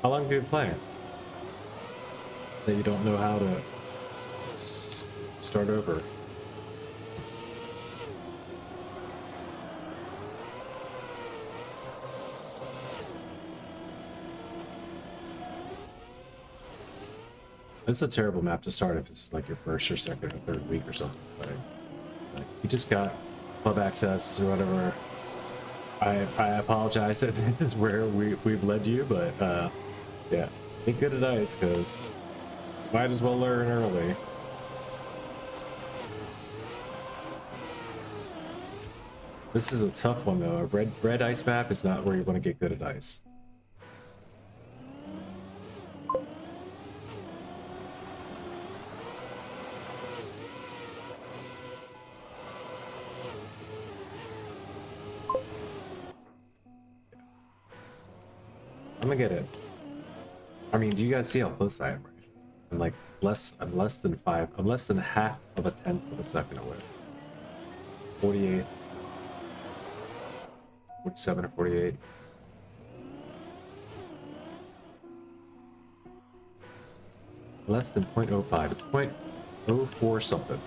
How long have you been playing? That you don't know how to start over. It's a terrible map to start if it's like your first or second or third week or something. Like you just got club access or whatever. I apologize that this is where we've led you, but yeah, get good at ice because might as well learn early. This is a tough one though. A red ice map is not where you want to get good at ice. I'm gonna get it. I mean, do you guys see how close I am right now? I'm less than half of a tenth of a second away. 48th. 47 or 48. Less than 0.05. It's 0.04 something.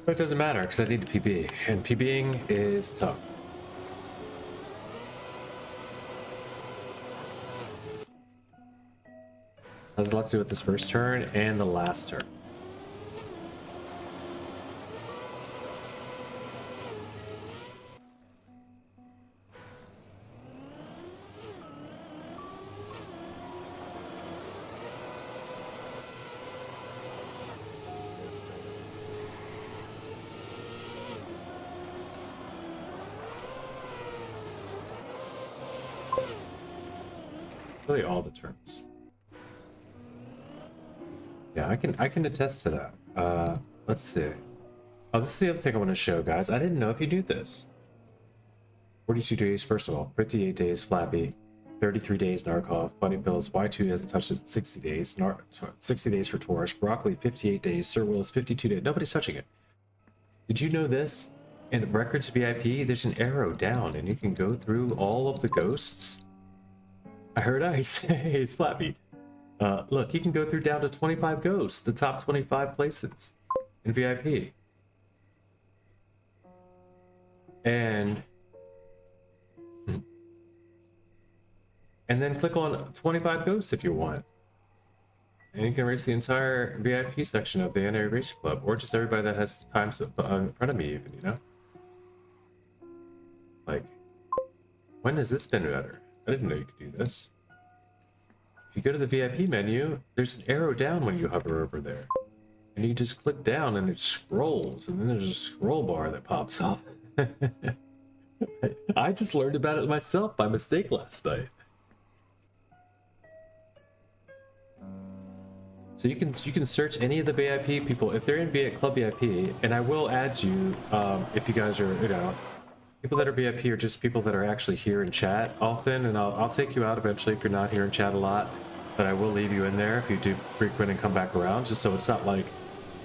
But it doesn't matter because I need to PB, and PBing is tough. Has a lot to do with this first turn and the last turn. Really all the turns. Yeah, I can attest to that. Let's see. Oh, this is the other thing I want to show, guys. I didn't know if you knew this. 42 days, first of all. 58 days, Flappy. 33 days, Narkov. Funny Pills. Y2 hasn't touched it 60 days. 60 days for Taurus. Broccoli, 58 days. Sir Will's, 52 days. Nobody's touching it. Did you know this? In Records VIP, there's an arrow down, and you can go through all of the ghosts I heard ice. Hey, it's Flappy. Look, you can go through down to 25 ghosts, the top 25 places in VIP. And then click on 25 ghosts if you want. And you can race the entire VIP section of the NA.RC Club, or just everybody that has time in front of me even, you know? Like, when has this been better? I didn't know you could do this. If you go to the VIP menu, there's an arrow down when you hover over there. And you just click down and it scrolls, and then there's a scroll bar that pops up. I just learned about it myself by mistake last night. So you can search any of the VIP people if they're in Club VIP, and I will add you if you guys are, you know, people that are VIP are just people that are actually here in chat often, and I'll take you out eventually if you're not here in chat a lot, but I will leave you in there if you do frequent and come back around, just so it's not like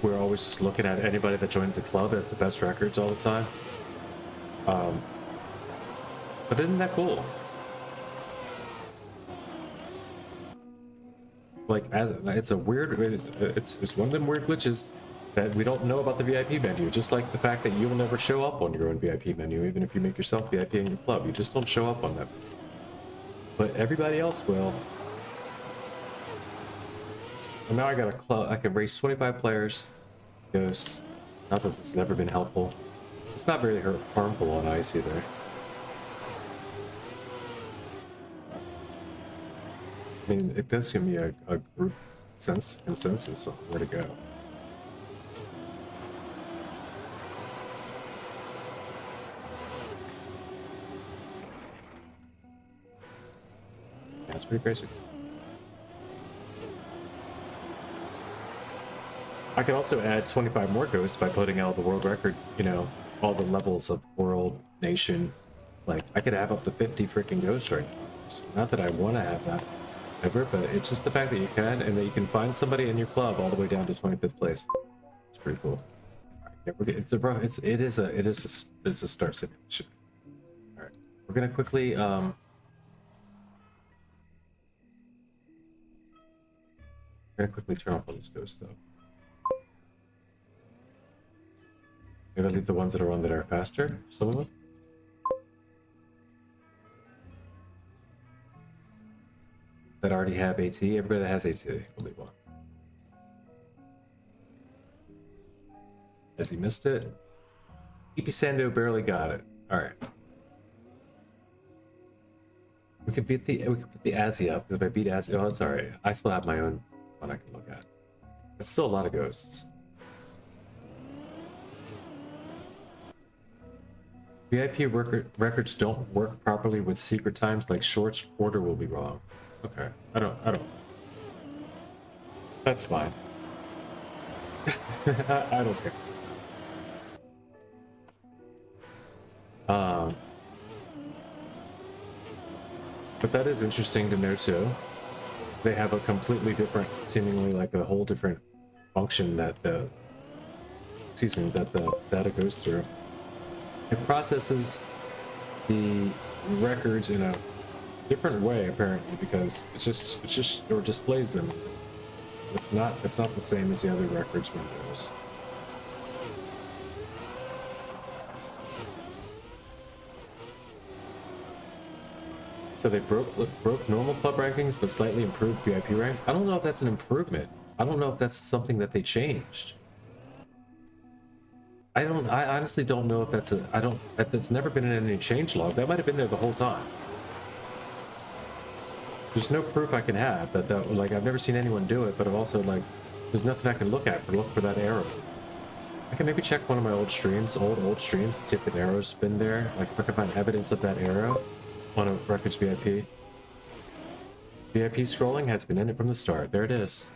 we're always just looking at anybody that joins the club as the best records all the time. But isn't that cool? Like, it's a weird, it's one of them weird glitches that we don't know about the VIP menu, just like the fact that you will never show up on your own VIP menu, even if you make yourself VIP in your club. You just don't show up on that. But everybody else will. And now I got a club, I can race 25 players. Ghosts. Not that this has ever been helpful. It's not very harmful on ice either. I mean, it does give me a group consensus of where to go. Yeah, it's pretty crazy. I could also add 25 more ghosts by putting out the world record, you know, all the levels of world, nation. Like, I could have up to 50 freaking ghosts right now. So not that I want to have that ever, but it's just the fact that you can, and that you can find somebody in your club all the way down to 25th place. It's pretty cool. Yeah, it's a start simulation. All right, we're gonna quickly turn off all these ghosts though. Maybe I'll leave the ones that are on that are faster. Some of them. That already have AT. Everybody that has AT, will leave one. Has he missed it? EP Sando barely got it. All right. We could put the Azzy up, because if I beat Azzy, oh, it's all right. I still have my own one I can look at. That's still a lot of ghosts. VIP records don't work properly with secret times, like shorts. Order will be wrong. Okay, I don't. That's fine. I don't care. But that is interesting to know too. They have a completely different, seemingly like a whole different function that the data goes through. It processes the records in a different way apparently, because it's just or displays them. So it's not the same as the other records windows. So they broke normal club rankings but slightly improved VIP ranks. I don't know if that's an improvement. I don't know if that's something that they changed. I honestly don't know if that's that's never been in any change log. That might have been there the whole time. There's no proof I can have that like, I've never seen anyone do it, but I've also, like, there's nothing I can look for that arrow. I can maybe check one of my old streams, and see if the arrow's been there. Like, if I can find evidence of that arrow on a Records VIP. VIP scrolling has been in it from the start. There it is.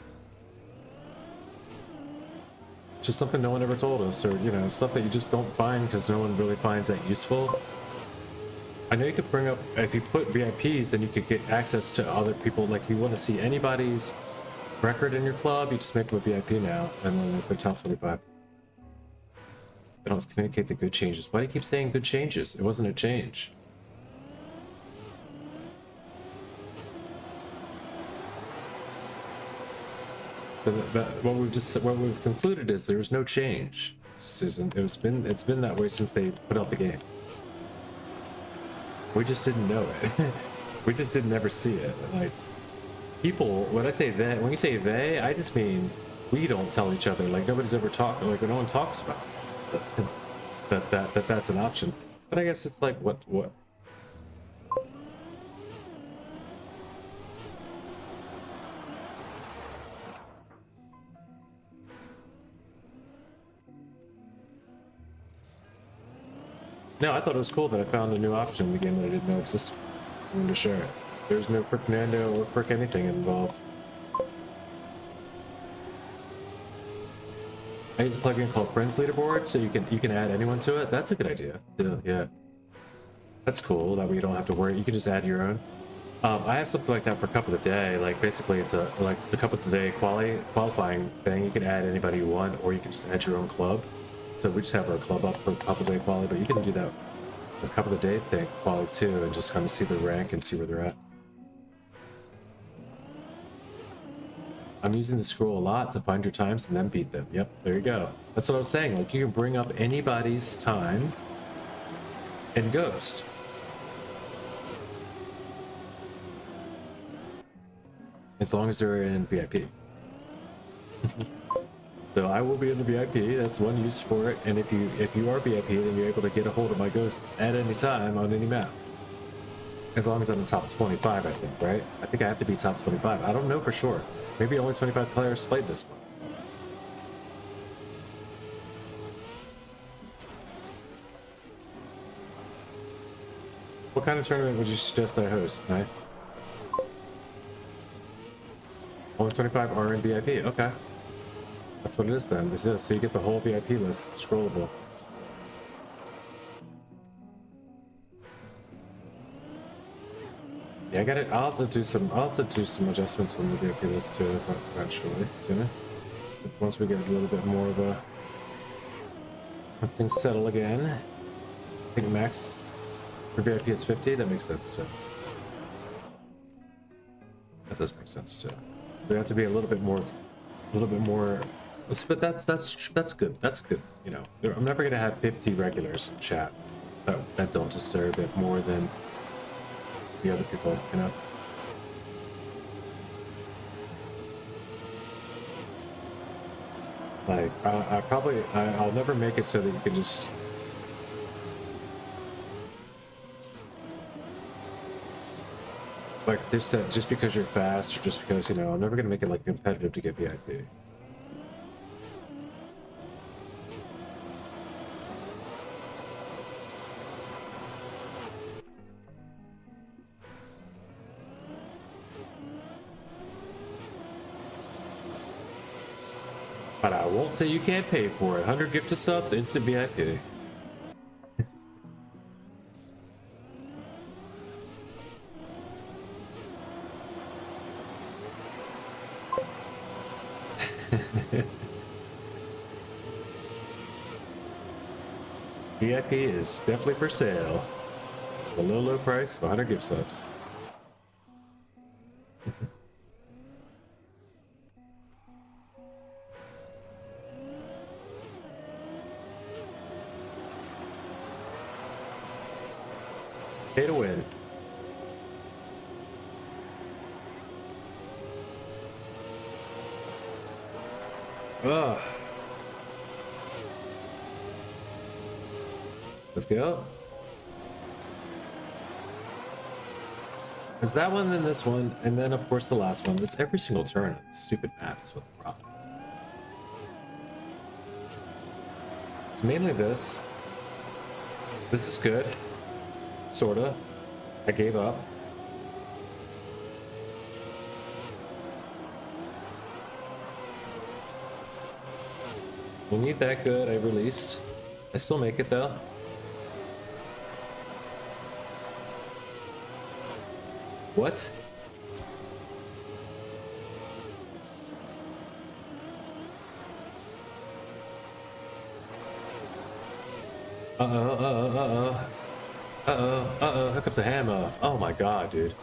Just something no one ever told us, or, you know, stuff that you just don't find because no one really finds that useful. I know you could bring up, if you put VIPs, then you could get access to other people. Like, if you want to see anybody's record in your club, you just make them a VIP now, and then if they're top 25. They don't communicate the good changes. Why do you keep saying good changes? It wasn't a change. But what we've concluded is there's no change, Susan. It's been that way since they put out the game. We just didn't know it. We just didn't ever see it. Like people, when I say they, when you say they, I just mean we don't tell each other. Like nobody's ever talked. Like no one talks about that's an option. But I guess it's like what. No, I thought it was cool that I found a new option in the game that I didn't know existed. I wanted to share it. There's no frick Nando or frick anything involved. I use a plugin called Friends Leaderboard, so you can add anyone to it. That's a good idea. Yeah. That's cool. That way you don't have to worry. You can just add your own. I have something like that for Cup of the Day. Like basically, it's like the Cup of the Day qualifying thing. You can add anybody you want, or you can just add your own club. So we just have our club up for Cup of the Day quality, but you can do that with Cup of the Day thing quality too, and just kind of see the rank and see where they're at. I'm using the scroll a lot to find your times and then beat them. Yep, there you go. That's what I was saying. Like you can bring up anybody's time and Ghost. As long as they're in VIP. So I will be in the VIP. That's one use for it. And if you are VIP, then you're able to get a hold of my Ghost at any time on any map. As long as I'm in top 25, I think, right? I think I have to be top 25. I don't know for sure. Maybe only 25 players played this one. What kind of tournament would you suggest I host, Knife? Only 25 are in VIP. Okay. That's what it is then. So you get the whole VIP list scrollable. Yeah, I got it. I'll have to do some adjustments on the VIP list too eventually, sooner. Once we get a little bit more of things settle again. I think max for VIP is 50. That makes sense too. That does make sense too. They have to be a little bit more. But that's good. That's good. You know, I'm never gonna have 50 regulars in chat that don't deserve it more than the other people. You know. Like I'll never make it so that you can just. Like this, that just because you're fast, or just because, you know, I'm never gonna make it like competitive to get VIP. But I won't say you can't pay for it. 100 gifted subs, instant VIP. VIP is definitely for sale. The low price of 100 gift subs. Pay to win. Ugh. Let's go. It's that one, then this one, and then of course the last one. It's every single turn on this stupid map is what the problem is. It's mainly this. This is good. Sorta. I gave up. We need that good. I released. I still make it though. What? Here comes a hammer. Oh my god, dude.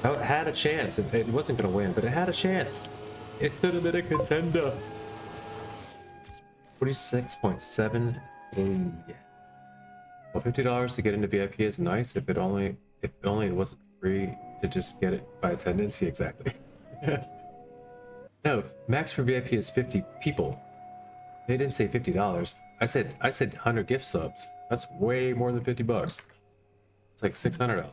Oh, it had a chance. It wasn't going to win, but it had a chance. It could have been a contender. 46.73. Well, $50 to get into VIP is nice if only it wasn't free to just get it by attendance. Yeah, exactly. No, max for VIP is 50 people. They didn't say $50. I said 100 gift subs. That's way more than $50. It's like $600.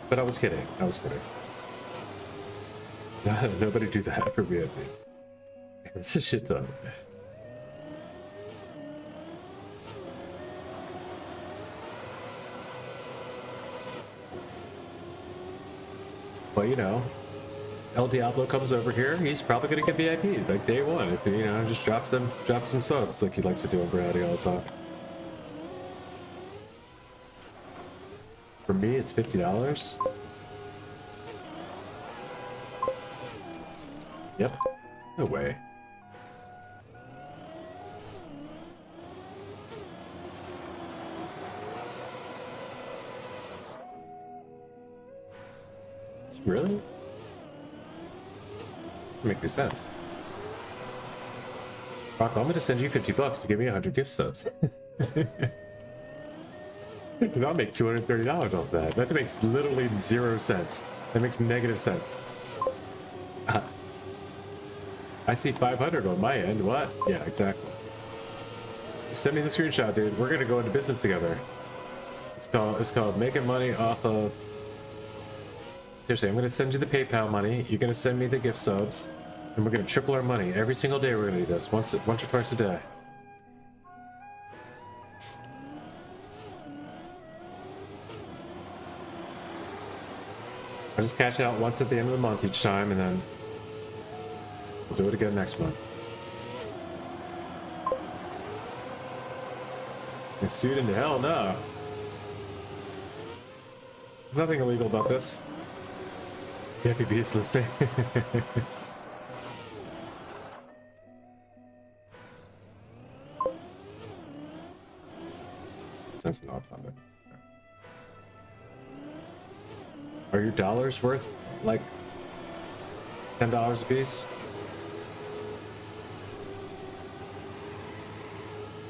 But I was kidding. I was kidding. Nobody do that for VIP. It's a shit ton. Well, you know, El Diablo comes over here, he's probably gonna get VIP like day one if you know just drops some subs like he likes to do on Brady all the time. For me, it's $50. Yep. No way. Really? Make this sense. Rock, I'm gonna send you $50 to give me 100 gift subs. Because I'll make $230 off that. That makes literally 0 cents. That makes negative sense. I see 500 on my end. What? Yeah, exactly. Send me the screenshot, dude. We're gonna go into business together. It's called making money off of. Seriously, I'm gonna send you the PayPal money. You're gonna send me the gift subs, and we're gonna triple our money every single day. We're gonna do this once or twice a day. I just cash it out once at the end of the month each time, and then we'll do it again next month. Get sued into hell? No. There's nothing illegal about this. The FEB is listening. Sense knobs on it. Are your dollars worth like $10 a piece?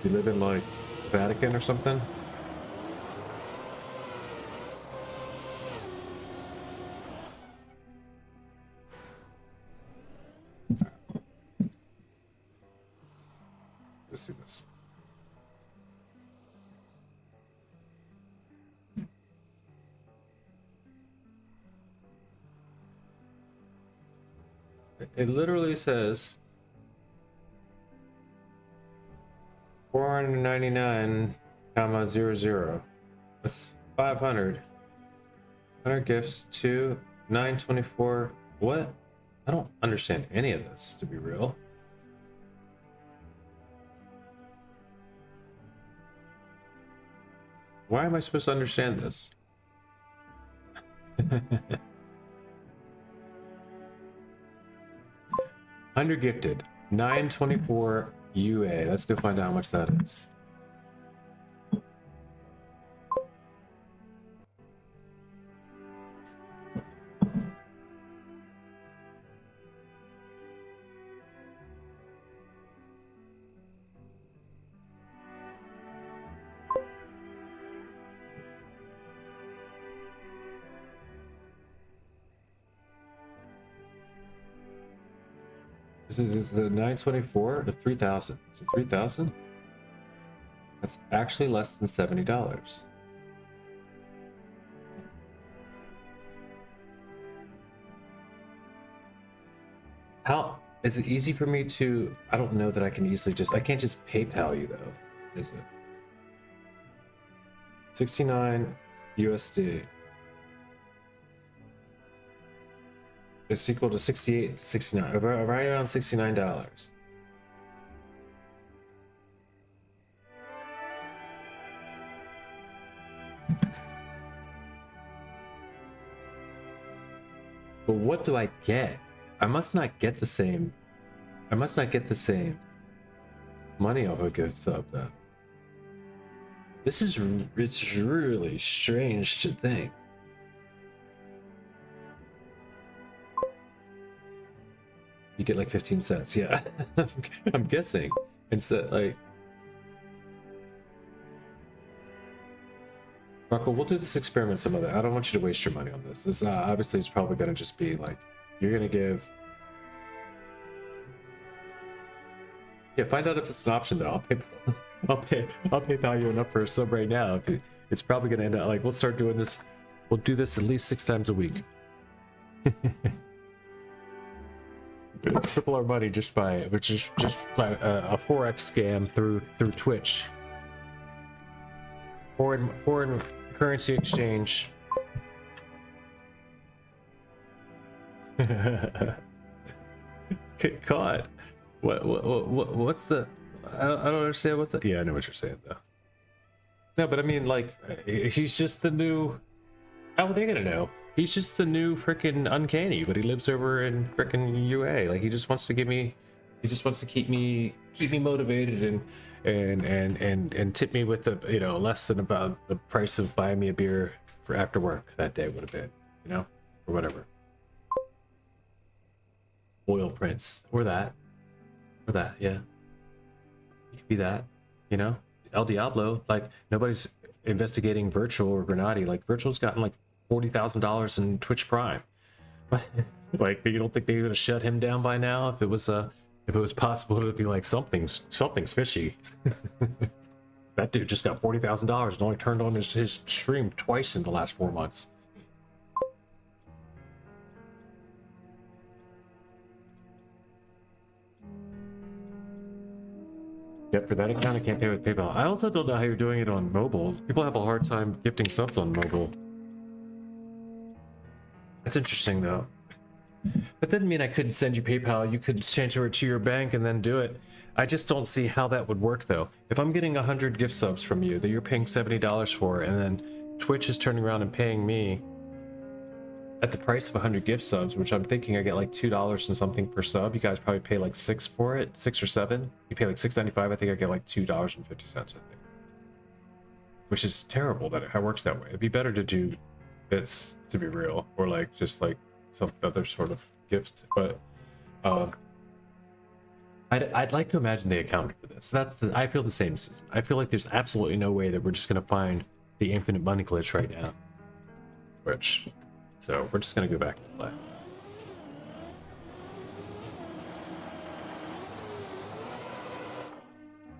You live in like Vatican or something? Let's see this. It literally says 499,00. That's 500. 100 gifts to 924. What? I don't understand any of this, to be real. Why am I supposed to understand this? Under gifted 924 UA. Let's go find out how much that is. This is the 924 to 3,000. Is it 3,000? That's actually less than $70. How is it easy for me to? I don't know that I can easily just. I can't just PayPal you though, is it? 69 USD. It's equal to 68 to 69, right around $69. But what do I get? I must not get the same. I must not get the same money off a gift sub then. It's really strange to think. You get like 15 cents, yeah. I'm guessing. Instead, like, Marco, we'll do this experiment some other. I don't want you to waste your money on this. This obviously is probably gonna just be like, you're gonna give. Yeah, find out if it's an option though. I'll PayPal you enough for a sub right now. It's probably gonna end up like we'll start doing this. We'll do this at least 6 times a week. Triple our money just by a forex scam through Twitch. Foreign currency exchange. Get caught. What's the? I don't understand what's the. Yeah, I know what you're saying though. No, but I mean, like, he's just the new. How are they gonna know? He's just the new freaking Uncanny, but he lives over in freaking UA. Like, he just wants to give me. He just wants to keep me motivated and tip me with the less than about the price of buying me a beer for after work that day would have been, or whatever. Oil prints or that, yeah. It could be that, El Diablo. Like, nobody's investigating Virtual or Granati. Like, Virtual's gotten like $40,000 in Twitch Prime. Like, you don't think they would have shut him down by now if it was possible to be like something's fishy. That dude just got $40,000 and only turned on his stream twice in the last 4 months. Yep, for that account I can't pay with PayPal. I also don't know how you're doing it on mobile. People have a hard time gifting subs on mobile. That's interesting though. That didn't mean I couldn't send you PayPal. You could transfer it to your bank and then do it. I just don't see how that would work though. If I'm getting 100 gift subs from you that you're paying $70 for, and then Twitch is turning around and paying me at the price of 100 gift subs, which I'm thinking I get like $2 and something per sub. You guys probably pay like $6 for it, 6 or 7. You pay like $6.95. I think I get like $2.50. I think, which is terrible that it works that way. It'd be better to do bits, to be real, or like just like some other sort of gifts. But I'd like to imagine they accounted for this. I feel the same, Susan. I feel like there's absolutely no way that we're just gonna find the infinite money glitch right now. So we're just gonna go back and play.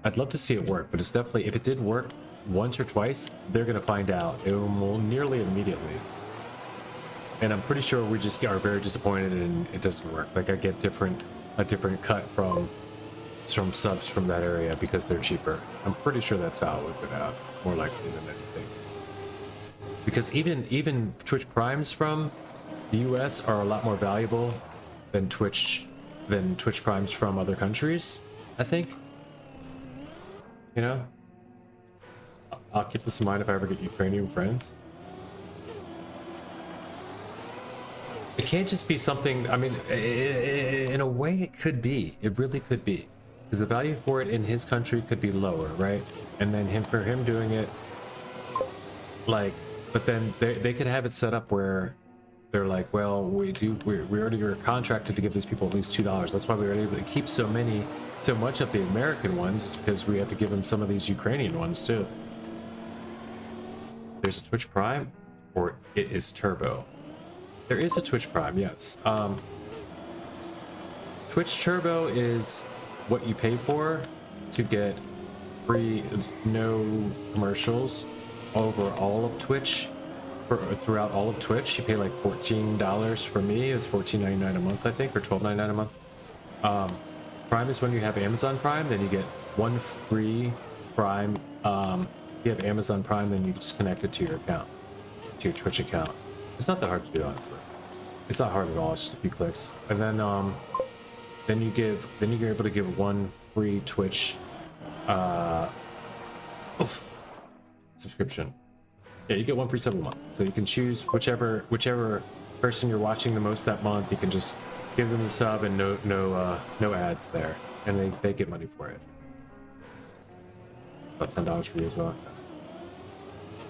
I'd love to see it work, but it's definitely, if it did work once or twice, they're gonna find out. It will nearly immediately. And I'm pretty sure we just are very disappointed and it doesn't work. Like, I get a different cut from subs from that area because they're cheaper. I'm pretty sure that's how it would go out, more likely than anything. Because even Twitch Primes from the US are a lot more valuable than Twitch Primes from other countries, I think. I'll keep this in mind if I ever get Ukrainian friends. It can't just be something, I mean, in a way it could be. It really could be. Because the value for it in his country could be lower, right? And then for him doing it, like, but then they could have it set up where they're like, well, we already are contracted to give these people at least $2. That's why we were able to keep so much of the American ones, because we have to give them some of these Ukrainian ones too. There's a Twitch Prime, or it is Turbo. There is a Twitch Prime, yes. Twitch Turbo is what you pay for to get free, no commercials over all of Twitch, throughout all of Twitch. You pay like $14 for me. It was $14.99 a month, I think, or $12.99 a month. Prime is when you have Amazon Prime, then you get one free Prime. You have Amazon Prime, then you just connect it to your account, to your Twitch account. It's not that hard to do, honestly. It's not hard at all. It's just a few clicks, and then you're able to give one free Twitch subscription. Yeah, you get one free sub a month, so you can choose whichever person you're watching the most that month. You can just give them the sub and no ads there, and they get money for it. About $10 for you as well.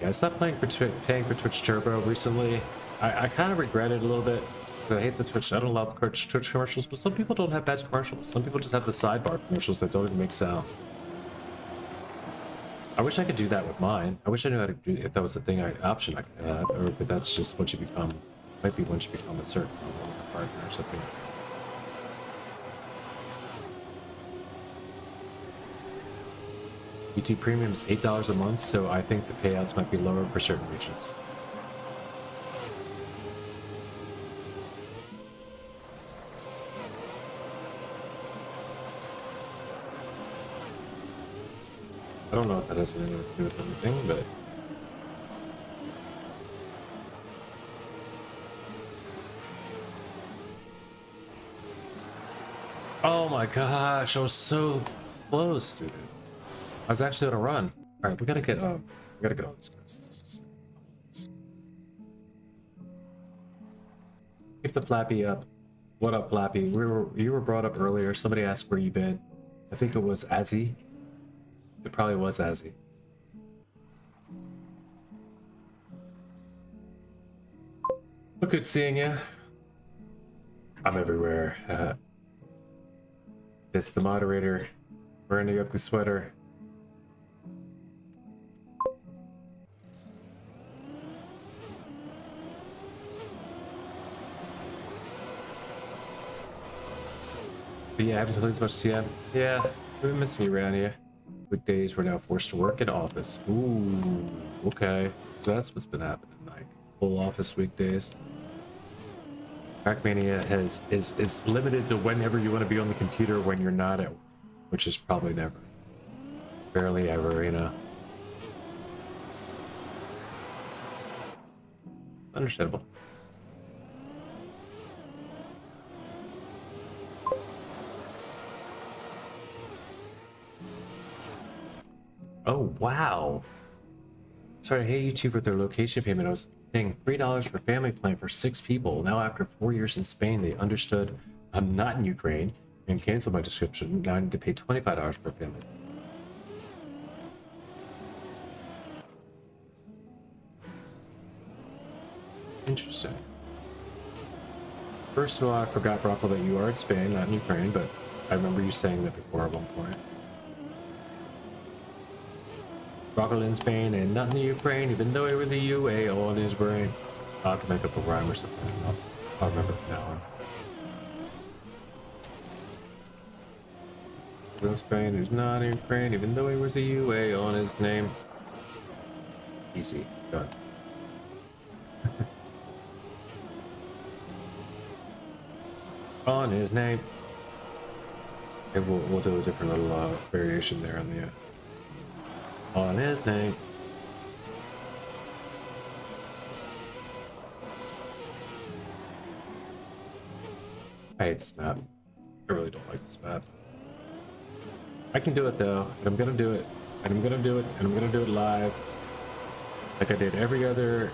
Yeah, I stopped paying for Twitch Turbo recently. I kind of regret it a little bit. I hate the Twitch. I don't love Twitch commercials, but some people don't have bad commercials. Some people just have the sidebar commercials that don't even make sounds. I wish I could do that with mine. I wish I knew how to do, if that was a thing, option I could have, or if that's just once you become, might be once you become a certain partner or something. YouTube Premium is $8 a month, so I think the payouts might be lower for certain regions. I don't know if that has anything to do with anything, but... Oh my gosh, I was so close, dude. I was actually on a run. Alright, we gotta get all these guys. Keep the Flappy up. What up, Flappy? You were brought up earlier. Somebody asked where you been. I think it was Azzy. It probably was Azzy. Well, good seeing you. I'm everywhere. It's the moderator wearing the ugly sweater. But yeah, I haven't played as much CM. Yeah, we've been missing you around here. Weekdays, we're now forced to work in office. Ooh, okay. So that's what's been happening, like full office weekdays. Trackmania is limited to whenever you want to be on the computer when you're not at work, which is probably never. Barely ever, you know. Understandable. Oh, wow. Sorry, hey YouTube with their location payment. I was paying $3 for family plan for 6 people. Now after 4 years in Spain, they understood I'm not in Ukraine and canceled my description. Now I need to pay $25 per family. Interesting. First of all, I forgot, Brockle, that you are in Spain, not in Ukraine, but I remember you saying that before at one point. Brockle in Spain and not in the Ukraine, even though he was the UA on his brain. I'll have to make up a rhyme or something. I'll remember from now on. In Spain, who's not in Ukraine, even though he was a UA on his name. Easy. Done. On his name. Okay, we'll do a different little variation there on the on his name. I hate this map. I really don't like this map. I can do it though, and I'm gonna do it, and I'm gonna do it, and I'm gonna do it live, like I did every other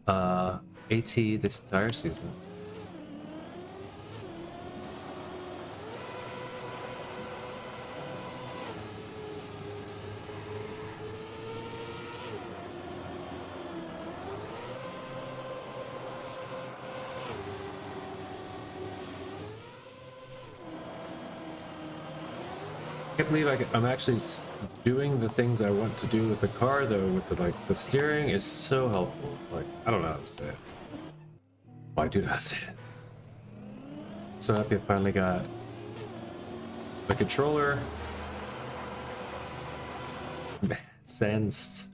AT this entire season. I can't believe I'm actually doing the things I want to do with the car though. With the steering is so helpful. Like, I don't know how to say it. Why do not say it? So happy I finally got the controller. Sensed.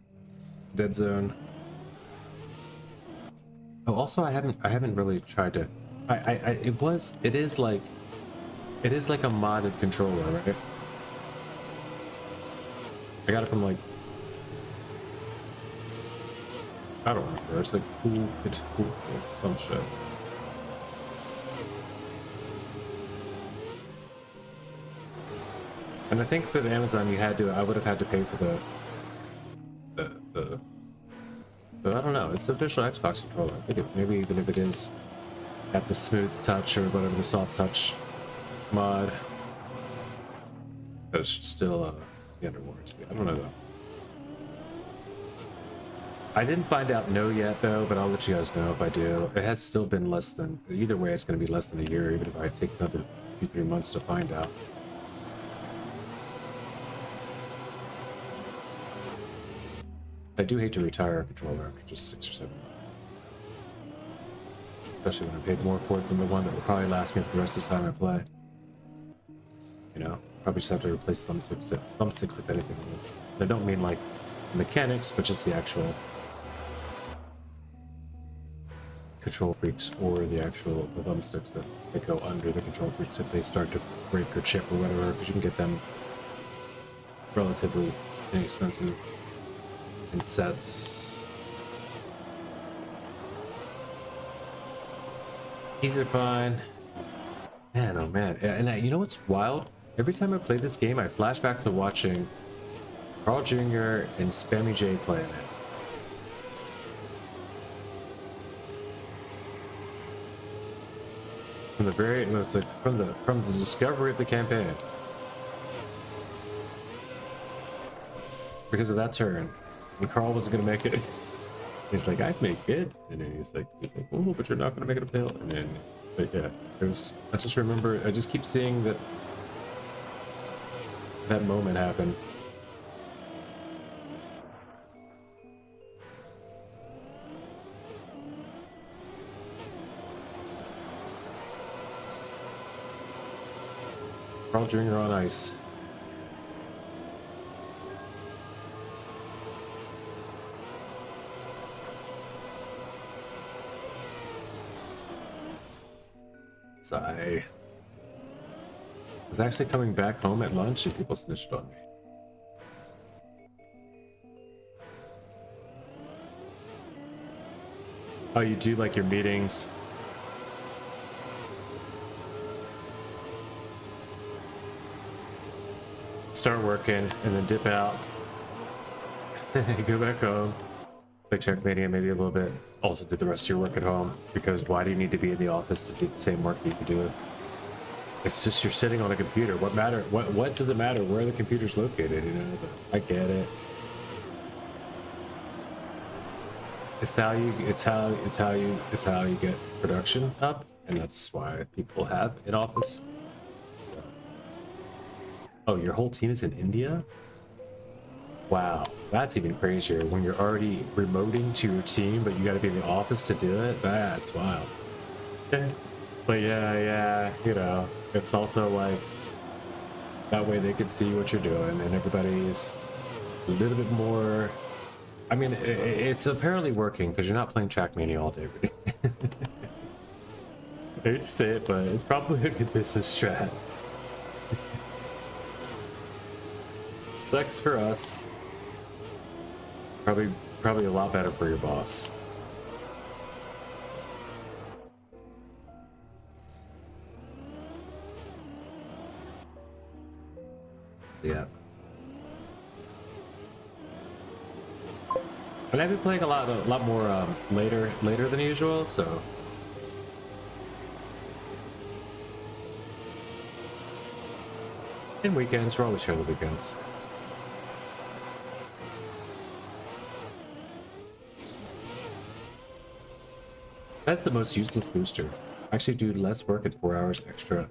Dead zone. Oh, also I haven't really tried to. It is like a modded controller, right? I got it from like, I don't remember. It's like cool. It's cool. It's some shit. And I think for the Amazon, I would have had to pay for but I don't know. It's the official Xbox controller. I think maybe even if it is at the smooth touch or whatever, the soft touch mod, it's still. The under warranty. I don't know though. I didn't find out no yet though, but I'll let you guys know if I do. It has still been less than, either way it's going to be less than a year, even if I take another 2-3 months to find out. I do hate to retire a controller after just 6 or 7 months. Especially when I paid more for it than the one that will probably last me for the rest of the time I play. You know, probably just have to replace thumbsticks if anything on this. I don't mean like mechanics, but just the actual control freaks or the actual thumbsticks that go under the control freaks if they start to break or chip or whatever, because you can get them relatively inexpensive in sets. Easy to find. Man, oh man. And you know what's wild? Every time I play this game, I flash back to watching Carl Jr. and Spammy J playing it. From the very, it was like from the discovery of the campaign. Because of that turn, when Carl wasn't gonna make it, he's like, "I'd make it," and then he's like, "Oh, but you're not gonna make it uphill." And then, but yeah, it was. I just remember. I just keep seeing that moment happen. Carl Jr. on ice. I was actually coming back home at lunch and people snitched on me. Oh, you do like your meetings? Start working and then dip out. Go back home. Play Trackmania maybe a little bit. Also do the rest of your work at home, because why do you need to be in the office to do the same work that you do? It's just you're sitting on a computer. What does it matter where the computer's located, you know? But I get it. It's how you get production up, and that's why people have an office. So. Oh, your whole team is in India? Wow, that's even crazier when you're already remoting to your team, but you got to be in the office to do it. That's wild. But yeah, you know, it's also like that way they can see what you're doing, and everybody's a little bit more. I mean, it's apparently working because you're not playing Trackmania all day every day. I hate to say it, but it's probably a good business strat. Sucks for us. Probably a lot better for your boss. Yeah. And I've been playing a lot more later than usual, so. And weekends, we're always here on the weekends. That's the most useless booster. I actually do less work at 4 hours extra.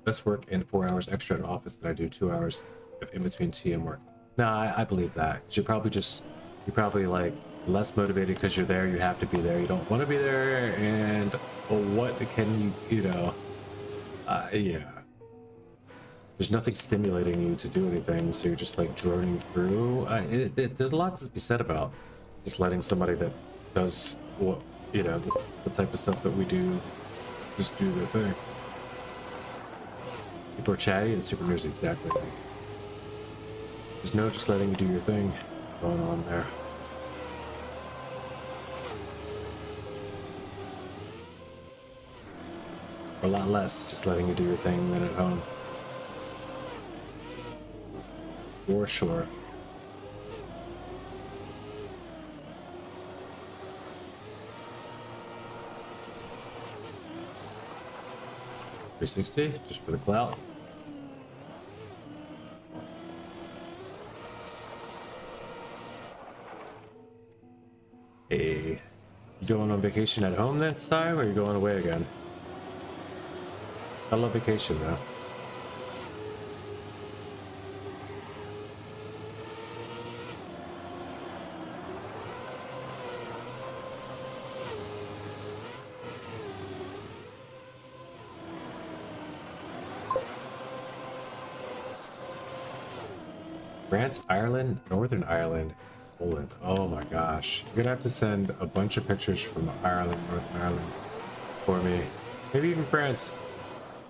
Less work in 4 hours extra in office than I do 2 hours of in between TM work. Nah, I believe that. You're probably like less motivated because you're there. You have to be there. You don't want to be there, and what can you know? Yeah. There's nothing stimulating you to do anything, so you're just like droning through. There's a lot to be said about just letting somebody that does what. You know, the type of stuff that we do, just do their thing. People are chatty and super music, exactly. There's no just letting you do your thing going on there. A lot less just letting you do your thing than at home. For sure. $360 just for the clout. away. You going on vacation at home this time, or you going away again? I love vacation though. France, Ireland, Northern Ireland, Poland. Oh my gosh. You're gonna have to send a bunch of pictures from Ireland, Northern Ireland for me. Maybe even France.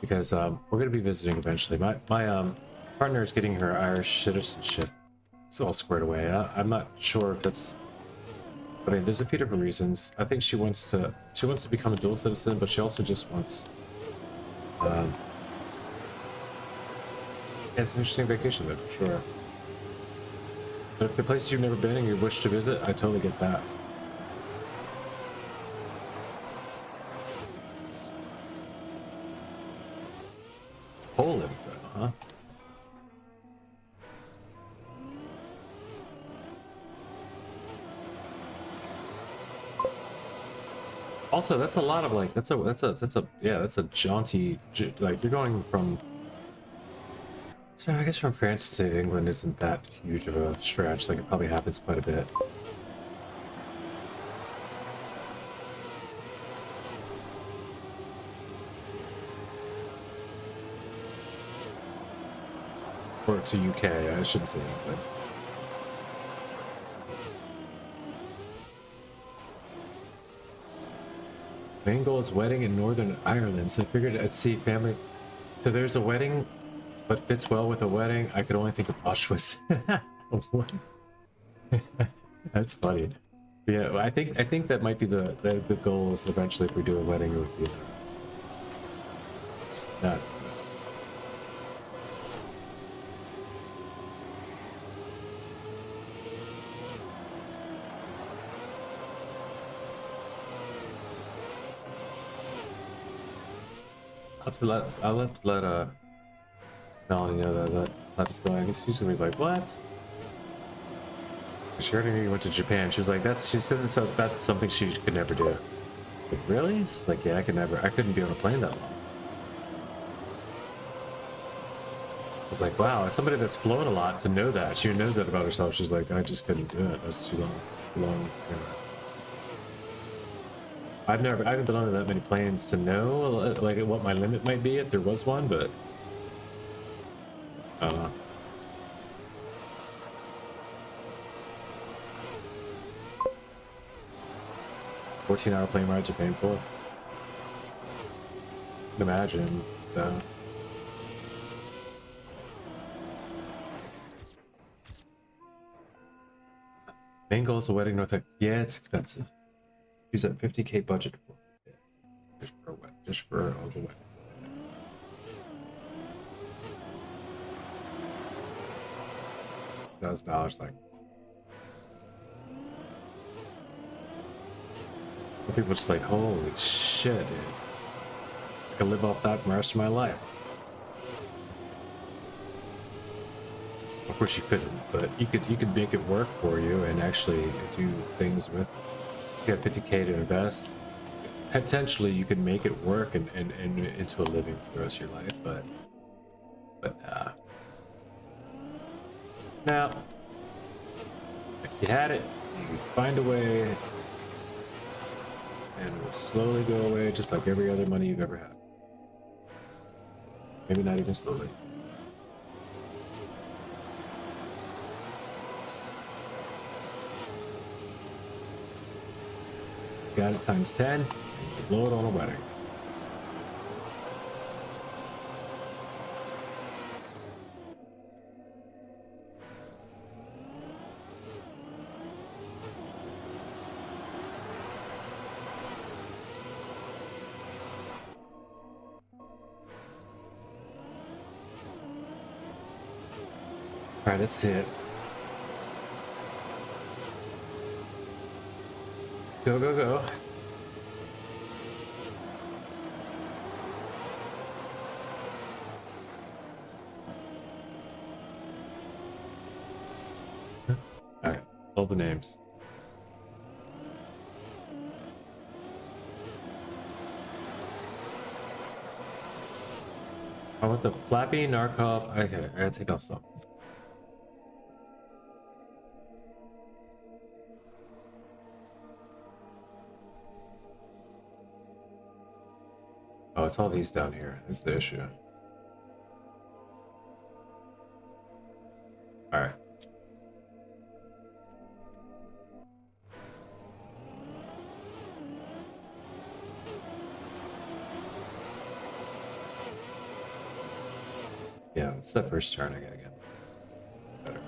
Because we're gonna be visiting eventually. My partner is getting her Irish citizenship. It's all squared away. I'm not sure if that's, I mean, there's a few different reasons. I think she wants to become a dual citizen, but she also just wants it's an interesting vacation though, for sure. But if the places you've never been and you wish to visit, I totally get that. Poland, though, huh? Also, that's a lot of like that's a jaunty, like you're going from. So I guess from France to England isn't that huge of a stretch. Like it probably happens quite a bit. Or to UK, I shouldn't say England. Main goal is wedding in Northern Ireland, so I figured I'd see family. So there's a wedding, but fits well with a wedding. I could only think of Auschwitz. What? That's funny. Yeah, I think that might be the goal is eventually if we do a wedding, it would be that. I'll have to let Melanie know that that's going. I guess she's gonna be like, what? She heard me went to Japan. She was like, she said that's something she could never do. Like, really? She's like, yeah, I couldn't be on a plane that long. I was like, wow, as somebody that's flown a lot to know that. She knows that about herself. She's like, I just couldn't do it. That's too long. Yeah. I haven't been on that many planes to know like what my limit might be if there was one, but I don't know. $14-hour plane rides are painful. I can imagine. Main goal is a wedding north. Yeah, it's expensive. Use that 50K budget for just for all the way. $1,000, like people just like, holy shit, dude! I could live off that for the rest of my life. Of course you couldn't, but you could make it work for you and actually do things with. You have 50K to invest. Potentially, you could make it work and into a living for the rest of your life, but now, if you had it, you could find a way, and it will slowly go away, just like every other money you've ever had. Maybe not even slowly. Got it times 10, and you blow it on a wedding. All right, let's see it. Go, go, go. All right, all the names. I want the flappy narcop. Okay, I gotta take off some. Oh, it's all these down here. Is the issue. All right. Yeah, it's the first turn I gotta get better.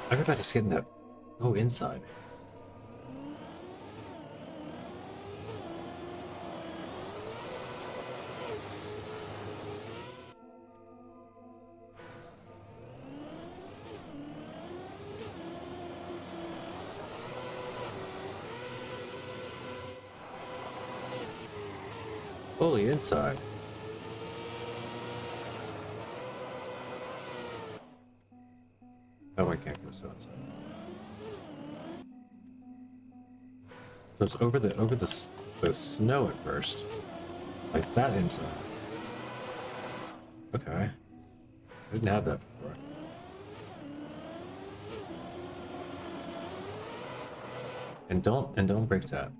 Everybody's getting that. Go inside. Fully inside. Oh, I can't go so inside. So it's over the snow at first, like that inside. Okay, I didn't have that before. And don't break that.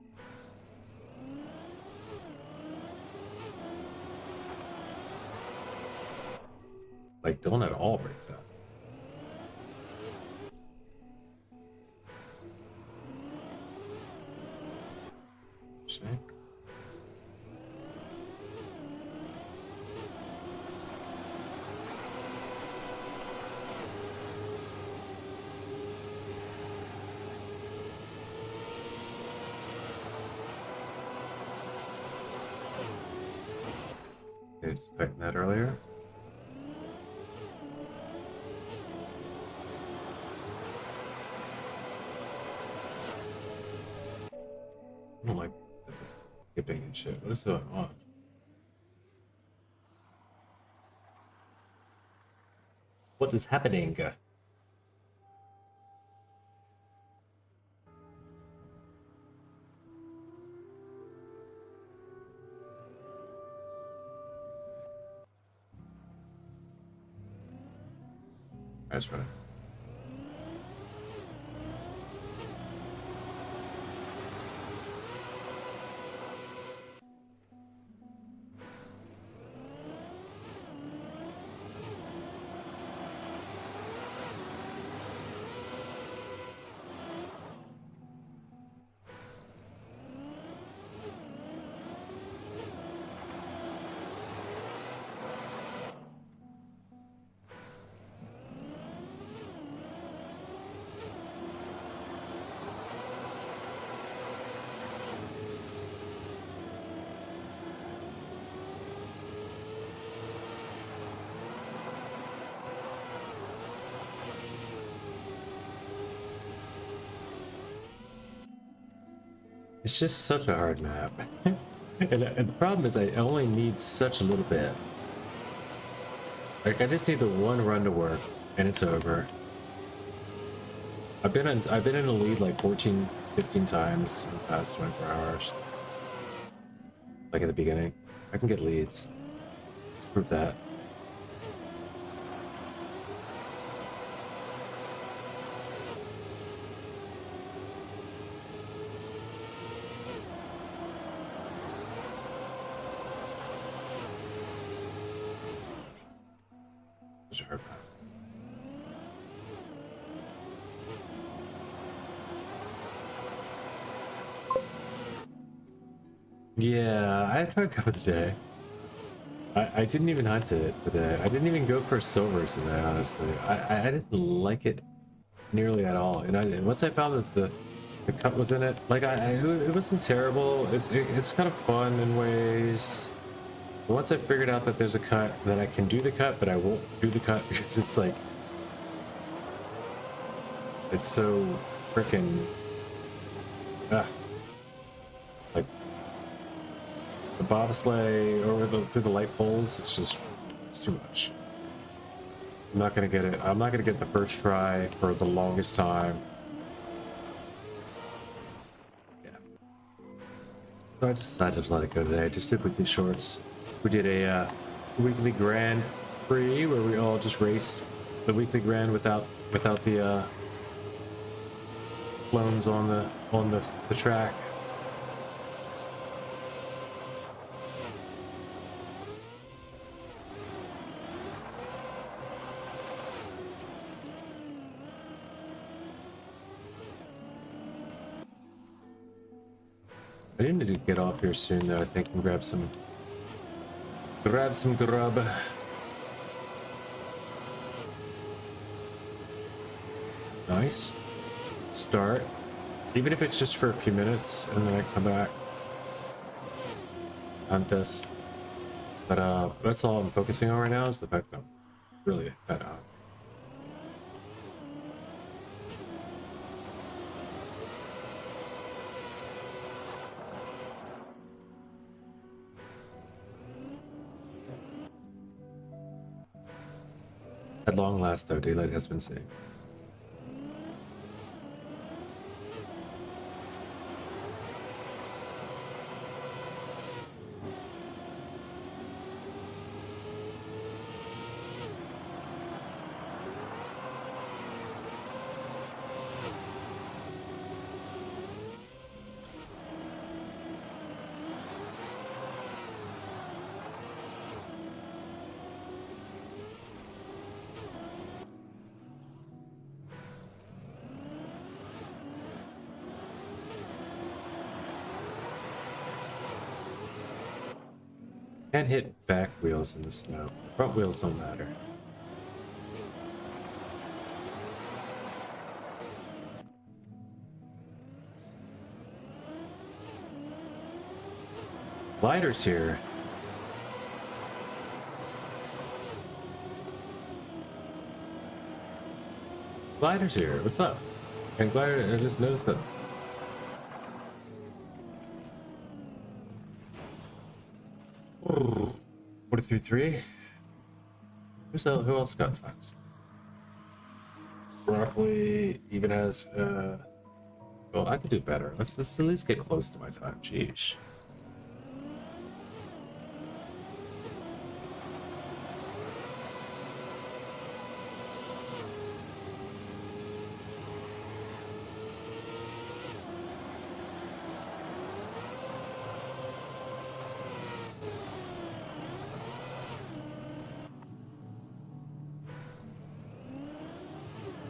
Like, don't at all break that. See? Okay, just tighten that earlier. I don't like this skipping and shit. What is going on? What is happening? That's right. It's just such a hard map. and the problem is I only need such a little bit. Like, I just need the one run to work and it's over. I've been in the lead like 14, 15 times in the past 24 hours. Like at the beginning. I can get leads. Let's prove that. Her back. Yeah, I tried to go today. I didn't even hunt it today. I didn't even go for silver today, honestly. I didn't like it nearly at all. And once I found that the cut was in it, like it wasn't terrible. It's kind of fun in ways. But once I figured out that there's a cut, that I can do the cut, but I won't do the cut because it's like, it's so freaking, like the bobsleigh over through the light poles. It's too much. I'm not gonna get it. I'm not gonna get the first try for the longest time. So I decided to let it go today. I just did weekly shorts. We did a weekly Grand Prix where we all just raced the weekly Grand without the clones on the track. I do need to get off here soon though, I think, and grab some grub. Nice start. Even if it's just for a few minutes and then I come back, hunt this. But that's all I'm focusing on right now is the fact that I'm really fed up. At long last, though, daylight has been saved. Can't hit back wheels in the snow. Front wheels don't matter. Glider's here. Glider's here. What's up? And Glider, I just noticed that. Oh, 43.3. Who else got times? Broccoli even has. Well, I could do better. Let's at least get close to my time. Jeez.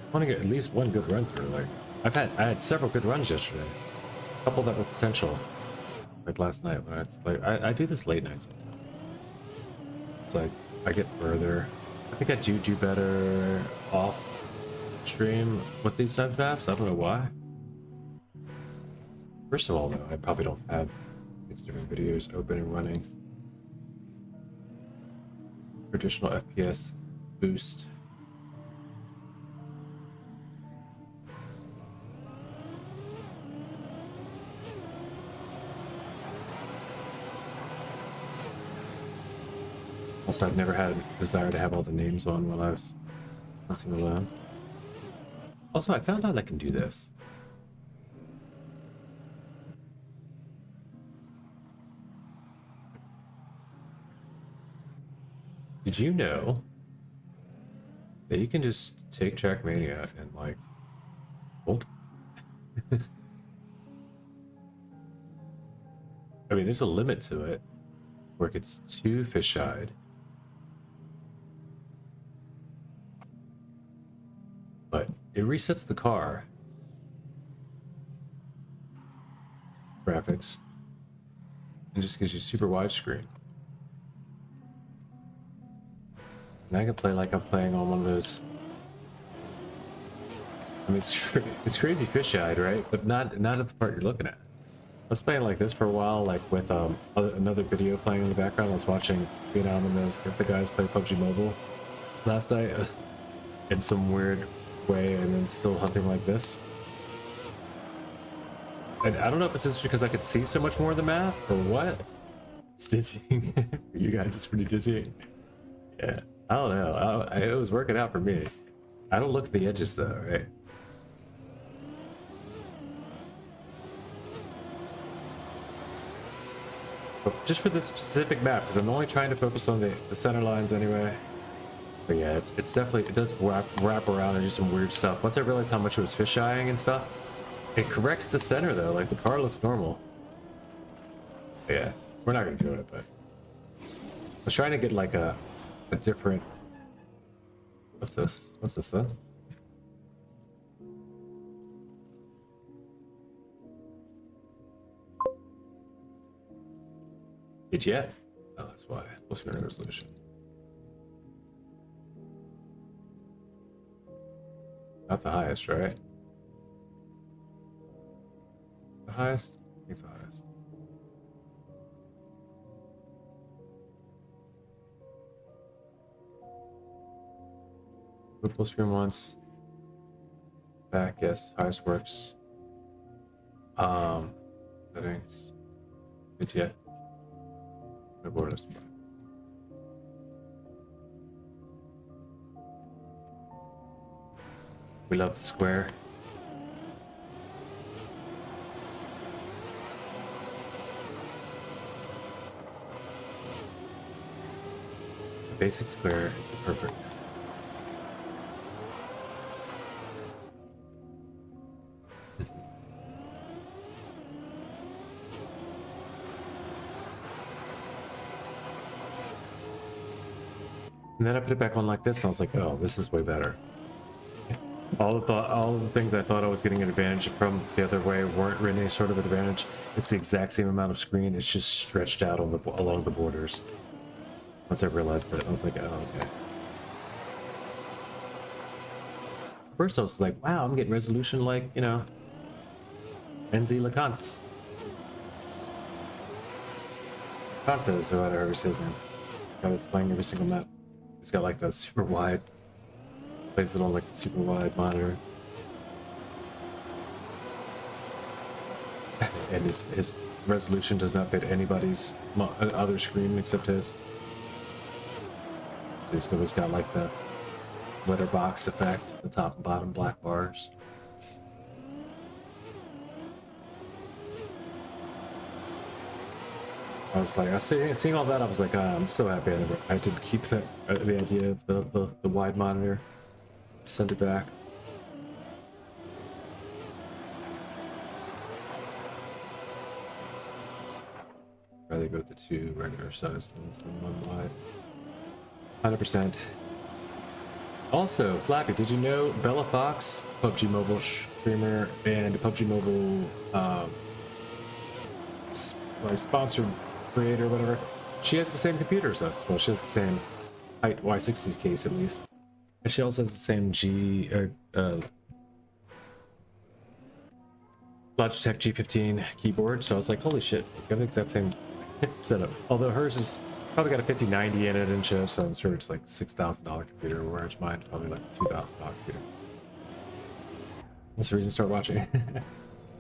I want to get at least one good run through. Like I had several good runs yesterday. A couple that were potential. Like last night when I do this late night sometimes. It's like I get further. I think I do better off stream with these types of apps. I don't know why. First of all, though, I probably don't have 6 different videos open and running. Traditional FPS boost. Also, I've never had a desire to have all the names on while I was hunting alone. Also, I found out I can do this. Did you know that you can just take Trackmania and like hold? I mean, there's a limit to it where it gets too fish-eyed. But it resets the car graphics and just gives you super widescreen. And I can play like I'm playing on one of those. I mean, it's crazy fish-eyed, right? But not at the part you're looking at. I was playing like this for a while, like with another video playing in the background. I was watching Vietnam and the guys play PUBG Mobile last night in some weird way, and then still hunting like this. And I don't know if it's just because I could see so much more of the map or what. It's dizzying. For you guys, it's pretty dizzying. Yeah, I don't know. It was working out for me. I don't look at the edges though, right? But just for this specific map, because I'm only trying to focus on the center lines anyway. But yeah, it's definitely, it does wrap around and do some weird stuff. Once I realized how much it was fisheyeing and stuff, it corrects the center though. Like the car looks normal. But yeah, we're not gonna do it, but I was trying to get like a different. What's this? What's this then? Did you yet? Oh, that's why. Full screen resolution. Not the highest, right? The highest? I think it's the highest. Full screen once. Back, yes. Highest works. Settings. Did you yet? No borders. We love the square. The basic square is the perfect. And then I put it back on like this, and I was like, "Oh, this is way better." All the things I thought I was getting an advantage from the other way weren't really any sort of advantage. It's the exact same amount of screen. It's just stretched out on along the borders. Once I realized it, I was like, "Oh, okay." First, I was like, "Wow, I'm getting resolution like NZ LeConte." Conte is whatever his name. Guy that's playing every single map. He's got like the super wide. Plays it on like the super wide monitor. And his resolution does not fit anybody's other screen except his. He's always got like the letterbox effect, the top and bottom black bars. I was like, seeing all that, I was like, I'm so happy I did keep that the idea of the wide monitor. Send it back. Rather go with the 2 regular sized ones than 1 wide. 100%. Also, Flappy, did you know Bella Fox, PUBG Mobile streamer, and PUBG Mobile like sponsored creator, whatever? She has the same computer as us. Well, she has the same height Y60 case at least. And she also has the same Logitech G15 keyboard, so I was like, holy shit, you have the exact same setup. Although hers is probably got a 5090 in it and shit, so I'm sure it's like $6,000 computer, whereas mine's probably like $2,000 computer. What's the reason to start watching?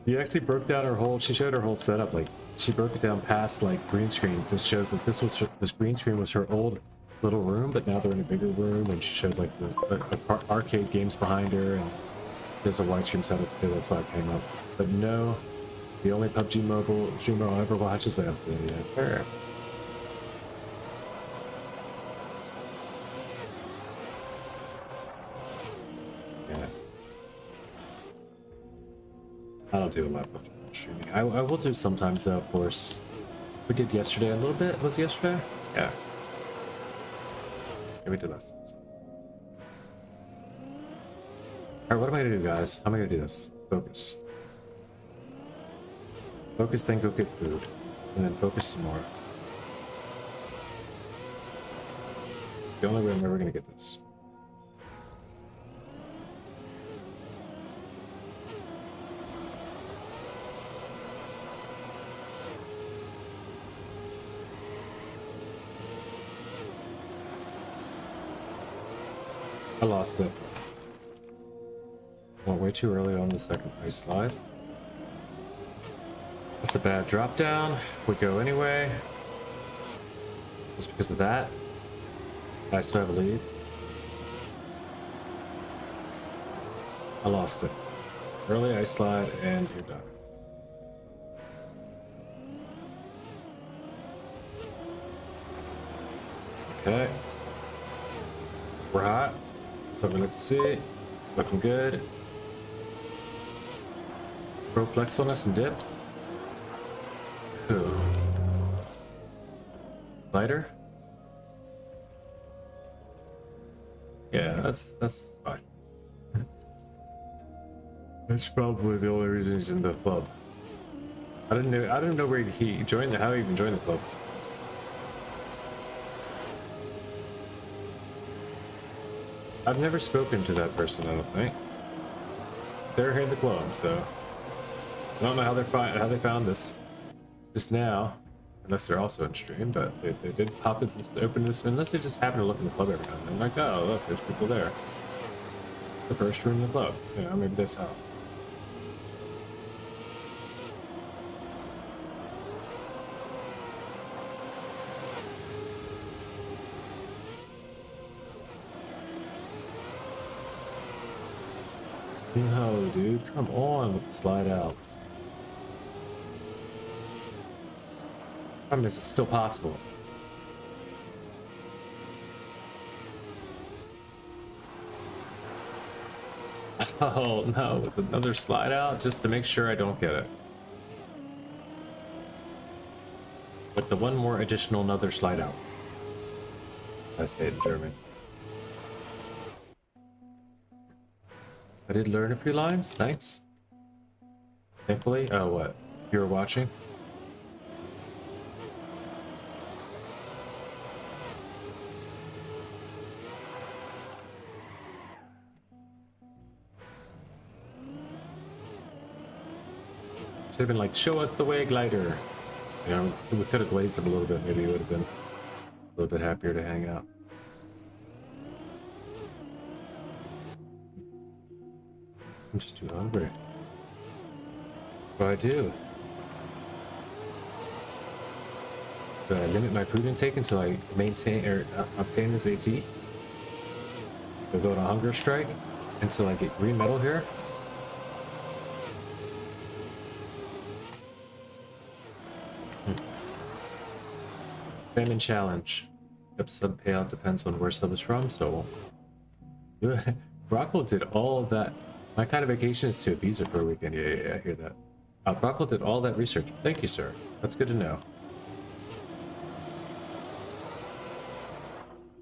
You actually broke down her whole, she showed her whole setup, like, she broke it down past like green screen. Just shows that this green screen was her old little room, but now they're in a bigger room, and she showed like the arcade games behind her, and there's a widescreen setup too. That's why I came up. But no, the only PUBG Mobile streamer I'll ever watch is that. Yeah. Yeah. I don't do a lot of PUBG streaming. I will do sometimes though, of course. We did yesterday a little bit. Was it yesterday? Yeah. Yeah, we did last time. Alright, what am I gonna do, guys? How am I gonna do this? Focus. Focus, then go get food. And then focus some more. The only way I'm ever gonna get this. I lost it. Went way too early on the second ice slide. That's a bad drop down. We go anyway. Just because of that. I still have a lead. I lost it. Early ice slide and you're done. Okay. We're hot. That's what we like to see. Looking good. Pro flex on us and dipped. Cool. Lighter? Yeah, that's fine. That's probably the only reason he's in the club. I didn't know where he joined how he even joined the club. I've never spoken to that person, I don't think. They're here in the club, so I don't know how they found us just now, unless they're also in stream. But they did pop it open this, unless they just happen to look in the club every now and then. Like, oh look, there's people there. The first room in the club. You know, maybe that's how. No, dude, come on with the slide outs. I mean, this is still possible. Oh no, with another slide out just to make sure I don't get it. With the one more additional another slide out. I say it in German. I did learn a few lines, thanks. Thankfully. Oh, what? You were watching? Should have been like, show us the way, glider. You know, we could have glazed him a little bit. Maybe he would have been a little bit happier to hang out. I'm just too hungry. What do I do? Do I limit my food intake until I maintain or obtain this AT? Do I go on a hunger strike until I get green metal here? Famine challenge. Yep, sub payout depends on where sub is from, so Rockwell did all of that. My kind of vacation is to Ibiza for a weekend. Yeah, I hear that. Rockwell did all that research. Thank you, sir. That's good to know.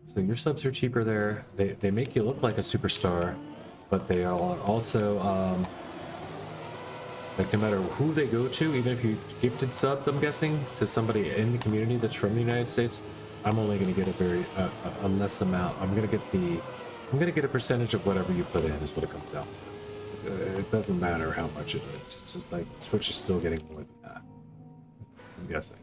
So your subs are cheaper there. They make you look like a superstar, but they are also like no matter who they go to, even if you gifted subs, I'm guessing, to somebody in the community that's from the United States, I'm only going to get a very a less amount. I'm going to get a percentage of whatever you put in is what it comes down to. It doesn't matter how much it is. It's just like Switch is still getting more than that, I'm guessing.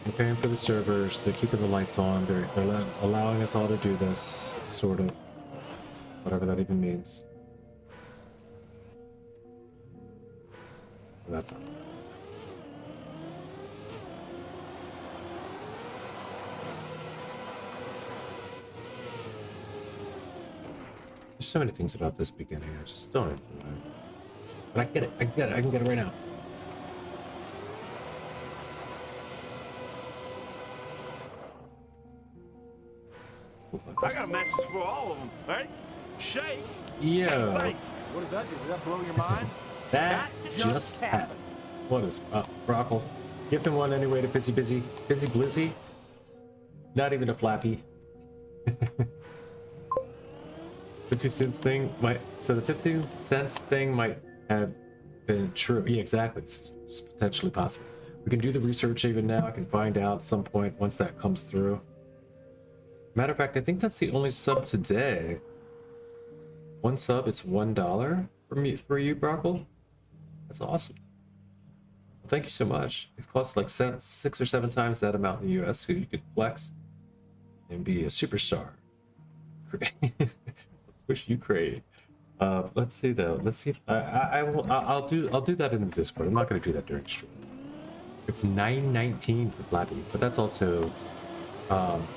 I'm paying for the servers. They're keeping the lights on. They're allowing us all to do this, sort of, whatever that even means. Well, that's not. There's so many things about this beginning I just don't enjoy. But I get it. I can get it. I can get it right now. I got a message for all of them. Ready? Shake. Yo. Bake. What does that do? Does that blow your mind? That just happened. What is up, Brockle? Gift him one anyway to Busy Blizzy. Not even a flappy. The 2 cents thing might. So the 15 cents thing might have been true. Yeah, exactly. It's potentially possible. We can do the research even now. I can find out at some point once that comes through. Matter of fact, I think that's the only sub today. One sub, it's $1 for you, Brockle. That's awesome. Well, thank you so much. It costs like 6 or 7 times that amount in the US, so you could flex and be a superstar. Wish you crave. Let's see though. Let's see if I'll do that in the Discord. I'm not going to do that during stream. It's $9.19 for Flappy, but that's also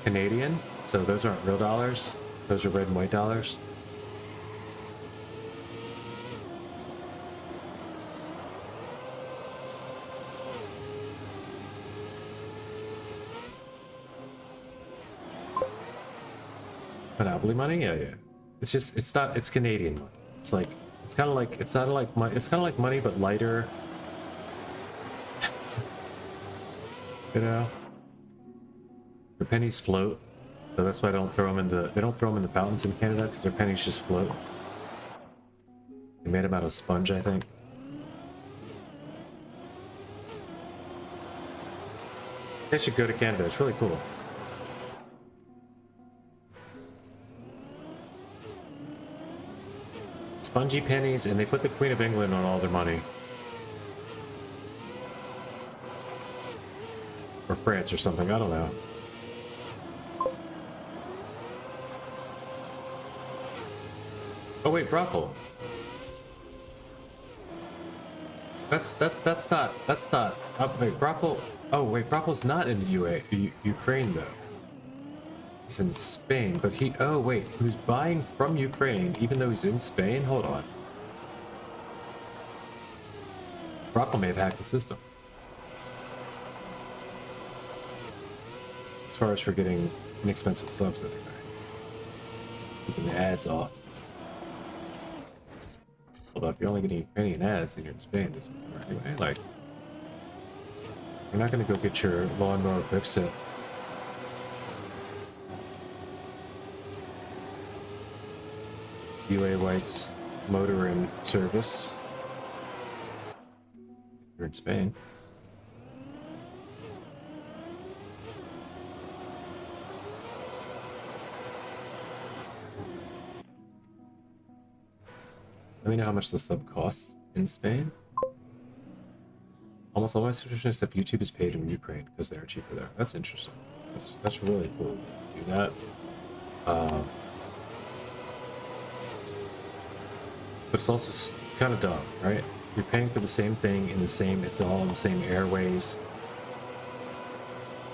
Canadian, so those aren't real dollars. Those are red and white dollars. Monopoly money? Yeah, yeah. It's just, it's not, it's Canadian money. It's like, it's kind of like, it's not like money, it's kind of like money, but lighter. You know? Their pennies float. So that's why they don't throw them in the fountains in Canada, because their pennies just float. They made them out of sponge, I think. I should go to Canada. It's really cool. Spongy pennies, and they put the Queen of England on all their money. Or France or something, I don't know. Oh wait, brothel. That's not. Wait, brothel. Oh wait, brothel's not in the Ukraine though. He's in Spain, but he. Oh wait, he was buying from Ukraine, even though he's in Spain. Hold on. Brothel may have hacked the system. As far as for getting inexpensive subs, anyway. Keeping the ads off. Although if you're only getting Ukrainian ads and you're in Spain, this anyway, like you're not gonna go get your lawnmower fixed at UA White's Motor and Service. You're in Spain. Let me know how much the sub costs in Spain. Almost all my subscriptions except YouTube is paid in Ukraine because they're cheaper there. That's interesting. That's really cool to do that. But it's also kind of dumb, right? You're paying for the same thing in the same. It's all in the same airways.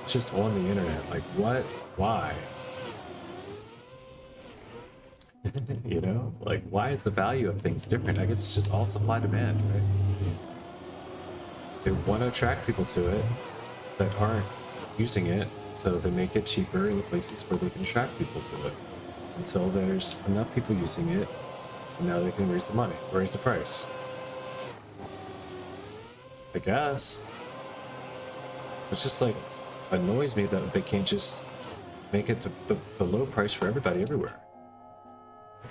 It's just on the internet. Like what? Why? You know, like why is the value of things different? I guess it's just all supply demand, right? They want to attract people to it that aren't using it, so they make it cheaper in the places where they can attract people to it. Until there's enough people using it, and now they can raise the money, raise the price. I guess. It's just like annoys me that they can't just make it the low price for everybody everywhere.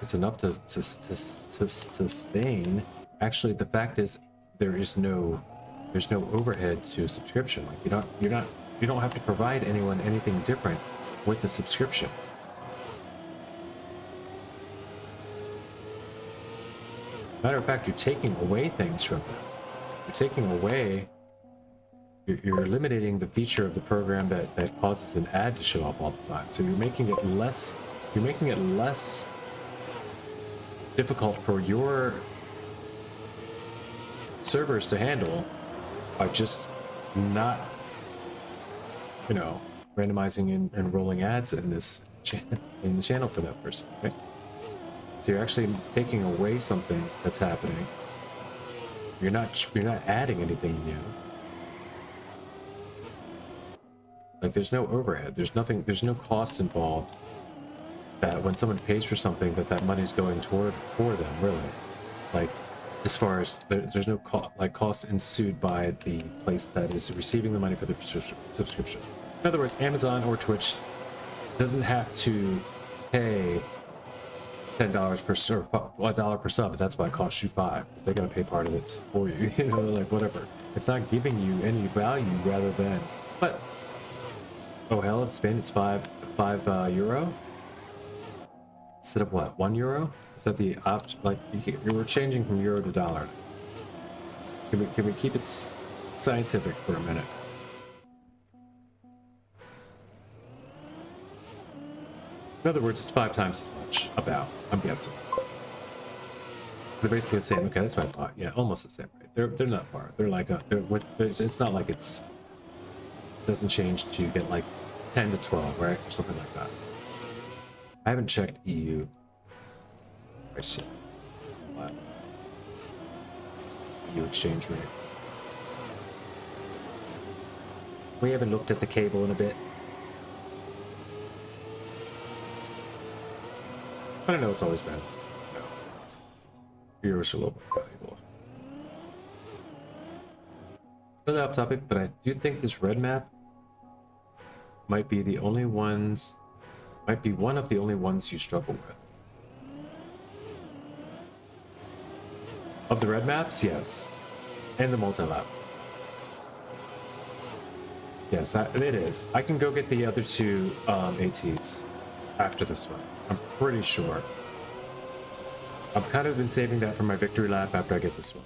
It's enough to sustain. Actually, the fact is there's no overhead to a subscription. Like you don't have to provide anyone anything different with the subscription. Matter of fact, you're taking away things from them. You're taking away. You're eliminating the feature of the program that causes an ad to show up all the time. So you're making it less. You're making it less difficult for your servers to handle by just not, you know, randomizing and rolling ads in this in the channel for that person. Right? So you're actually taking away something that's happening. You're not adding anything new. Like there's no overhead. There's nothing. There's no cost involved. That when someone pays for something, that money's going toward for them, really. Like, as far as there's no cost ensued by the place that is receiving the money for the subscription. In other words, Amazon or Twitch doesn't have to pay $10 per sub, or $1 per sub. That's why it costs you $5. They gotta pay part of it for you. You know, like whatever. It's not giving you any value rather than. But oh hell, in Spain it's five euro. Instead of what, €1? Is that the option? Like you were changing from euro to dollar. Can we keep it scientific for a minute? In other words, it's 5 times as much. About, I'm guessing. They're basically the same. Okay, that's what I thought. Yeah, almost the same. Right? They're not far. They're like it's not like it doesn't change to get like 10 to 12, right, or something like that. I haven't checked EU. I see. Wow. EU exchange rate. We haven't looked at the cable in a bit. But I know it's always been. You know, viewers are a little more valuable. A little off topic, but I do think this red map might be the only ones, might be one of the only ones you struggle with. Of the red maps, yes. And the multi-lap. Yes, it is. I can go get the other two ATs after this one. I'm pretty sure. I've kind of been saving that for my victory lap after I get this one.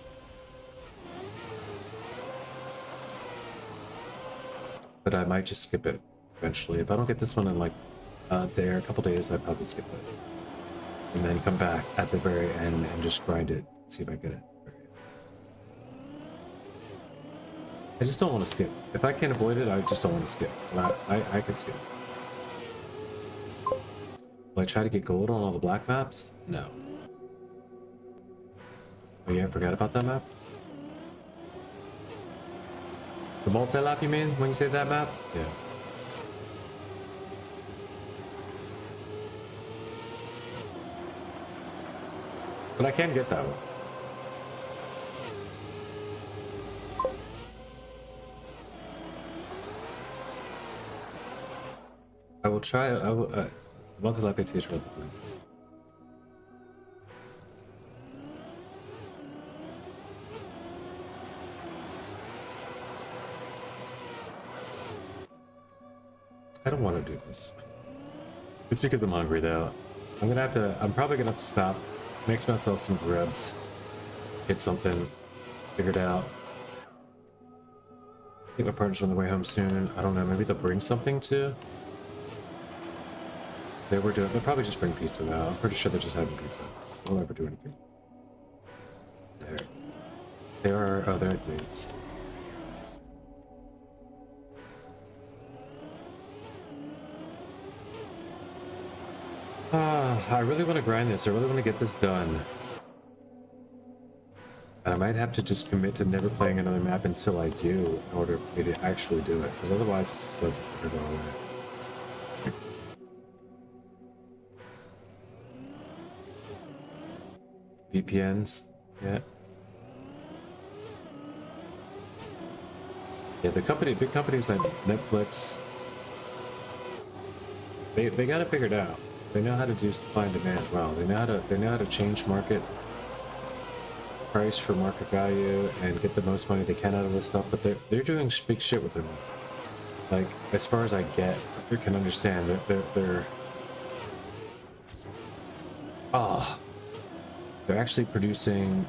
But I might just skip it eventually. If I don't get this one in like a day or a couple days, I'd probably skip it. And then come back at the very end and just grind it. See if I get it. I just don't want to skip. If I can't avoid it, I just don't want to skip. I could skip. Will I try to get gold on all the black maps? No. Oh yeah, I forgot about that map. The multi-lap, you mean, when you say that map? Yeah. But I can get that one. I will try. I will. Multi-lap AT is relatively. I don't want to do this. It's because I'm hungry, though. I'm gonna have to. I'm probably gonna have to stop, mix myself some grubs, get something figured out. I think my partner's on the way home soon. I don't know. Maybe they'll bring something too. They were doing. They'll probably just bring pizza now. I'm pretty sure they're just having pizza. They'll never do anything. There are other things. I really want to grind this. I really want to get this done. And I might have to just commit to never playing another map until I do, in order for me to actually do it. Because otherwise, it just doesn't go away. VPNs, yeah. Yeah, the big companies like Netflix, they got it figured out. They know how to do supply and demand well. They know how to change market price for market value and get the most money they can out of this stuff. But they're doing big shit with their money. Like, as far as I can understand, they're actually producing.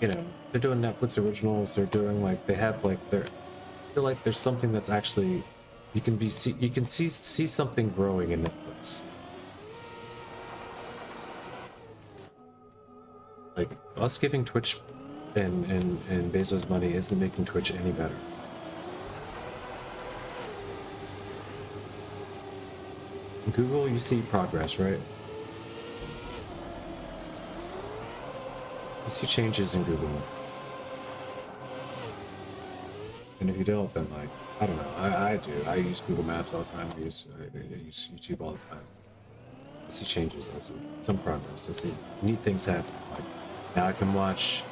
You know, they're doing Netflix originals. They're doing like they have like I feel like there's something that's actually you can see something growing in Netflix. Like, us giving Twitch and Bezos money isn't making Twitch any better. In Google, you see progress, right? You see changes in Google. And if you don't, then like, I don't know. I do. I use Google Maps all the time. I use YouTube all the time. I see changes. I see some progress. I see neat things happen. Like, now I can watch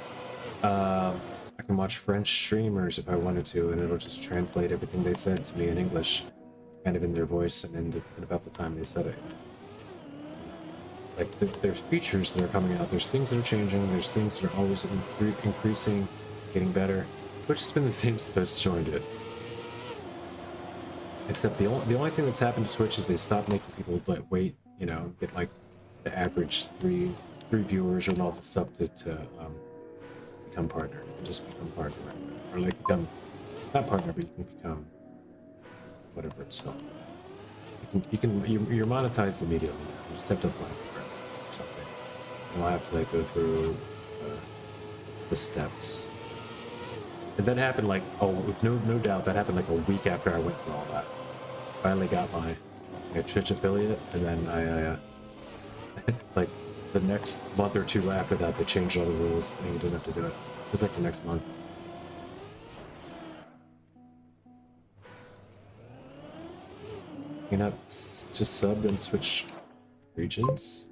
French streamers if I wanted to, and it'll just translate everything they said to me in English, kind of in their voice and about the time they said it. Like, there's features that are coming out. There's things that are changing. There's things that are always increasing, getting better. Twitch has been the same since I joined it. Except the only thing that's happened to Twitch is they stopped making people wait. You know, get like the average three viewers and all that stuff to become partner. You can just become partner, right? Or like become not partner, but you can become whatever it's called. You're monetized immediately. You just have to apply for it or something. You don't have to like go through the steps. And that happened like no doubt that happened like a week after I went through all that. Finally got my Twitch affiliate, and then I like the next month or two after that, they changed all the rules and you didn't have to do it. It was like the next month. You're not just subbed and switch regions?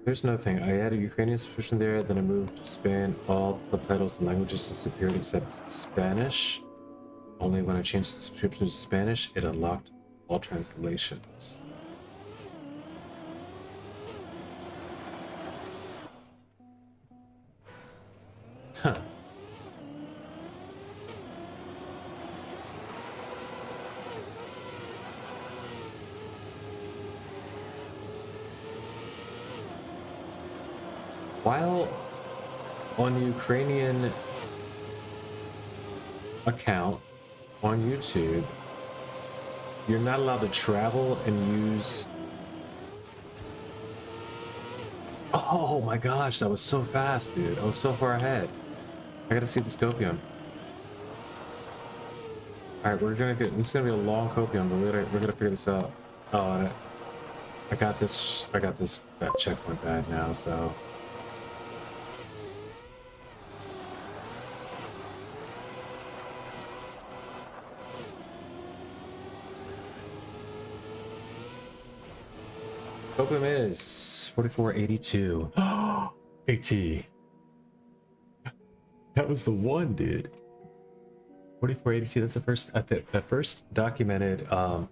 Here's another thing. I added Ukrainian subscription there, then I moved to Spain. All the subtitles and languages disappeared except Spanish. Only when I changed the subscription to Spanish, it unlocked all translations. Huh. While on Ukrainian account on YouTube, you're not allowed to travel and use... Oh my gosh, that was so fast, dude. I was so far ahead. I gotta see the Scopium. Alright, we're gonna get... This is gonna be a long Copium, but we're gonna figure this out. Oh, I got this... That check went bad now, so... Copium is 4482. AT. That was the one, dude. 4482. That's the first. The first documented Copium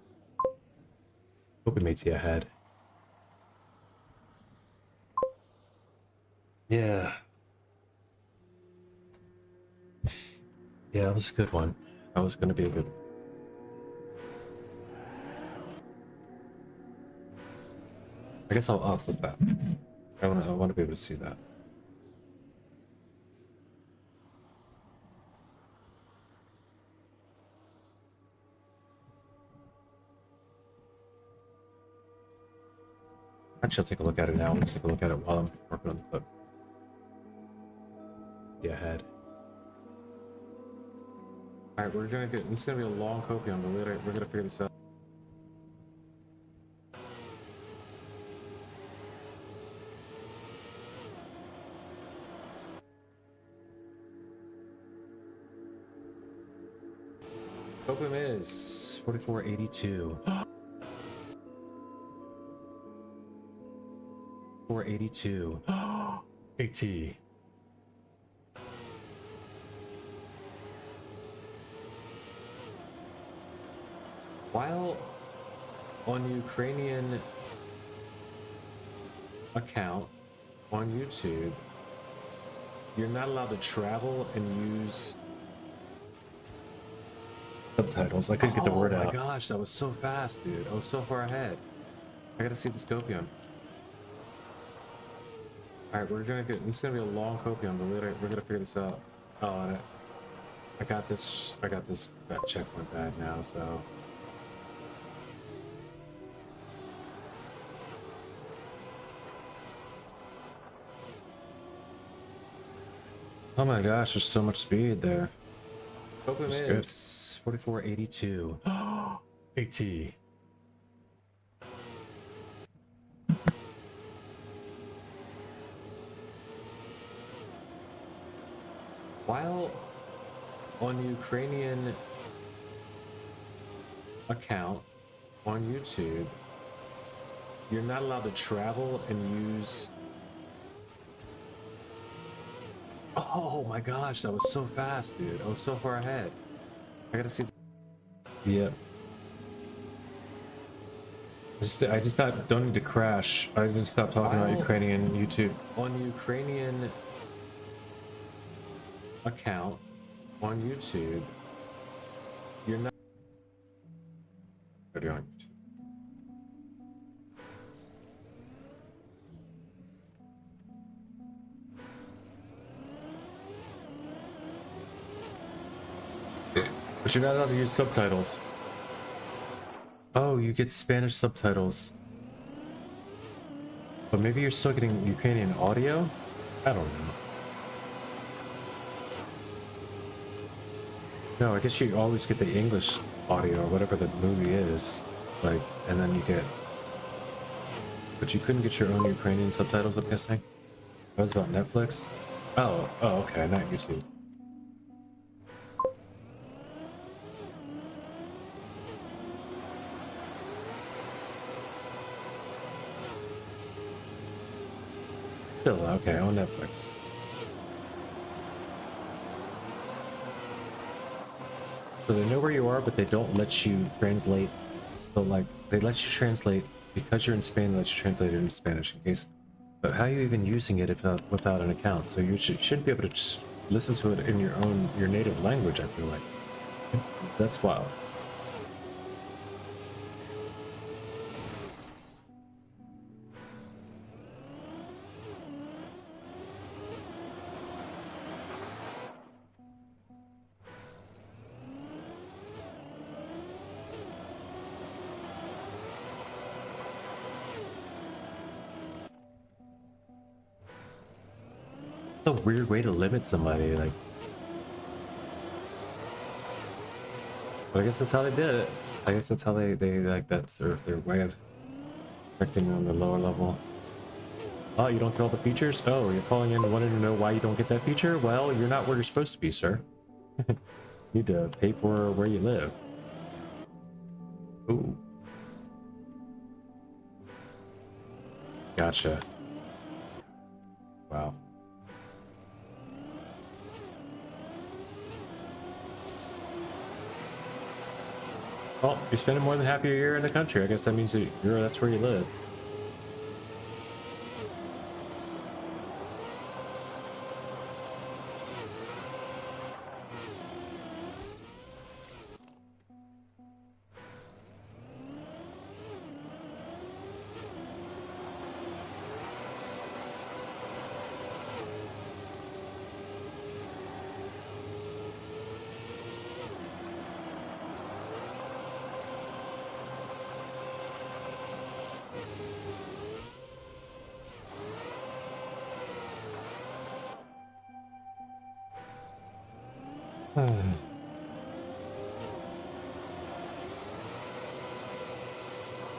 AT I had. Yeah. Yeah, that was a good one. That was gonna be a good one. I guess I'll put that. I want to be able to see that. Actually, I'll take a look at it now. Let's take a look at it while I'm working on the clip. Yeah, ahead. All right, we're gonna get. This is gonna be a long Copium, but we're gonna figure this out. Copium is 4482. 482. AT. While on Ukrainian account on YouTube, you're not allowed to travel and use subtitles. I couldn't get the word out. Oh my gosh, that was so fast, dude. I was so far ahead. I gotta see the Scopium. Alright, we're gonna get... This is gonna be a long Copium, but we're gonna figure this out. Oh, I got this... That check went bad now, so... Oh my gosh, there's so much speed there. Copium is 4482. AT. While on Ukrainian account on YouTube, you're not allowed to travel and use... Oh my gosh, that was so fast, dude. I was so far ahead. I gotta see... Yep. I just don't need to crash. I just stopped talking about Ukrainian YouTube. On Ukrainian account on YouTube, you're not... Already on YouTube. But you're not allowed to use subtitles. Oh, you get Spanish subtitles. But maybe you're still getting Ukrainian audio? I don't know. No, I guess you always get the English audio or whatever the movie is. Like, and then you get... But you couldn't get your own Ukrainian subtitles, I'm guessing? That was about Netflix? Oh, okay, not YouTube. Still okay on Netflix. So they know where you are, but they don't let you translate. So like they let you translate because you're in Spain. They let you translate it into Spanish in case. But how are you even using it if not without an account? So you should be able to just listen to it in your native language. I feel like that's wild. A weird way to limit somebody, like. But I guess that's how they did it. I guess that's how they like that's their way of affecting on the lower level. Oh, you don't get all the features? Oh, you're calling in wanting to know why you don't get that feature? Well, you're not where you're supposed to be, sir. You need to pay for where you live. Ooh. Gotcha. Wow. Well, you're spending more than half your year in the country. I guess that means that that's where you live.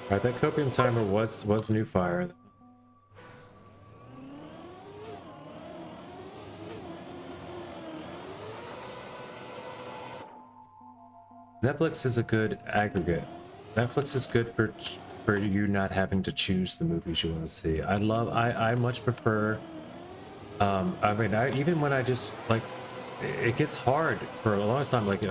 Alright, that copium timer was new fire. Netflix is a good aggregate. Netflix is good for you not having to choose the movies you want to see. I much prefer I mean even when I just like it gets hard for a long time like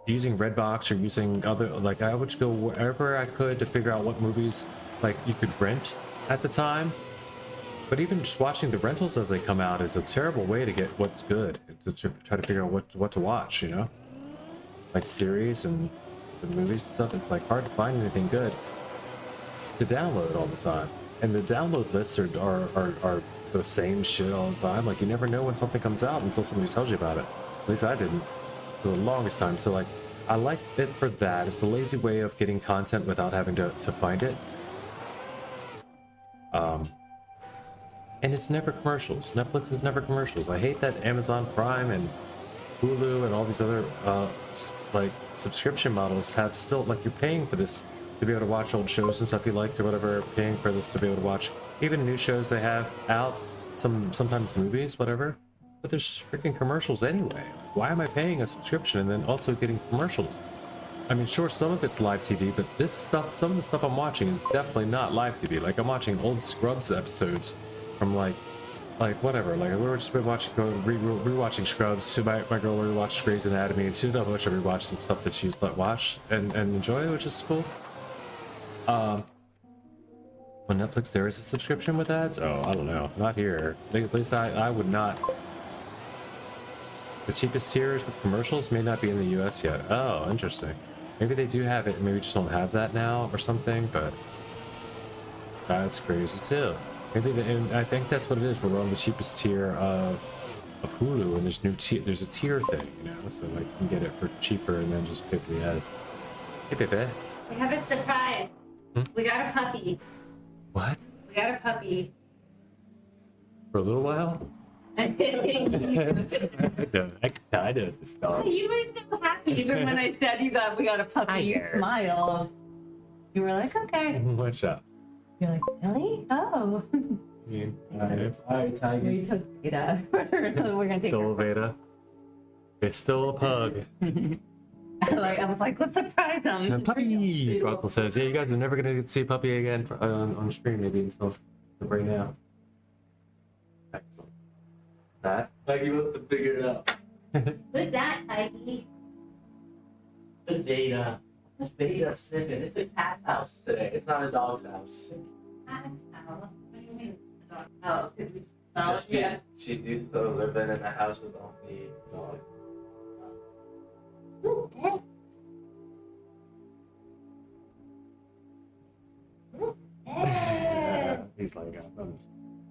using Redbox or using other like I would go wherever I could to figure out what movies like you could rent at the time. But even just watching the rentals as they come out is a terrible way to get what's good, to try to figure out what to watch, you know, like series and the movies and stuff. It's like hard to find anything good to download all the time, and the download lists are the same shit all the time. Like you never know when something comes out until somebody tells you about it. At least I didn't for the longest time. So like I like it for that. It's a lazy way of getting content without having to find it. And it's never commercials. Netflix is never commercials. I hate that Amazon Prime and Hulu and all these other like subscription models have still like you're paying for this to be able to watch old shows and stuff you liked or whatever, paying for this to be able to watch even new shows they have out, sometimes movies, whatever. But there's freaking commercials anyway. Why am I paying a subscription and then also getting commercials? I mean, sure, some of it's live TV, but this stuff, some of the stuff I'm watching is definitely not live TV. Like I'm watching old Scrubs episodes from like whatever. Like we were just rewatching Scrubs. My girl rewatched Grey's Anatomy. She doesn't much rewatch some stuff that she's watched and enjoy, which is cool. On Netflix, there is a subscription with ads. Oh, I don't know. Not here. At least I would not. The cheapest tiers with commercials may not be in the US yet. Oh, interesting. Maybe they do have it, maybe just don't have that now or something, but that's crazy too. Maybe and I think that's what it is. We're on the cheapest tier of Hulu, and there's a tier thing, you know, so like you can get it for cheaper and then just pay for the ads. Hey, Pepe. We have a surprise. We got a puppy. What? We got a puppy. For a little while? I know this dog. You were so happy even when I said we got a puppy. You smiled. You were like, okay. What's up? You're like, really? Oh. Hi, Tiger. We took Veda. We're gonna take Still Veda. It's still a pug. I was like, let's surprise him. Puppy! Brockle says, yeah, you guys are never gonna see Puppy again on stream, maybe until right now. that. Like you have to figure it out. Who's that, Tidy? The Veda sniffing. It's a cat's house today. It's not a dog's house. Cat's house? What do you mean? Oh, because we smell it. Yeah. She's used to living in a house with only dog. Who's this? Who's this? He's like,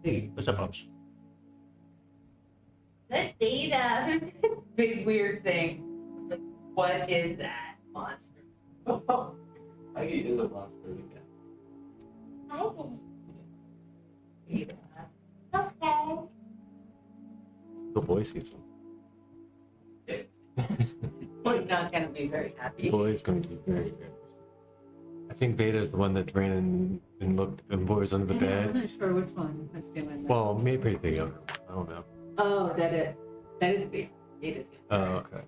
hey, what's up, folks? That data. Who's this big weird thing? Like, what is that monster? Maggie is a monster. Hi. Okay. The boy sees him. He's not gonna be very happy. Boy is going to be very good. I think Veda is the one that ran and looked and boy was under the I bed. wasn't sure which one was doing that. Well, maybe the younger one. I don't know. Oh, that is the Data's good. Oh, okay.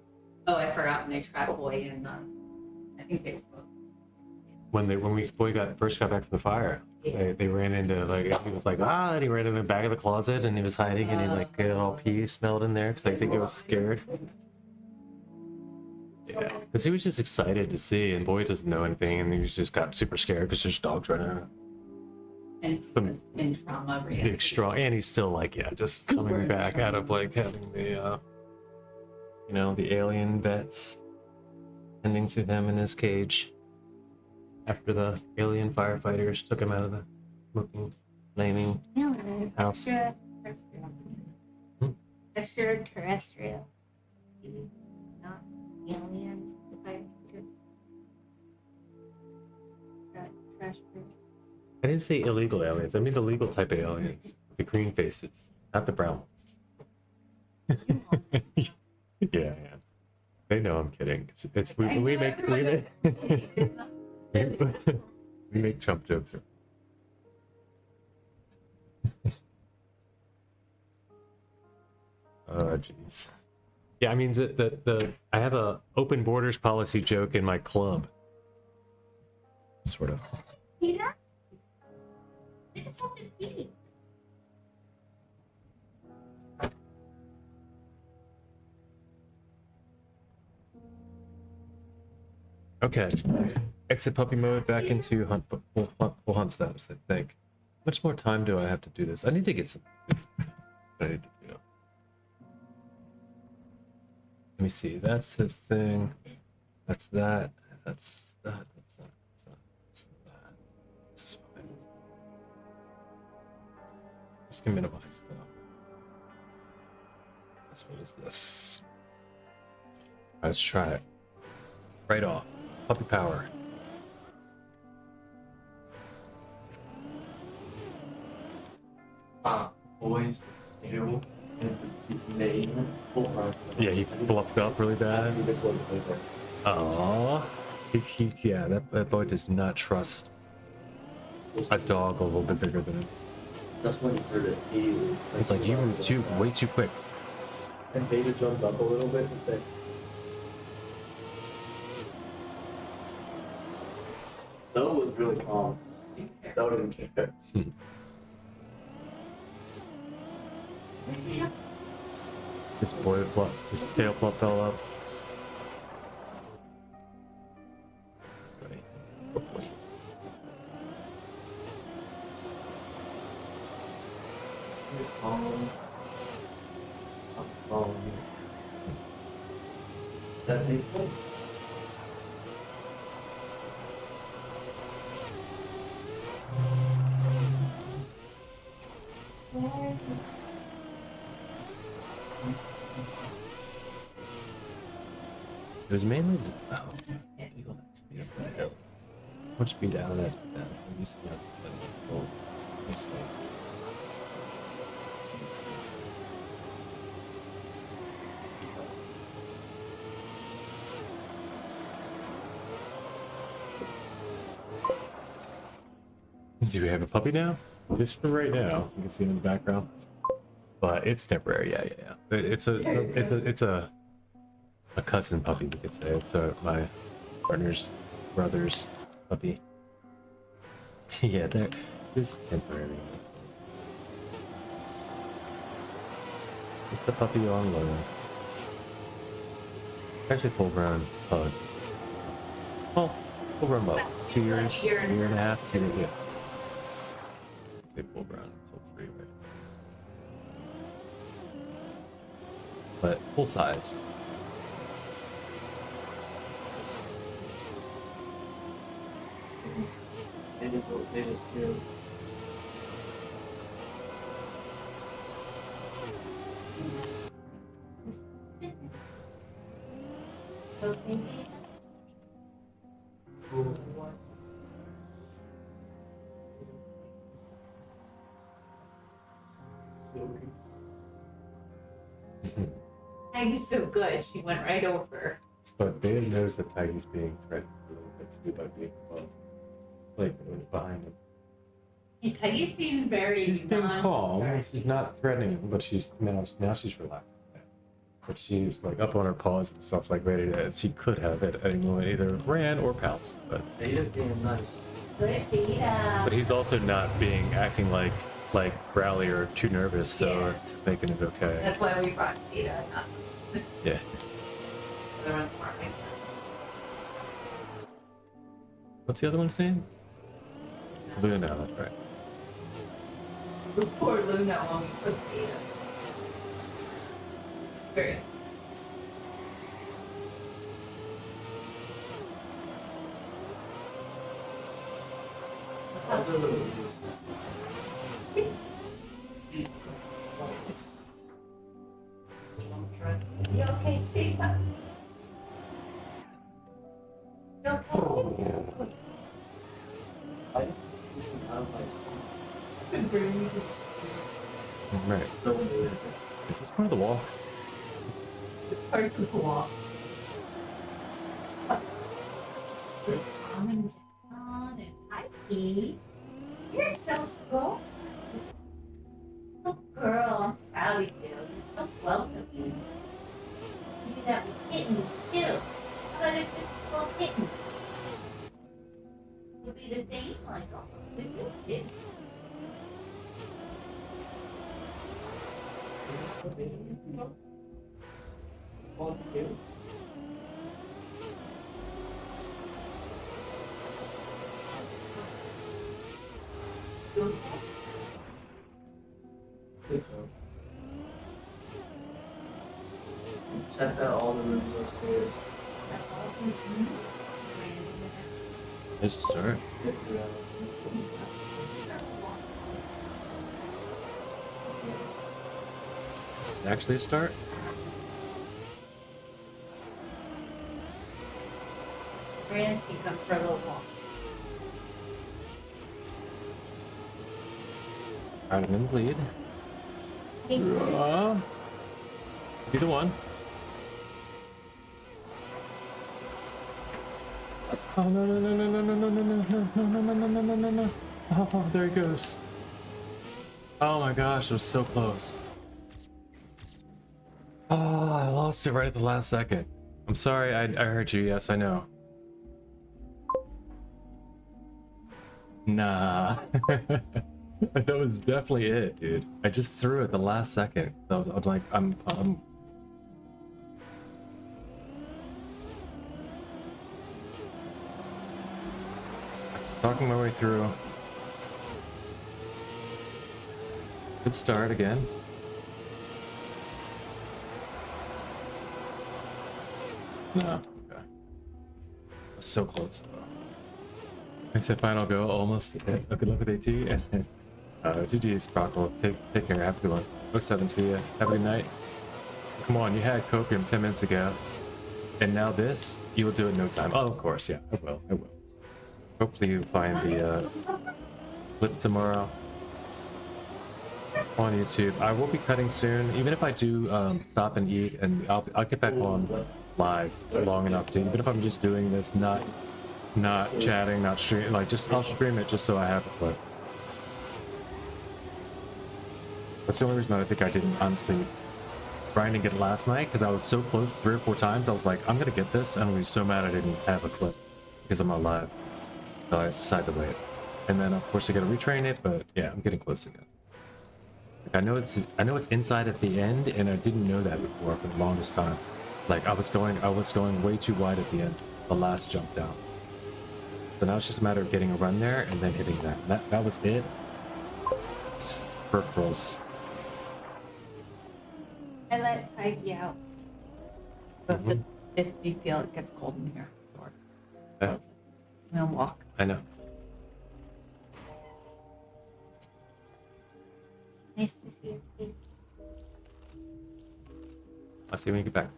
Oh, I forgot when they trapped Boy and I think they were both. When boy first got back from the fire, they ran into he was like and he ran in the back of the closet and he was hiding and he got all pee smelled in there because I think he was scared. Yeah, because he was just excited to see, and boy doesn't know anything, and he just got super scared because there's dogs running around. And he was in trauma reaction. Big strong, and he's still just Super coming back strong. out of having the the alien vets tending to him in his cage after the alien firefighters took him out of the smoking, flaming house. Extraterrestrial. Not alien. Trash. I didn't say illegal aliens. I mean the legal type of aliens, the green faces, not the brown ones. Yeah. They know I'm kidding. We make Trump jokes. Oh jeez. Yeah, I mean I have a open borders policy joke in my club. Sort of. Yeah. I just have to feed. Okay. Exit puppy mode back into full hunt status, I think. How much more time do I have to do this? I need to get some. I need to do. Let me see. That's his thing. That's that. That's that. That's that. That's that. That's that. This is fine. This can minimize though. What is this? Let's try it. Right off. Puppy power. Boys, you and his name. Yeah, he fluffed up really bad. Aww. Yeah, that boy does not trust a dog a little bit bigger than him. That's when he heard it. He's like, you were way too quick. And Veda jumped up a little bit to say, Noah was really calm. Noah didn't care. His boy fluffed, his tail fluffed all up. Oh boy. He's following. I'm following you. That tasteful? It was mainly the eagle that speed up that hill. Much speed out of that at least that little thing. Do we have a puppy now? Just for right now. You can see him in the background. But it's temporary, yeah. It's a cousin puppy, we could say. It's my partner's brother's puppy. Yeah, they're just temporary. Just the puppy on low. Actually, full grown pug. Well, full grown pup. 2 years, year and a half, 2 years. Yeah. Say full grown until 3, right? But full size. They just do. He's so good. She went right over. But Beta knows that Tiger's being threatened a little bit too by being above, like behind him. And Tiger's being very. She's being calm. She's not threatening him, but she's now she's relaxed. But she's like up on her paws and stuff, like ready to. She could have at any moment either ran or pounced, but. They just being nice. Good Beta. But he's also not acting like Rowley or too nervous, so Yeah. it's making it okay. That's why we brought Beta, not Yeah. the other one's smart. Right? What's the other one's name? Luna, that's right. Before Luna when we took Beta. Experience. I'll do a little bit. Don't trust me. You okay, Beta? You okay? I'm Right. like, don't do it. Is this part of the wall? Part of the wall. Calm down and tidy. You're so cool. Oh, girl, I'm proud of you. You're so welcoming. You do that with kittens, too. How about if this is all kittens? You'll be the same like all of this kitten. Well, cute. You okay? Good job. Check out all the rooms upstairs. There's a start. Stick around. Is it actually a start? Grand take up for a little walk. Out of in the lead. Be the one. Oh no no no no no no no no no no no no no no no no no. Oh, there he goes. Oh my gosh, it was so close. Oh, I lost it right at the last second. I'm sorry, I heard you. Yes, I know. Nah. That was definitely it, dude. I just threw it at the last second. So I'm like, I'm talking my way through. Good start again. No. Okay. So close though. I said final go, almost. Good luck with AT. And GG's Sprockle. Take care. Have a good one. 07 to you. Have a good night. Come on, you had copium 10 minutes ago. And now this, you will do it in no time. Oh, of course, yeah. I will. I will. Hopefully you find the clip tomorrow on YouTube. I will be cutting soon. Even if I do stop and eat, and I'll get back on live long enough to, even if I'm just doing this, not chatting, not stream, like just I'll stream it just so I have a clip. That's the only reason I think I didn't honestly grinding it last night, because I was so close 3 or 4 times. I was like, I'm gonna get this, and I'm gonna be so mad I didn't have a clip because I'm not live. So I decided to wait. And then of course I gotta retrain it, but yeah, I'm getting close again. Like I know it's inside at the end, and I didn't know that before for the longest time. Like I was going way too wide at the end, the last jump down. So now it's just a matter of getting a run there and then hitting that. That was it. Just peripherals. I let it tidy out. But if we feel it gets cold in here, door. Yeah. Close it. And then walk. I know. Nice to see your face. I'll see you when you get back.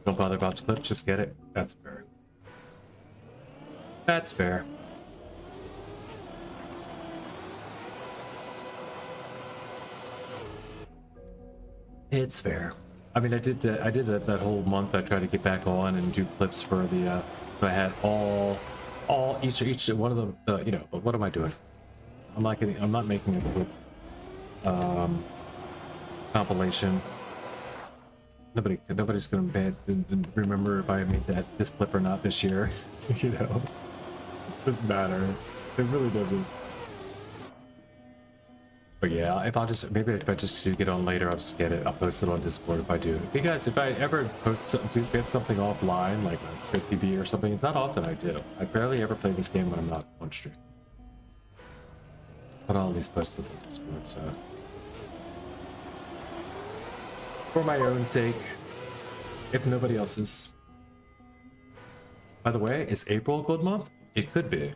Don't bother about the clip, just get it. That's fair. That's fair. It's fair. I mean, I did that whole month. I tried to get back on and do clips for the. I had each one of them. You know, but what am I doing? I'm not making a clip. Compilation. Nobody's gonna remember if I made this clip or not this year. You know, it doesn't matter. It really doesn't. But yeah, if I just do get on later, I'll just get it. I'll post it on Discord if I do. Because if I ever get something offline, like a PB or something, it's not often I do. I barely ever play this game when I'm not on stream. But I'll at least post it on Discord, so. For my own sake, if nobody else's. By the way, is April a good month? It could be.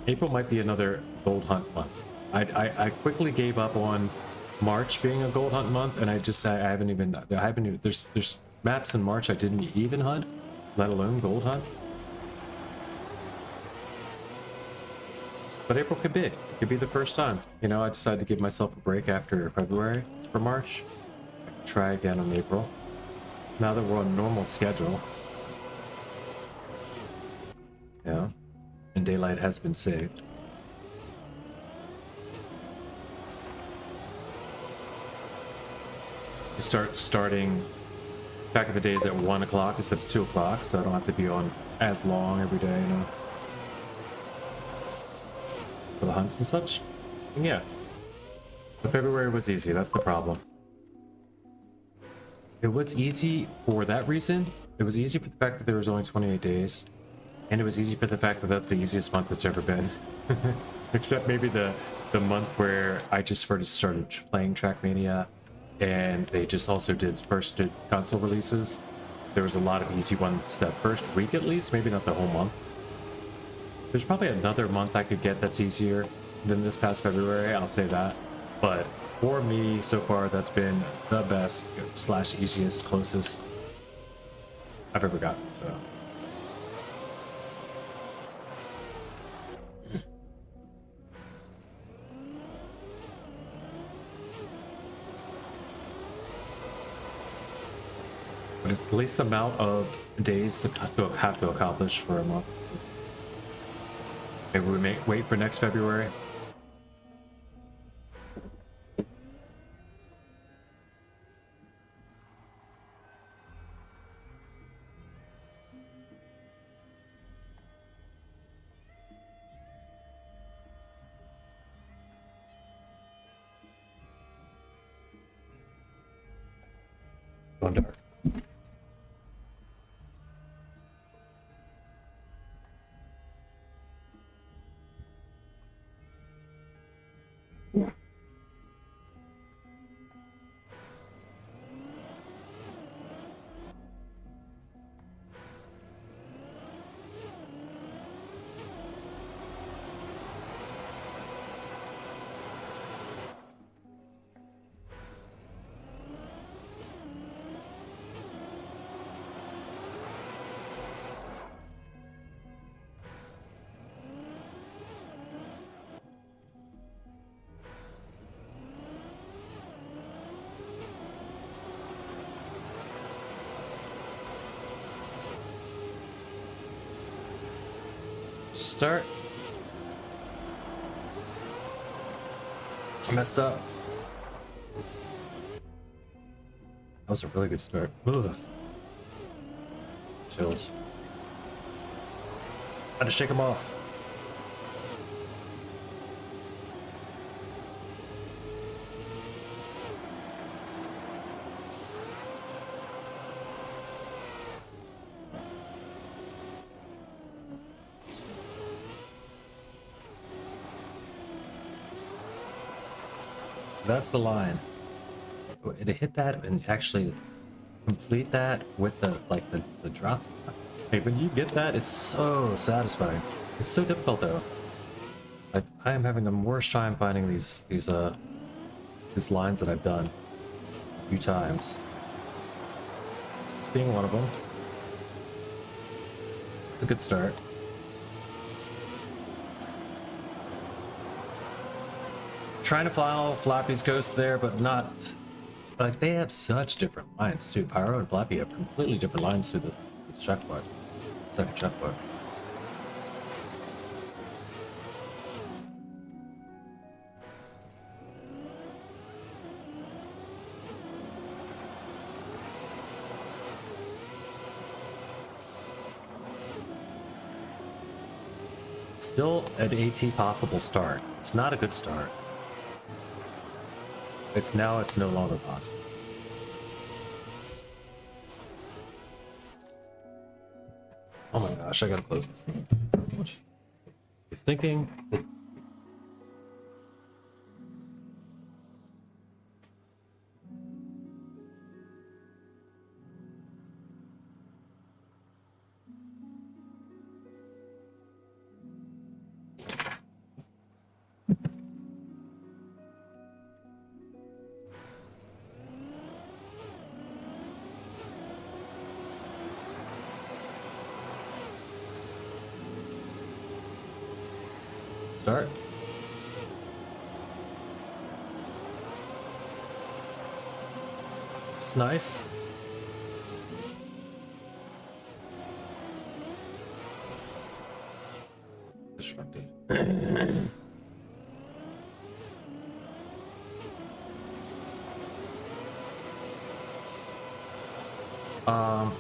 April might be another gold hunt month. I quickly gave up on March being a gold hunt month, and I haven't even there's maps in March I didn't even hunt, let alone gold hunt. But April could be. It could be the first time. You know, I decided to give myself a break after February for March. Try again in April. Now that we're on normal schedule. Yeah. And daylight has been saved. You starting back in the days at 1 o'clock instead of 2 o'clock, so I don't have to be on as long every day, you know. For the hunts and such. And yeah. But February was easy, that's the problem. It was easy for that reason. It was easy for the fact that there was only 28 days. And it was easy for the fact that that's the easiest month it's ever been. Except maybe the month where I just first started playing Trackmania, and they just also did console releases. There was a lot of easy ones that first week at least, maybe not the whole month. There's probably another month I could get that's easier than this past February, I'll say that. But for me, so far, that's been the best / easiest, closest I've ever gotten, so. But it's the least amount of days to have to accomplish for a month. Maybe we wait for next February. Going dark. Start. I messed up. That was a really good start. Ugh. Chills. Had to shake them off. That's the line. To hit that and actually complete that with the the drop. Hey, when you get that, it's so satisfying. It's so difficult though. I am having the worst time finding these lines that I've done a few times. This being one of them. It's a good start. Trying to follow Flappy's Ghost there, but not. Like, they have such different lines too. Pyro and Flappy have completely different lines to the chuck bar. Second chuck bar. Still an AT possible start. It's not a good start. It's no longer possible. Oh my gosh, I gotta close this. You're thinking. Start. This is nice. Destructive. um.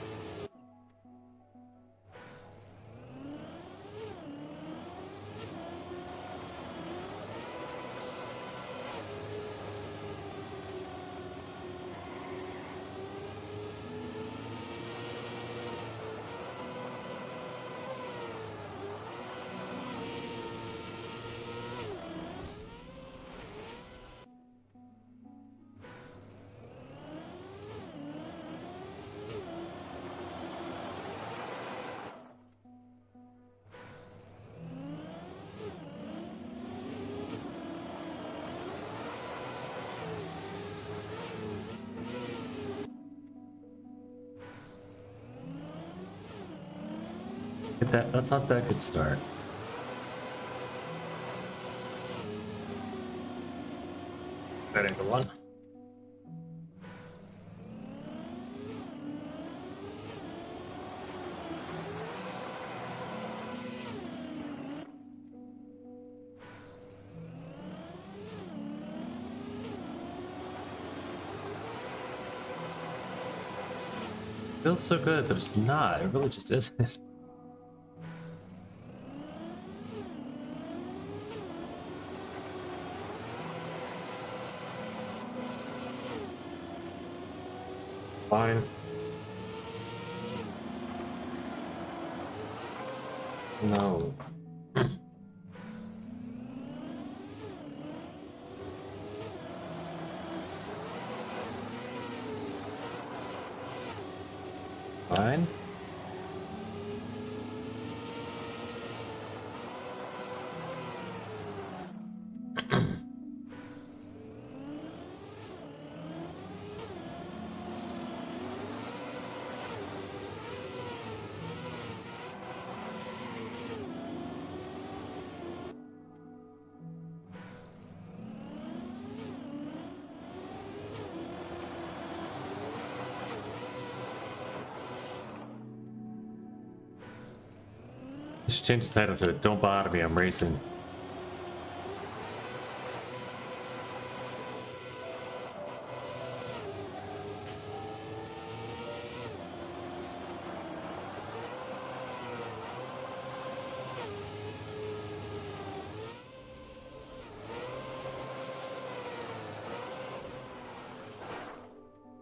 That's not that good start. That ain't the one. Feels so good, but it's not. It really just isn't. Fine. No. Fine. You should change the title to "Don't Bother Me, I'm Racing."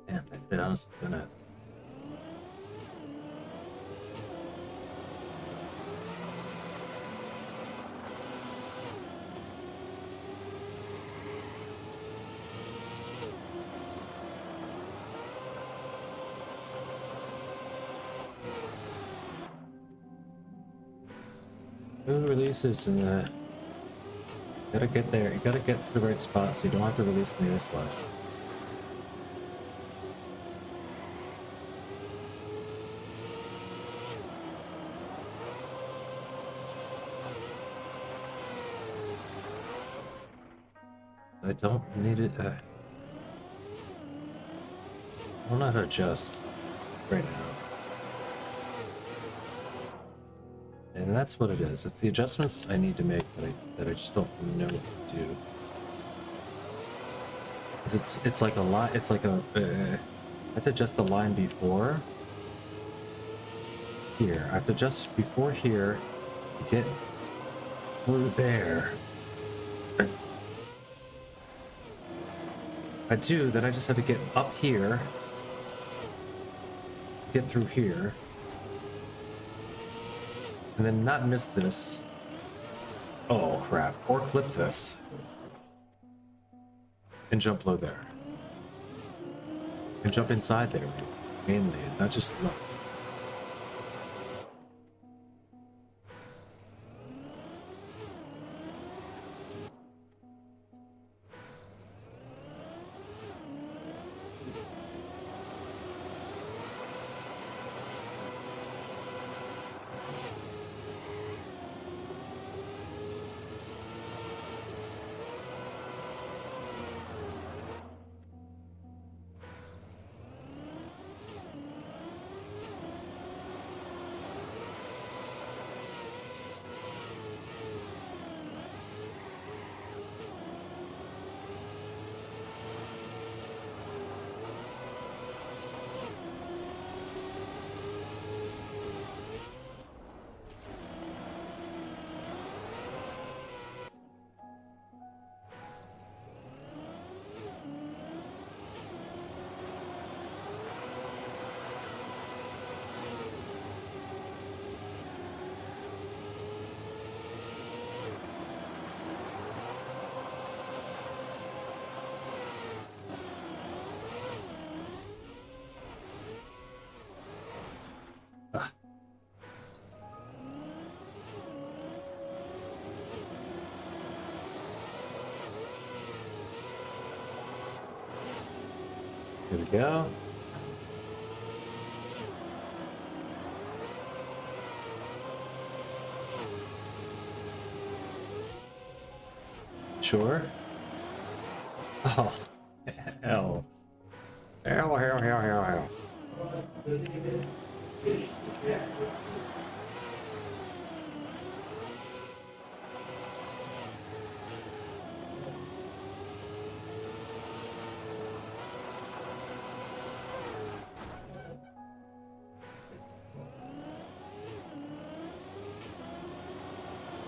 Damn, that honestly gonna. New releases and gotta get there. You gotta get to the right spot so you don't have to release the newest sludge. I don't need it. I don't know how to adjust right now. And that's what it is. It's the adjustments I need to make that I just don't know what to do. 'Cause it's like a line. It's like a. I have to adjust the line before here. I have to adjust before here to get through there. I do. Then I just have to get up here, get through here. And then not miss this. Oh crap. Or clip this. And jump low there. And jump inside there, mainly. It's not just low. Here we go. Sure. Oh, hell. Hell.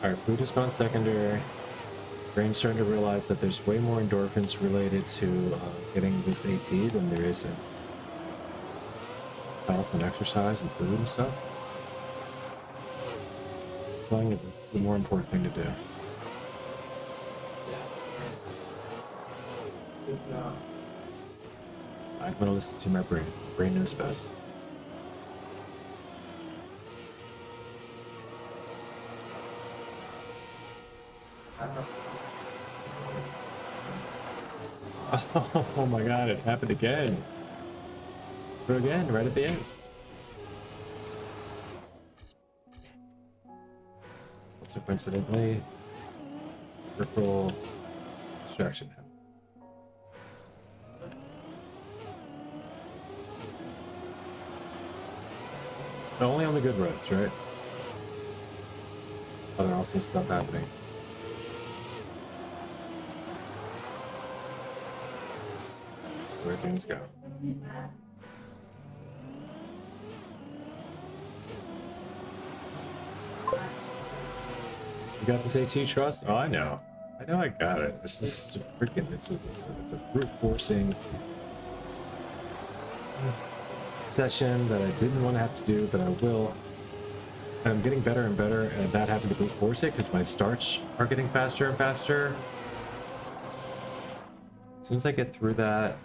Alright, food has gone secondary. Brain's starting to realize that there's way more endorphins related to getting this AT than there is in health and exercise and food and stuff. It's telling you this is the more important thing to do. I'm gonna listen to my brain. Brain knows best. Oh my god, it happened again. Again, right at the end. Also coincidentally, peripheral distraction happened. But only on the good roads, right? Oh, there also stuff happening. Where things go. You got this AT trust? Oh, I know. I got it. It's just freaking. It's a brute forcing session that I didn't want to have to do, but I will. And I'm getting better and better at not having to brute force it because my starts are getting faster and faster. As soon as I get through that.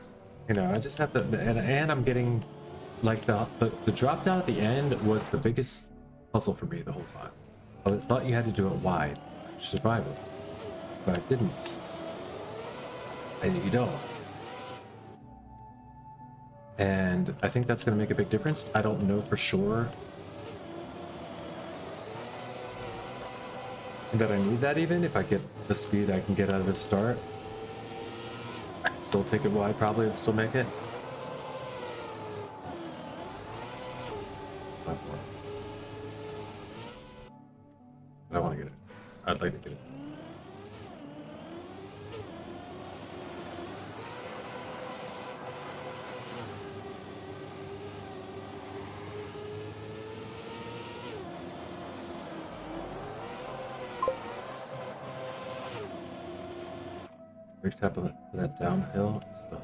You know, I just have to, and I'm getting, like, the drop down at the end was the biggest puzzle for me the whole time. I thought you had to do it wide. Survival. But I didn't. You don't. And I think that's going to make a big difference. I don't know for sure that I need that even. If I get the speed I can get out of the start, I can still take it wide probably and still make it. It's not more. But I want to get it. I'd like to get it. Brake tap of that downhill is the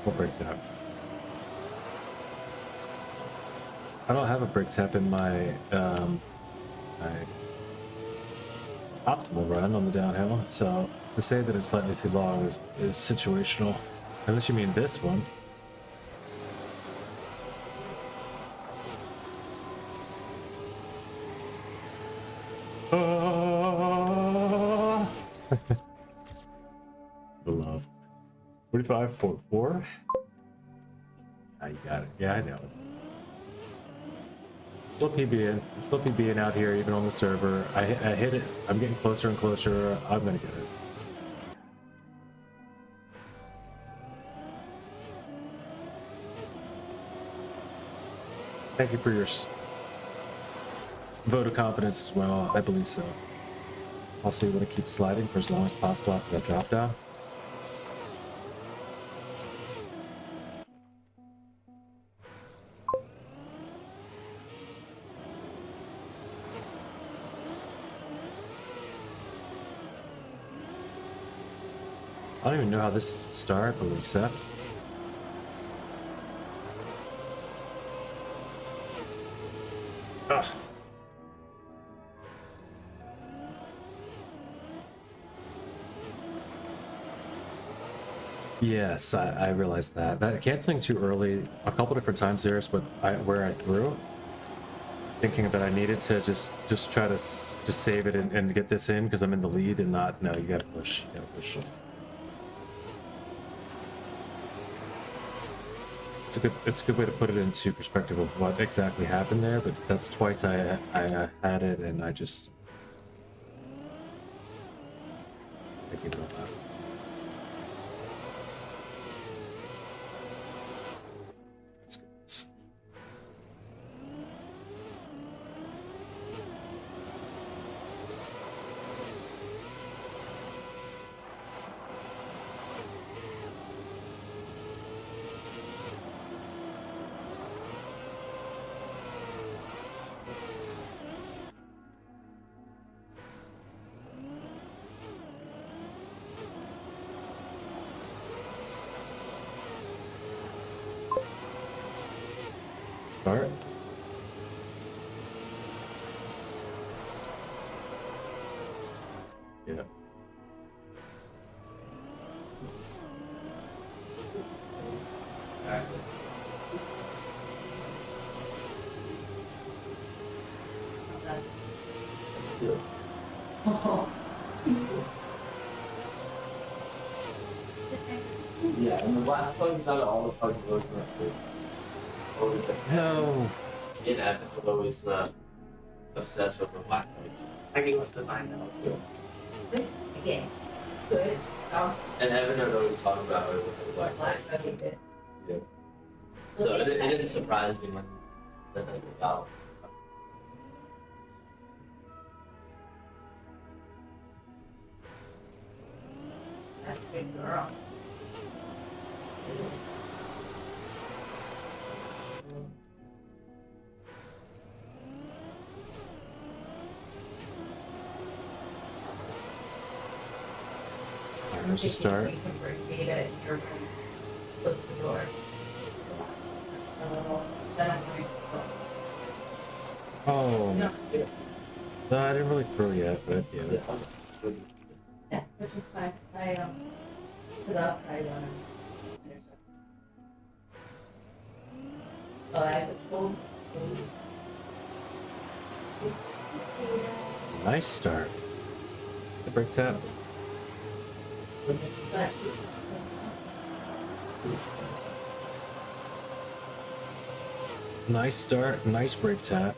what brake tap? I don't have a brake tap in my my optimal run on the downhill, so to say that it's slightly too long is situational. Unless you mean this one. The love. 45.4? Ah, you got it. Yeah, I know. Still PBing out here, even on the server. I hit it. I'm getting closer and closer. I'm gonna get it. Thank you for your vote of confidence as well. I believe so. Also, you want to keep sliding for as long as possible after that drop down. I don't even know how this started, but we accept. Ugh. Yes, I realized that. That canceling too early a couple different times there is where I threw. Thinking that I needed to just try to just save it and get this in because I'm in the lead and not. No, you gotta push. You gotta push. It's a good way to put it into perspective of what exactly happened there, but that's twice I had it and I just thinking about that. Let's get this. Start. Yeah. Oh, Jesus. Yeah, and the last plugs out of all the plugs those were always like No. in Evan was always obsessed with the black plugs. I can listen to mine now too. Good. Again. Good. Oh, And Evan would always talk about it with the black black. plugs. Okay, good. Yeah. So it didn't surprise me when they got them. That's a big girl. There's a start. We can bring data in your room. close the door. Then I'm going to go. Oh, No, no, I didn't really throw yet, but yeah. yeah, which is fine. Because I'll try one. Oh, I was told. Nice start. The brake tap. Nice start. Nice brake tap.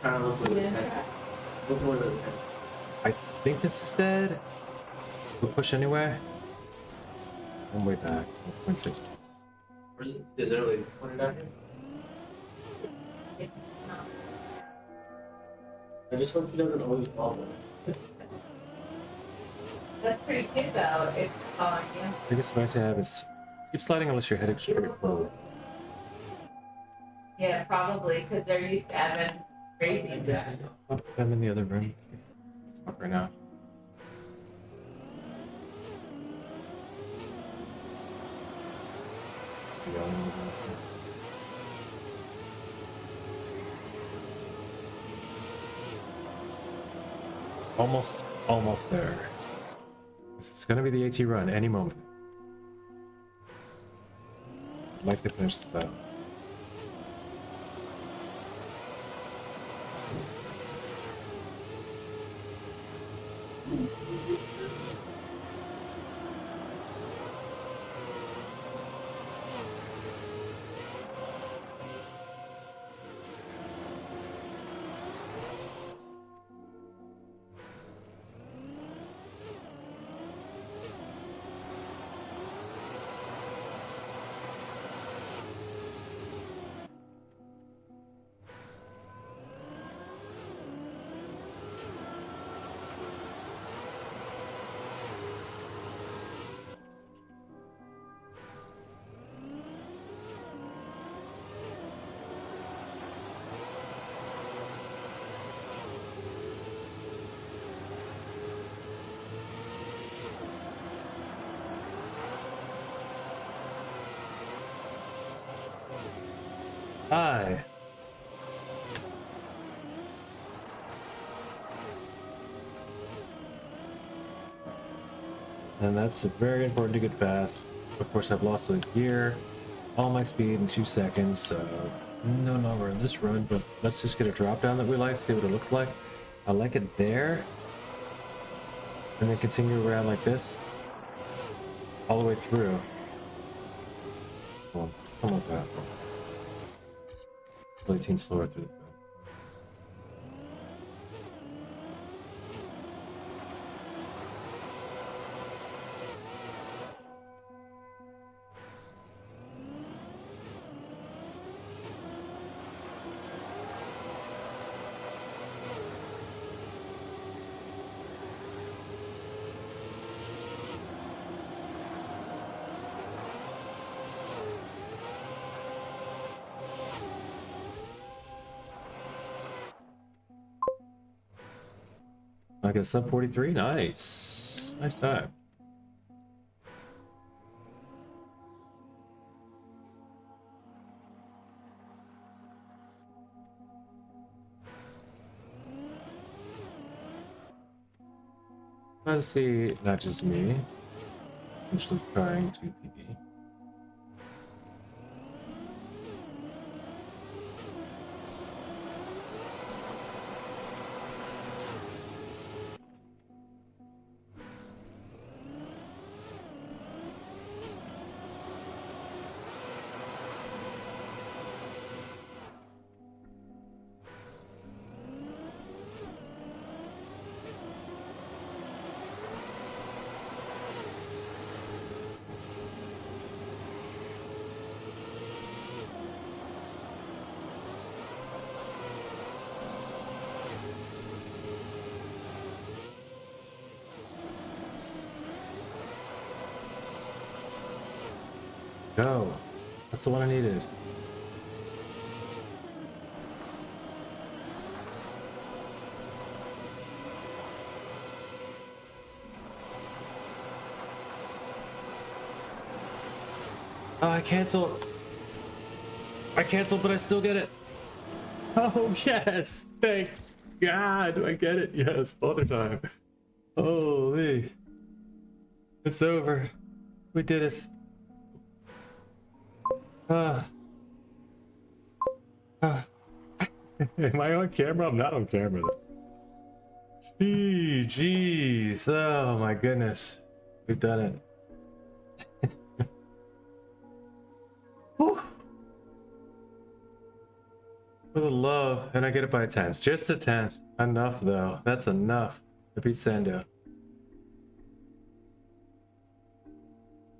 Trying to look for the Look for the I think this is dead. We'll push anyway. I'm way back. 1.6. Where's it? Is there like pointed out here? I just hope she doesn't always fall one. That's pretty good though. It's following you. Biggest advantage I have is keep sliding unless you're heading straight forward. Yeah, probably because they're used to having crazy. Oh, I'm in the other room. Fuck right now. Almost there. This is gonna be the AT run any moment. I'd like to finish this out. Hi. And that's very important to get fast. Of course, I've lost a gear, all my speed in 2 seconds, so no longer in this run, but let's just get a drop down that we like, see what it looks like. I like it there. And then continue around like this all the way through. Well, something like that. 18 slower through the film. I got sub 43. Nice. Nice time. Let's see, not just me. I'm still trying to PB. Go. That's the one I needed. Oh, I canceled. I canceled, but I still get it. Oh, yes. Thank God. Do I get it? Yes. Other time. Holy. It's over. We did it. Am I on camera? I'm not on camera. Jeez. Oh my goodness. We've done it. Whew. For the love. And I get it by a 10th. Just a 10th. Enough though. That's enough to beat Sando.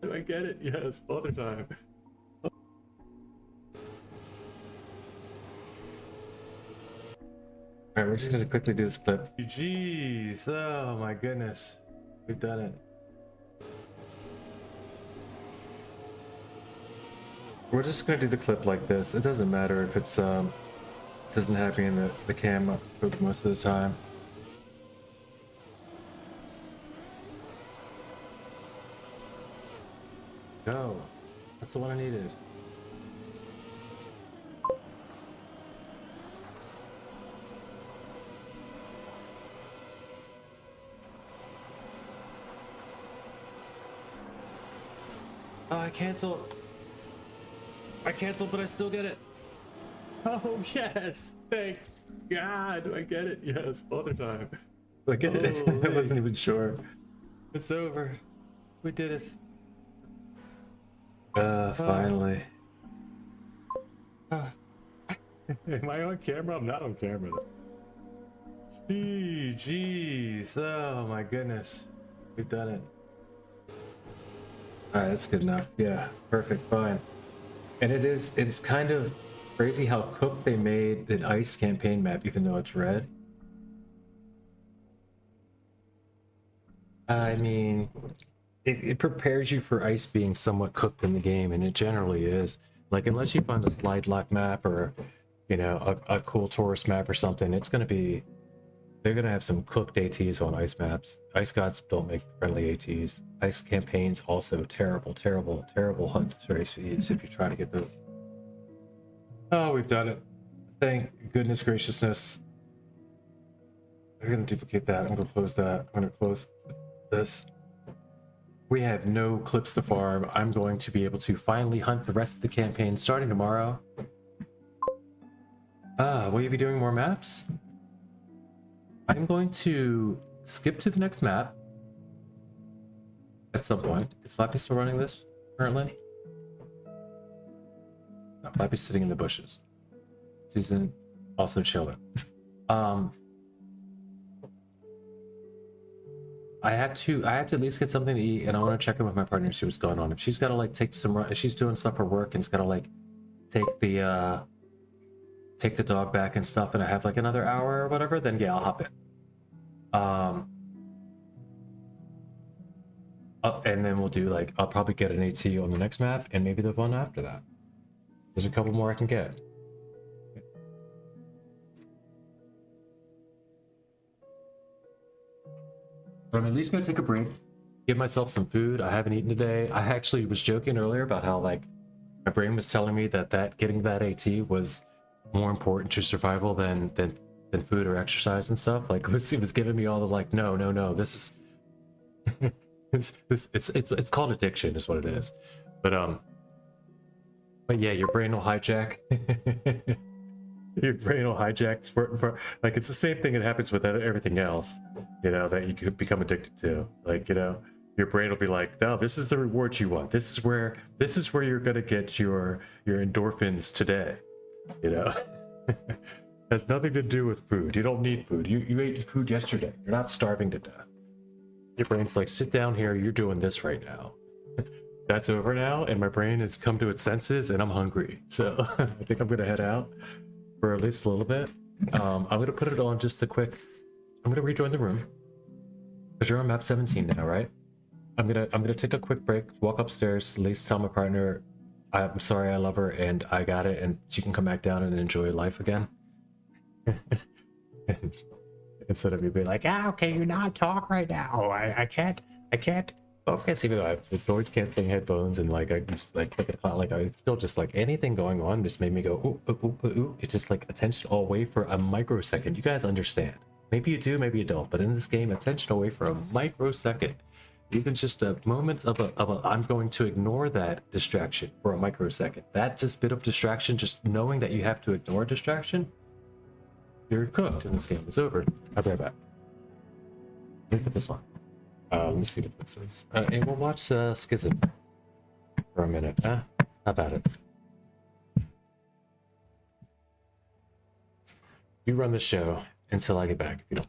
Do I get it? Yes. Other time. Alright, we're just gonna quickly do this clip. Jeez, oh my goodness. We've done it. We're just gonna do the clip like this. It doesn't matter if it's doesn't have me in the cam most of the time. Go. That's the one I needed. Oh, I canceled. I canceled, but I still get it. Oh, yes. Thank God. Do I get it? Yes. Other time. I get it. I wasn't even sure. It's over. We did it. Finally. Am I on camera? I'm not on camera. Jeez. Oh my goodness. We've done it. Alright, that's good enough. Yeah, perfect, fine. And it is kind of crazy how cooked they made the ice campaign map, even though it's red. I mean, it prepares you for ice being somewhat cooked in the game, and it generally is. Like, unless you find a slide lock map or, you know, a cool tourist map or something, it's going to be... They're going to have some cooked ATs on ice maps. Ice gods don't make friendly ATs. Ice campaigns also terrible, terrible, terrible hunt race feeds if you try to get those. Oh, we've done it. Thank goodness graciousness. I'm going to duplicate that. I'm going to close that. I'm going to close this. We have no clips to farm. I'm going to be able to finally hunt the rest of the campaign starting tomorrow. Will you be doing more maps? I'm going to skip to the next map at some point. Is Flappy still running this currently? No, Flappy's sitting in the bushes. Susan also chilling. I have to at least get something to eat, and I want to check in with my partner and see what's going on. If she's got to like take some, if she's doing stuff for work and it's got to like take the dog back and stuff, and I have like another hour or whatever, then yeah, I'll hop in. And then we'll do like, I'll probably get an AT on the next map and maybe the one after that. There's a couple more I can get. But I'm at least gonna take a break, give myself some food. I haven't eaten today. I actually was joking earlier about how like my brain was telling me that getting that AT was more important to survival than food or exercise and stuff. Like it was giving me all the like, no, this is it's called addiction is what it is. But yeah, your brain will hijack. Your brain will hijack for like, it's the same thing that happens with everything else, you know, that you could become addicted to. Like, you know, your brain will be like, no, this is the reward you want. This is where you're gonna get your endorphins today, you know. Has nothing to do with food. You don't need food. You ate food yesterday. You're not starving to death. Your brain's like, sit down here, you're doing this right now. That's over now, and my brain has come to its senses, and I'm hungry. So I think I'm gonna head out for at least a little bit. I'm gonna put it on just a quick. I'm gonna rejoin the room because you're on map 17 now, right? I'm gonna take a quick break, walk upstairs, at least tell my partner I'm sorry, I love her, and I got it, and she can come back down and enjoy life again. Instead of me being like, okay, you're not talk right now. I can't Okay, so even though I have the noise canceling headphones and like I can just like click it, like I still just like anything going on just made me go ooh, ooh, ooh, ooh, ooh. It's just like attention all away for a microsecond. You guys understand? Maybe you do, maybe you don't. But in this game, attention away for a microsecond, even just a moment of a I'm going to ignore that distraction for a microsecond. That just bit of distraction, just knowing that you have to ignore a distraction, you're cooked in this game. It's over. I'll be right back. Let me put this on. Let me see what this is. And we'll watch Schism for a minute. How about it? You run the show until I get back, if you don't.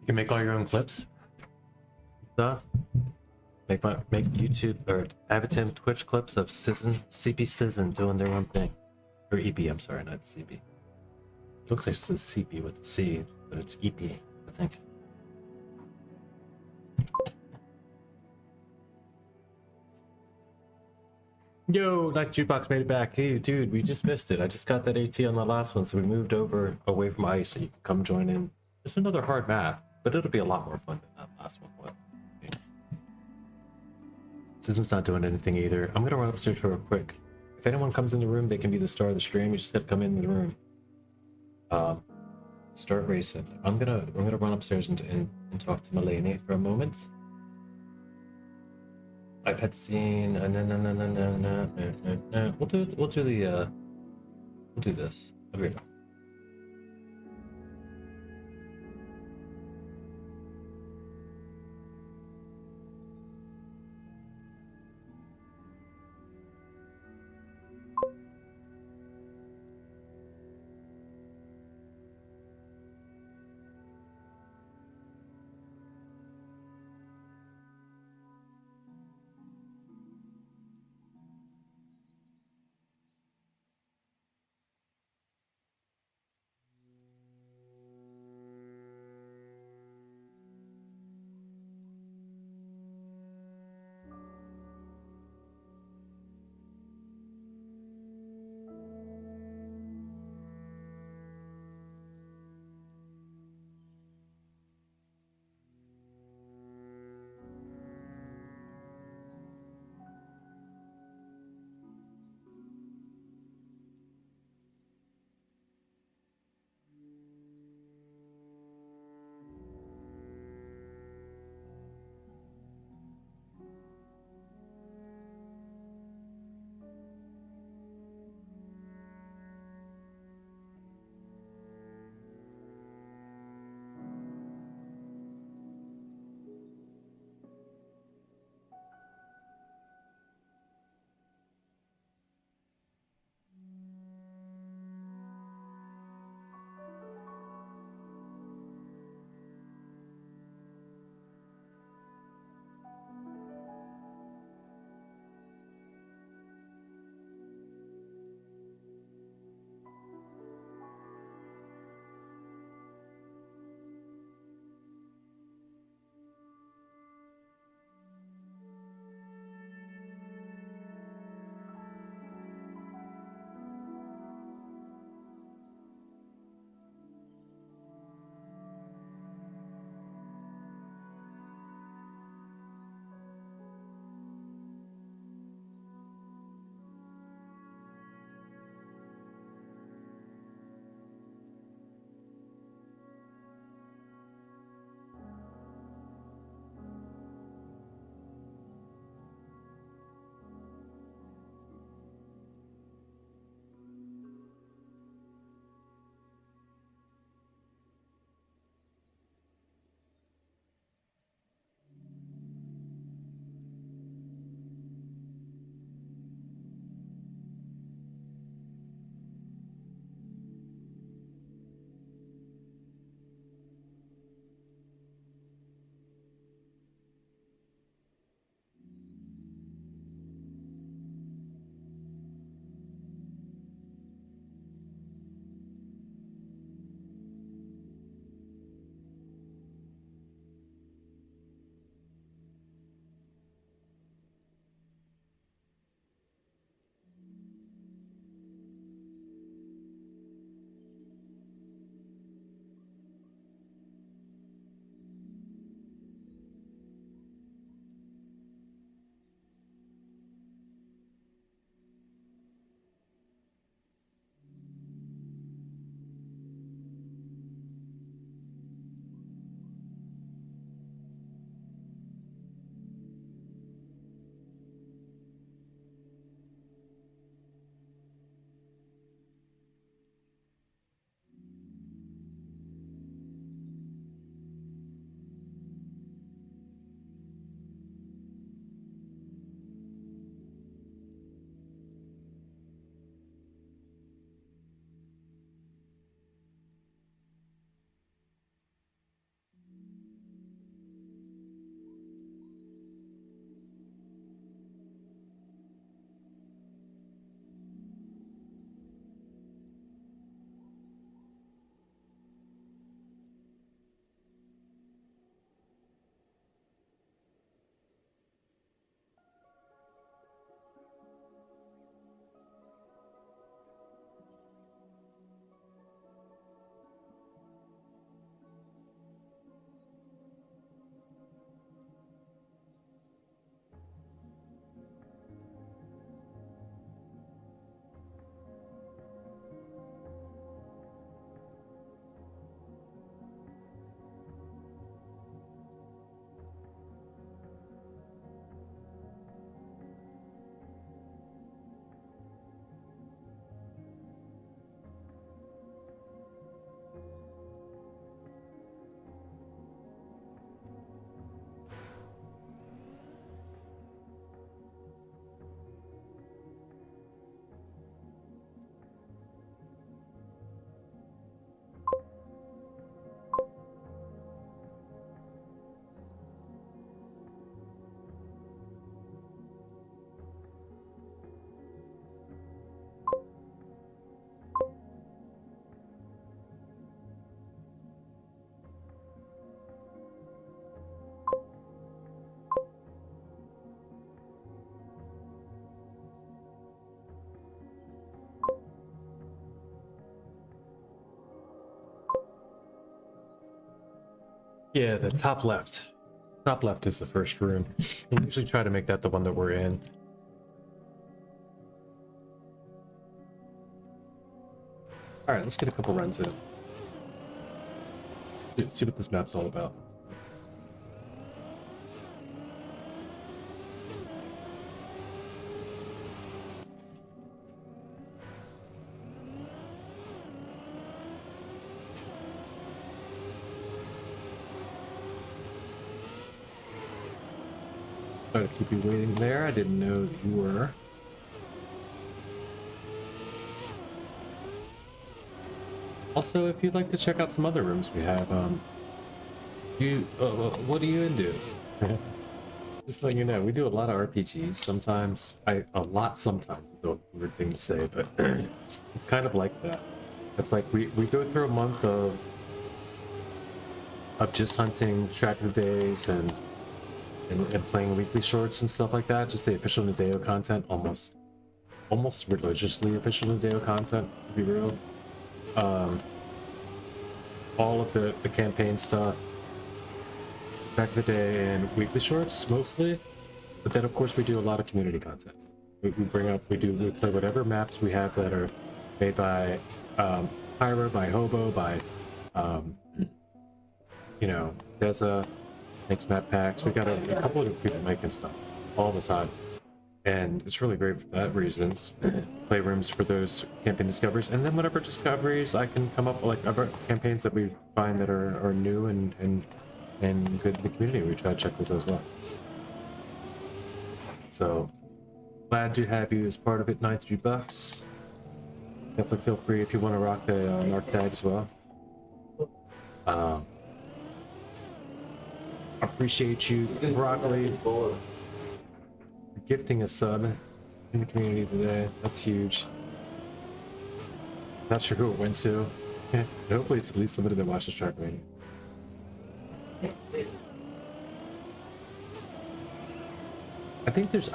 You can make all your own clips. Stuff. Make YouTube or Avatim Twitch clips of CP Sizzin doing their own thing. Or EP, I'm sorry, not CP. Looks like it says CP with a C, but it's EP, I think. Yo, Night Jukebox made it back. Hey, dude, we just missed it. I just got that AT on the last one, so we moved over away from ice, so you can come join in. It's another hard map, but it'll be a lot more fun than that last one was. Susan's not doing anything either. I'm gonna run upstairs real quick. If anyone comes in the room, they can be the star of the stream. You just have to come in the room. Start racing. I'm gonna run upstairs and talk to Mulaney for a moment. iPad scene. No. We'll do this. I'll be right back. Yeah, the top left. Top left is the first room. We usually try to make that the one that we're in. All right, let's get a couple runs in. See what this map's all about. Sorry to keep you waiting there. I didn't know that you were. Also, if you'd like to check out some other rooms we have, what are you into? Just letting you know, we do a lot of RPGs. Sometimes, sometimes is a weird thing to say, but it's kind of like that. It's like we go through a month of just hunting track of the days and playing weekly shorts and stuff like that. Just the official Nadeo content, almost religiously official Nadeo content, to be real. All of the campaign stuff, back in the day, and weekly shorts mostly. But then of course we do a lot of community content. We play whatever maps we have that are made by Pyro, by Hobo, by Deza makes map packs. We got a couple of people making stuff all the time, and it's really great for that reasons. Play rooms for those campaign discoveries, and then whatever discoveries I can come up with, like other campaigns that we find that are new and good in the community. We try to check those as well. So glad to have you as part of it. $93. Definitely feel free if you want to rock the NA.RC tag as well. Appreciate you, Broccoli, for gifting a sub in the community today. That's huge. Not sure who it went to. Hopefully it's at least somebody that watches Trackmania. I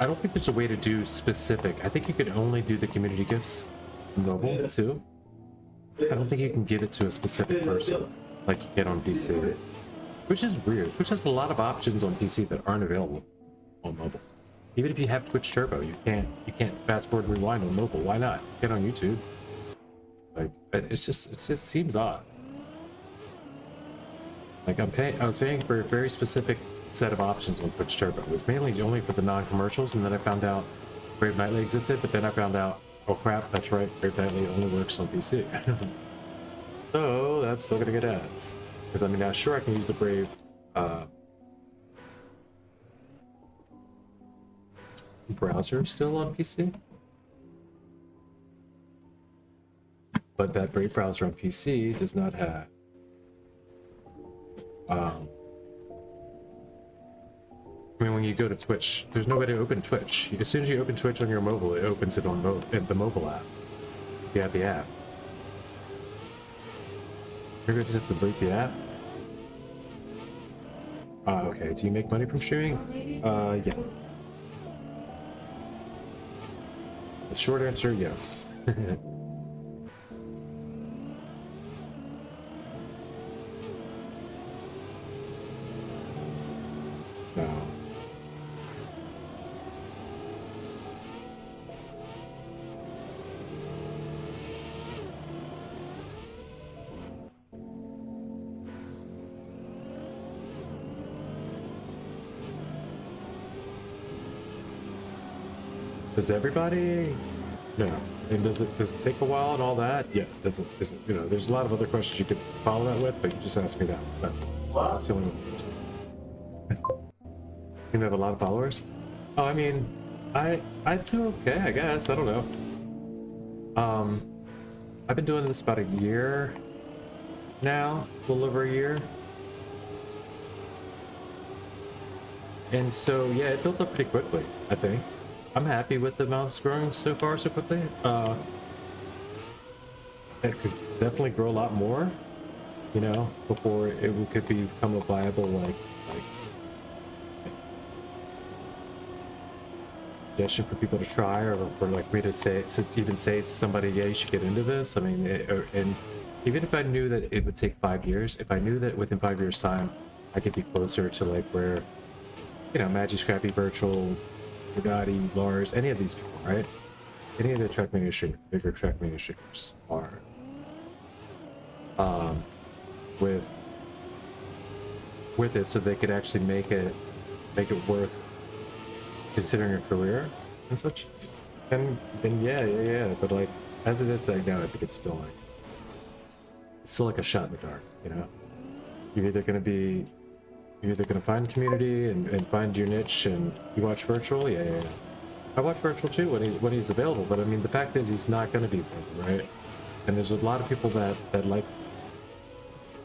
don't think there's a way to do specific. I think you could only do the community gifts mobile too. I don't think you can give it to a specific person like you can on PC. Which is weird. Twitch has a lot of options on PC that aren't available on mobile. Even if you have Twitch Turbo, you can't fast forward and rewind on mobile. Why not? Get on YouTube. Like it just seems odd. Like I was paying for a very specific set of options on Twitch Turbo. It was mainly only for the non-commercials, and then I found out Brave Nightly existed, but then I found out, oh crap, that's right, Brave Nightly only works on PC. So I'm still gonna get ads. Because I mean, I'm sure I can use the Brave browser still on PC, but that Brave browser on PC does not have I mean, when you go to Twitch, there's no way to open Twitch. As soon as you open Twitch on your mobile, it opens it on the mobile app. You have the app. Maybe I just have to delete the app. Okay. Do you make money from streaming? Yes. The short answer, yes. No. Does everybody? No. And does it take a while and all that? Yeah, does it there's a lot of other questions you could follow that with, but you just asked me that. So that's the only one. You have a lot of followers? Oh, I mean, I do okay, I guess. I don't know. I've been doing this about a year now, a little over a year. And so yeah, it built up pretty quickly, I think. I'm happy with the amount it's growing so far so quickly. It could definitely grow a lot more, before it could become a viable like suggestion for people to try, or for like me to even say to somebody, yeah, you should get into this. I mean, and even if I knew that it would take 5 years, if I knew that within 5 years time I could be closer to like where, you know, Maggie, Scrappy, Virtual, Bugatti, Lars, any of these people, right? Any of the Trackmania streamers, bigger Trackmania streamers are. With it, so they could actually make it worth considering a career and such. And then yeah. But like as it is right now, I think it's still like a shot in the dark, you know? You're either gonna find community and find your niche, and you watch Virtual, yeah. I watch Virtual too when he's available, but I mean the fact is he's not gonna be available, right? And there's a lot of people that like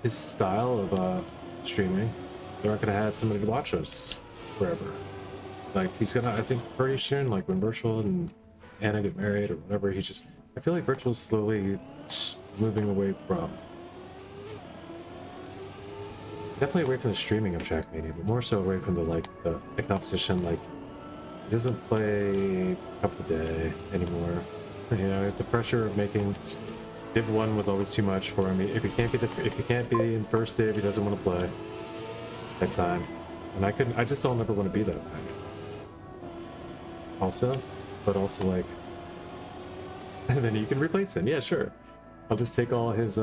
his style of streaming. They're not gonna have somebody to watch us forever. Like he's gonna, I think pretty soon, like when Virtual and Anna get married or whatever, I feel like Virtual's slowly moving away from, definitely away from the streaming of Trackmania, but more so away from the competition. Like he doesn't play Cup of the Day anymore. You know, the pressure of making Div 1 was always too much for him. If he can't be in first div, he doesn't want to play. Type time. And I just don't ever want to be that way. Also, but also like, and then you can replace him. Yeah, sure. I'll just take all his,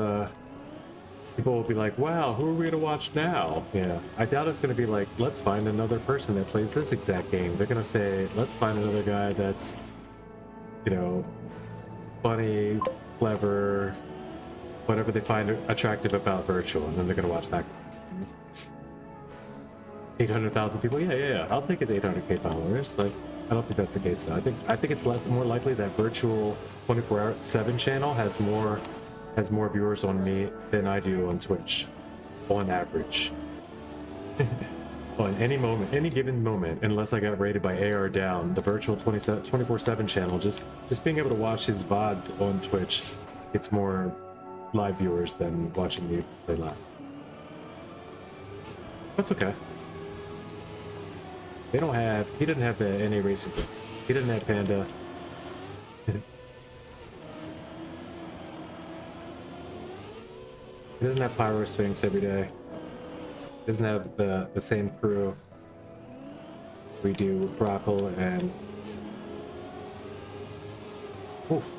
people will be like, wow, who are we gonna watch now? Yeah, I doubt it's gonna be like, let's find another person that plays this exact game. They're gonna say, let's find another guy that's, you know, funny, clever, whatever they find attractive about Virtual, and then they're gonna watch that. 800,000 people, yeah. I'll take his 800k followers. Like, I don't think that's the case though. I think it's more likely that Virtual 24/7 channel has more viewers on me than I do on Twitch, on average. On any given moment, unless I got rated by AR down, the Virtual 24/7 channel, just being able to watch his VODs on Twitch, gets more live viewers than watching me play live. That's okay. He didn't have the NA.RC book. He didn't have Panda. He doesn't have Pyro Sphinx every day. He doesn't have the same crew we do with Brockle and... Oof.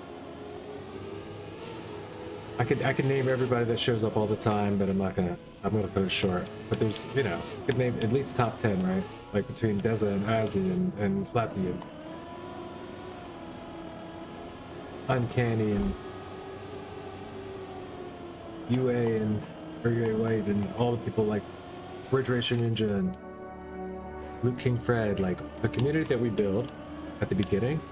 I could name everybody that shows up all the time, but I'm gonna cut it short. But there's, you know, I could name at least top 10, right? Like between Deza and Azzy and Flappy and Uncanny and UA and UA White and all the people like Bridge Racer Ninja and Luke King Fred, like the community that we build at the beginning.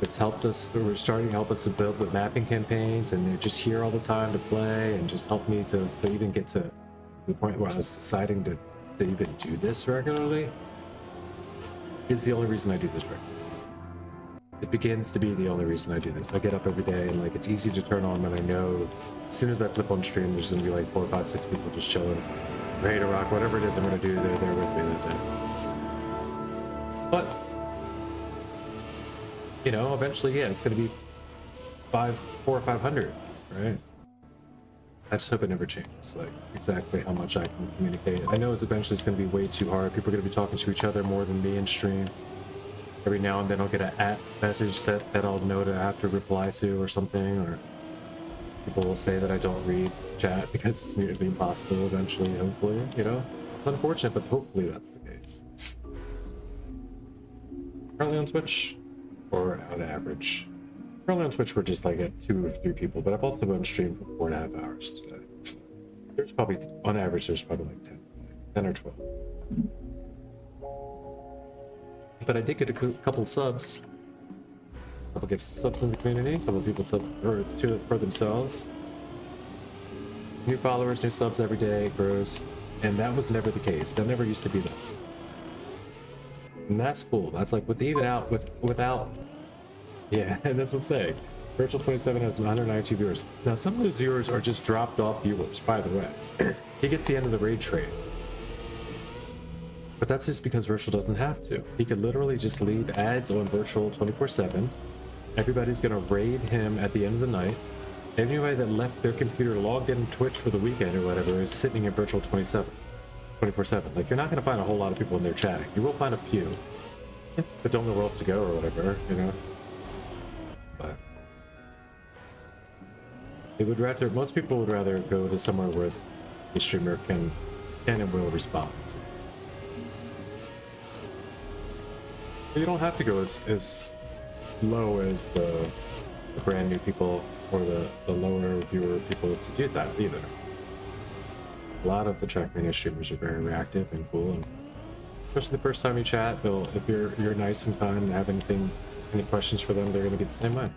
It's helped us, we're starting to help us to build with mapping campaigns, and they're just here all the time to play and just help me to even get to the point where I was deciding to even do this regularly. Is the only reason I do this regularly. It begins to be the only reason I do this. I get up every day and like it's easy to turn on when I know as soon as I flip on stream there's gonna be like 4, 5, 6 people just chilling, ready to rock whatever it is I'm gonna do. They're there with me that day. But you know, eventually, yeah, it's gonna be 400 or 500, right? I just hope it never changes, like exactly how much I can communicate. I know it's eventually gonna be way too hard. People are gonna be talking to each other more than me in stream. Every now and then I'll get a message that I'll know to have to reply to or something, or people will say that I don't read chat because it's nearly impossible eventually, hopefully, you know? It's unfortunate, but hopefully that's the case. Currently on Twitch, or on average. Currently on Twitch we're just like at 2 or 3 people, but I've also been on stream for 4.5 hours today. There's probably, on average, there's probably like 10 or 12. But I did get a couple subs. A couple gifts subs in the community, a couple people sub for themselves. New followers, new subs every day, grows. And that was never the case. That never used to be that. And that's cool. That's like with even out without. Yeah, and that's what I'm saying. Virtual 27 has 192 viewers. Now some of those viewers are just dropped off viewers, by the way. He gets the end of the raid trade. But that's just because Virtual doesn't have to. He could literally just leave ads on Virtual 24/7. Everybody's gonna raid him at the end of the night. Anybody that left their computer logged in Twitch for the weekend or whatever is sitting in Virtual 27. 24/7. Like, you're not gonna find a whole lot of people in there chatting. You will find a few, but don't know where else to go or whatever, you know. But they would rather, most people would rather go to somewhere where the streamer can and will respond. You don't have to go as low as the brand new people or the lower viewer people to do that either. A lot of the Trackmania streamers are very reactive and cool, and especially the first time you chat, if you're nice and kind and have any questions for them, they're gonna get the same way, and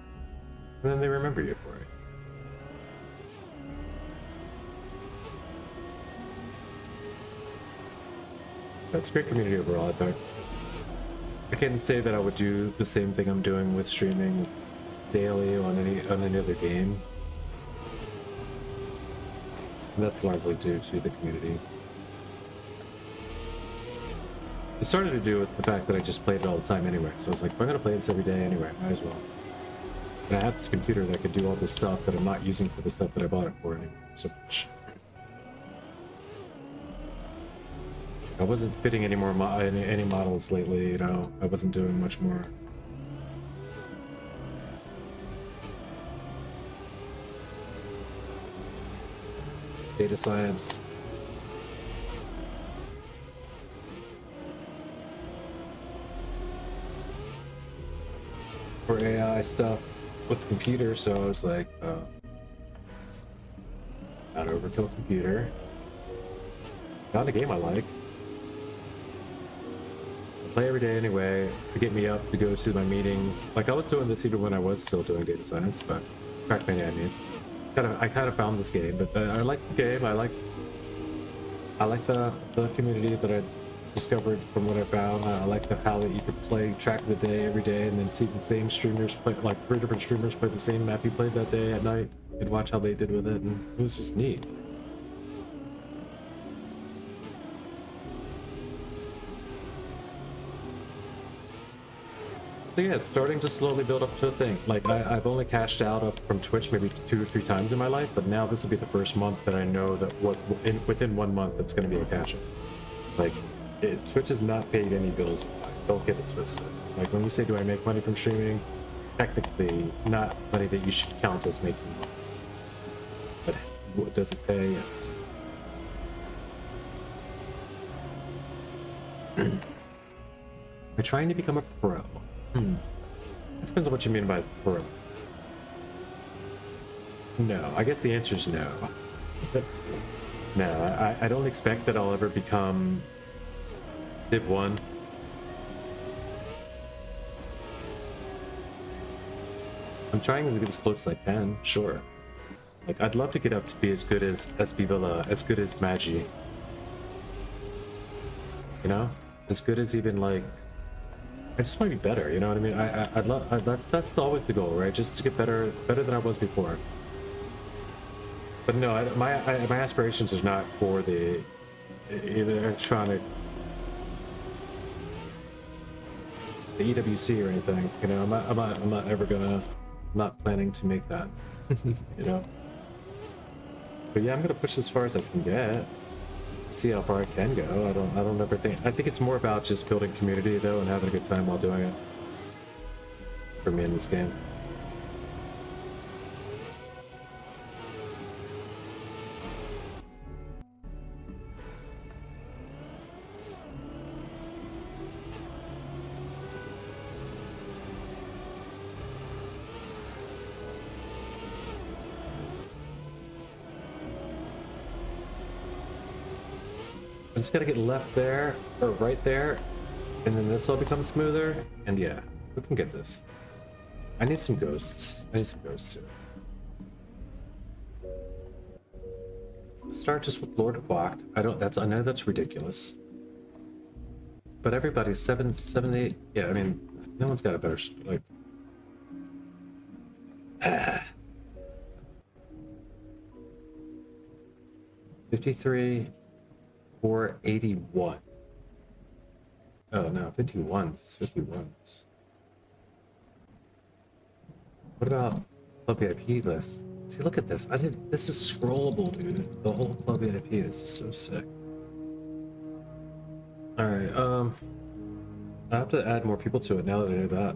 then they remember you for it. That's a great community overall, I think. I can't say that I would do the same thing I'm doing with streaming daily on any other game. And that's largely due to the community. It started to do with the fact that I just played it all the time anyway, so I was like, if I'm gonna play this every day anyway, might as well. And I have this computer that could do all this stuff that I'm not using for the stuff that I bought it for anymore, so much. I wasn't fitting any more any models lately, you know. I wasn't doing much more. Data science. For AI stuff with the computer, so I was like, not overkill computer. Found a game I like. Play every day anyway to get me up to go to my meeting. Like, I was doing this even when I was still doing data science, but Trackmania, I mean, I kind of found this game, but I like the game. I like the community that I discovered from what I found. I like how that you could play Track of the Day every day and then see the same streamers play, like 3 different streamers play the same map you played that day at night and watch how they did with it, and it was just neat. So yeah, it's starting to slowly build up to a thing. Like, I've only cashed out up from Twitch maybe 2 or 3 times in my life, but now this will be the first month that I know that within 1 month it's going to be a cash out. Like, Twitch has not paid any bills. Don't get it twisted. Like, when we say, do I make money from streaming? Technically, not money that you should count as making money. But what does it pay? Yes. Am I trying to become a pro? It depends on what you mean by pro. No, I guess the answer is no. No, I don't expect that I'll ever become Div 1. I'm trying to get as close as I can, sure. Like, I'd love to get up to be as good as SB Villa, as good as Magi. You know? As good as even, like, I just want to be better, you know what I mean? I'd love, that's always the goal, right? Just to get better than I was before. But no, my aspirations is not for the electronic, the EWC or anything. You know, I'm not ever gonna, I'm not planning to make that. You know. But yeah, I'm gonna push as far as I can get. See how far I can go. I don't ever think. I think it's more about just building community though and having a good time while doing it. For me in this game. I just gotta get left there, or right there, and then this will become smoother, and yeah, we can get this. I need some ghosts. I need some ghosts too. Start just with Lord Quacked. I know that's ridiculous. But everybody's 7, 8, yeah, I mean, no one's got a better, like... 53... 481. Oh no, 51s. What about Club VIP list? See, look at this. This is scrollable, dude. The whole Club VIP. This is so sick. All right. I have to add more people to it now that I know that.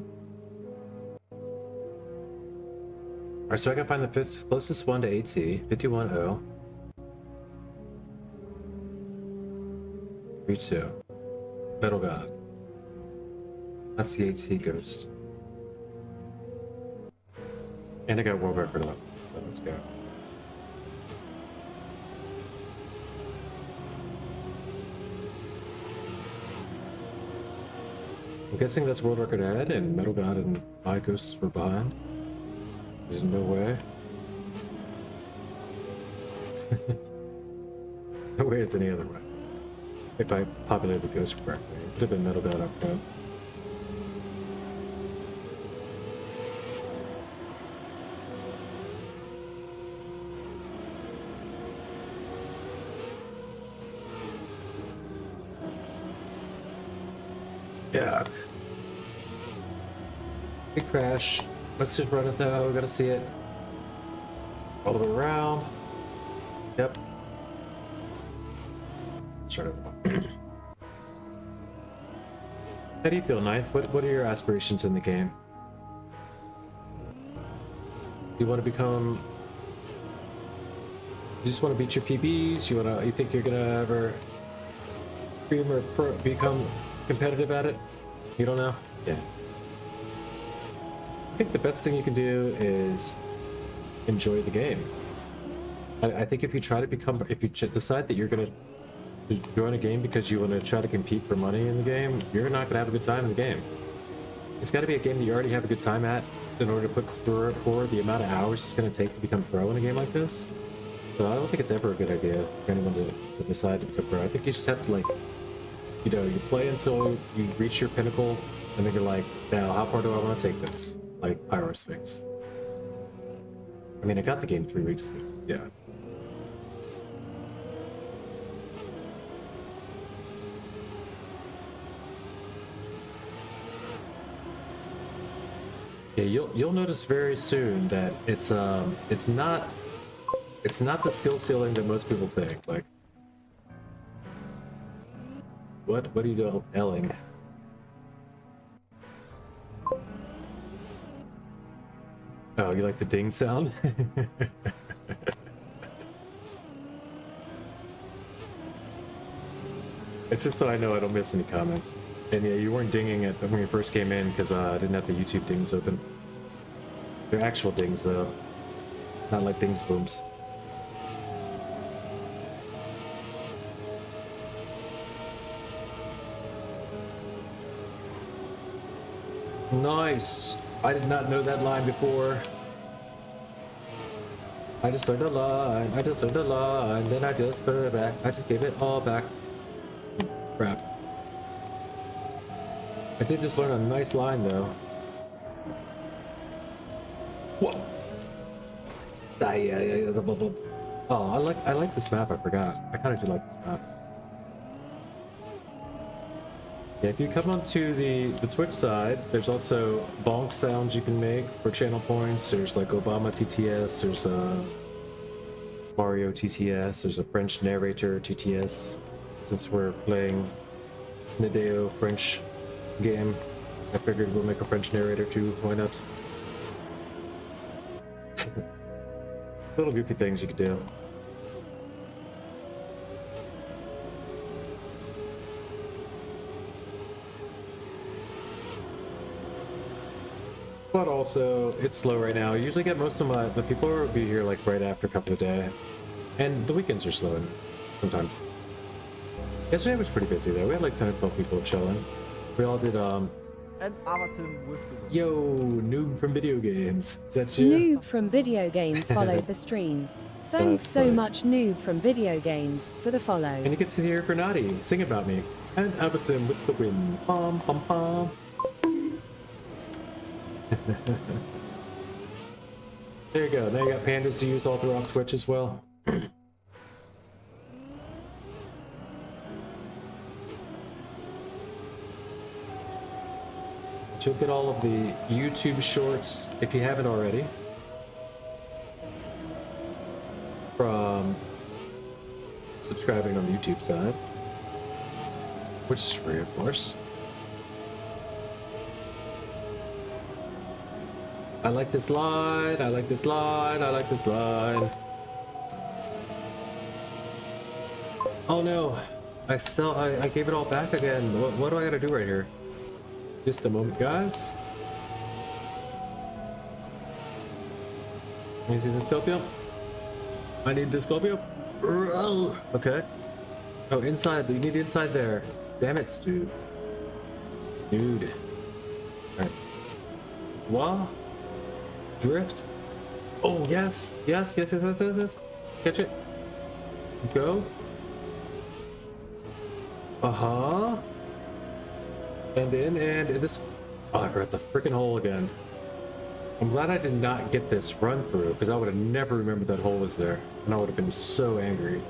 All right, so I can find the closest one to AT, 51-0. 3-2. Metal God. That's the AT ghost. And I got world record up. So let's go. I'm guessing that's world record ahead, and Metal God and my ghosts were behind. There's no way. No way it's any other way. If I populated the ghost correctly, it could have been Metal God up front. Yeah. Big crash. Let's just run it though. We gotta see it. All the way around. Yep. Start over. How do you feel, Ninth? What are your aspirations in the game? You want to become? You just want to beat your PBs? You think you're gonna ever become competitive at it? You don't know? Yeah. I think the best thing you can do is enjoy the game. I think if you try to become, if you decide that you're gonna join a game because you want to try to compete for money in the game, you're not gonna have a good time in the game. It's got to be a game that you already have a good time at in order to put forward the amount of hours it's gonna take to become pro in a game like this. So I don't think it's ever a good idea for anyone to decide to become pro. I think you just have to, like, you know, you play until you reach your pinnacle, and then you're like, now how far do I want to take this? Like Pyro Sphinx. I mean, I got the game 3 weeks ago. Yeah. Yeah, you'll notice very soon that it's not the skill ceiling that most people think. Like, what are you doing, Elling? Oh, you like the ding sound? It's just so I know I don't miss any comments. And yeah, you weren't dinging it when you first came in because I didn't have the YouTube dings open. They're actual dings though, not like dings booms. Nice! I did not know that line before. I just learned a line, then I just put it back. I just gave it all back. Crap. I did just learn a nice line though. Whoa! Oh, I like this map, I forgot. I kinda do like this map. Yeah, if you come onto the Twitch side, there's also bonk sounds you can make for channel points. There's like Obama TTS, there's a Mario TTS, there's a French narrator TTS. Since we're playing Nadeo French game, I figured we'll make a French narrator too, why not? Little goofy things you could do. But also, it's slow right now. I usually get most of the people will be here like right after a couple of days. And the weekends are slowing sometimes. Yesterday was pretty busy though. We had like 10 or 12 people chilling. We all did, And Avatar with the yo, noob from video games. Is that you? Noob from video games followed the stream. Thanks That's so funny. much, Noob from video games, for the follow. And you get to hear Granati sing about me. And Abatim with the win. Pom pom pom. There you go. Now you got pandas to use all throughout Twitch as well. You'll get all of the YouTube shorts if you haven't already. From subscribing on the YouTube side. which is free, of course. I like this line. I like this line. I like this line. Oh no! I gave it all back again. What do I gotta do right here? Just a moment, guys. Can you see the scopium? I need the scopium. Okay. Oh, inside. You need inside there. Damn it, Stu. Dude. Alright. Wah. Drift. Oh, yes. Yes. Catch it. Go. Uh-huh. And in, and this... Oh, I forgot the freaking hole again. I'm glad I did not get this run through, because I would have never remembered that hole was there. And I would have been so angry.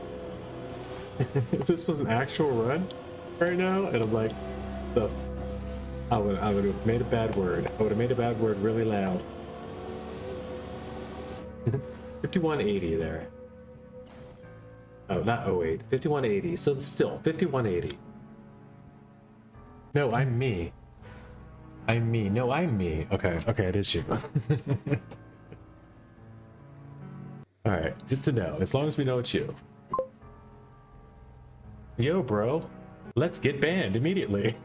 If this was an actual run right now, and I'm like, I would have made a bad word. I would have made a bad word really loud. 5180 there. Oh, not 08. 5180. So still 5180. No, I'm me. I'm me. No, I'm me. Okay, it is you. Alright, just to know. As long as we know it's you. Yo, bro. Let's get banned immediately.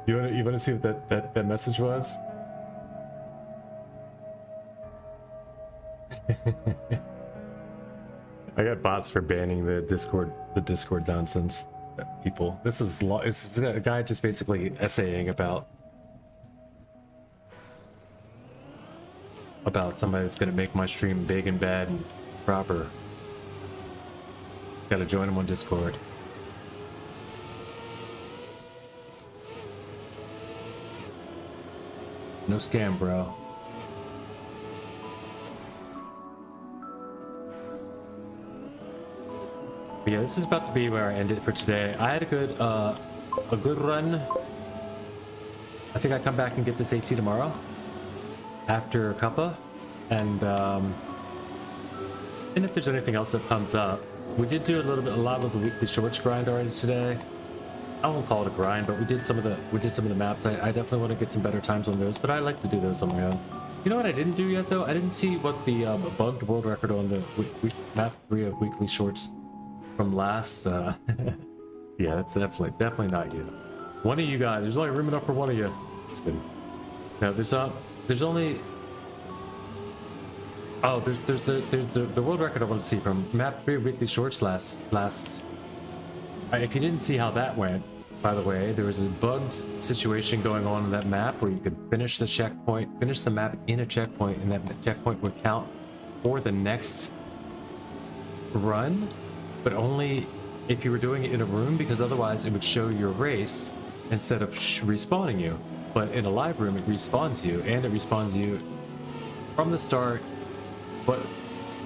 You wanna see what that message was? I got bots for banning the Discord nonsense people. This is a guy just basically essaying about somebody that's gonna make my stream big and bad and proper. Gotta join him on Discord. No scam, bro. But yeah, this is about to be where I end it for today. I had a good run. I think I come back and get this AT tomorrow after Kappa, and if there's anything else that comes up, we did do a lot of the weekly shorts grind already today. I won't call it a grind, but we did some of the maps. I definitely want to get some better times on those, but I like to do those on my own. You know what I didn't do yet though? I didn't see what the bugged world record on the map 3 of weekly shorts from last. Yeah, that's definitely not you. One of you guys. There's only room enough for one of you. Just kidding. No, there's only. Oh, there's the world record I want to see from map 3 of weekly shorts last. If you didn't see how that went, by the way, there was a bugged situation going on in that map where you could finish the map in a checkpoint, and that checkpoint would count for the next run, but only if you were doing it in a room, because otherwise it would show your race instead of respawning you. But in a live room, it respawns you, and it respawns you from the start, but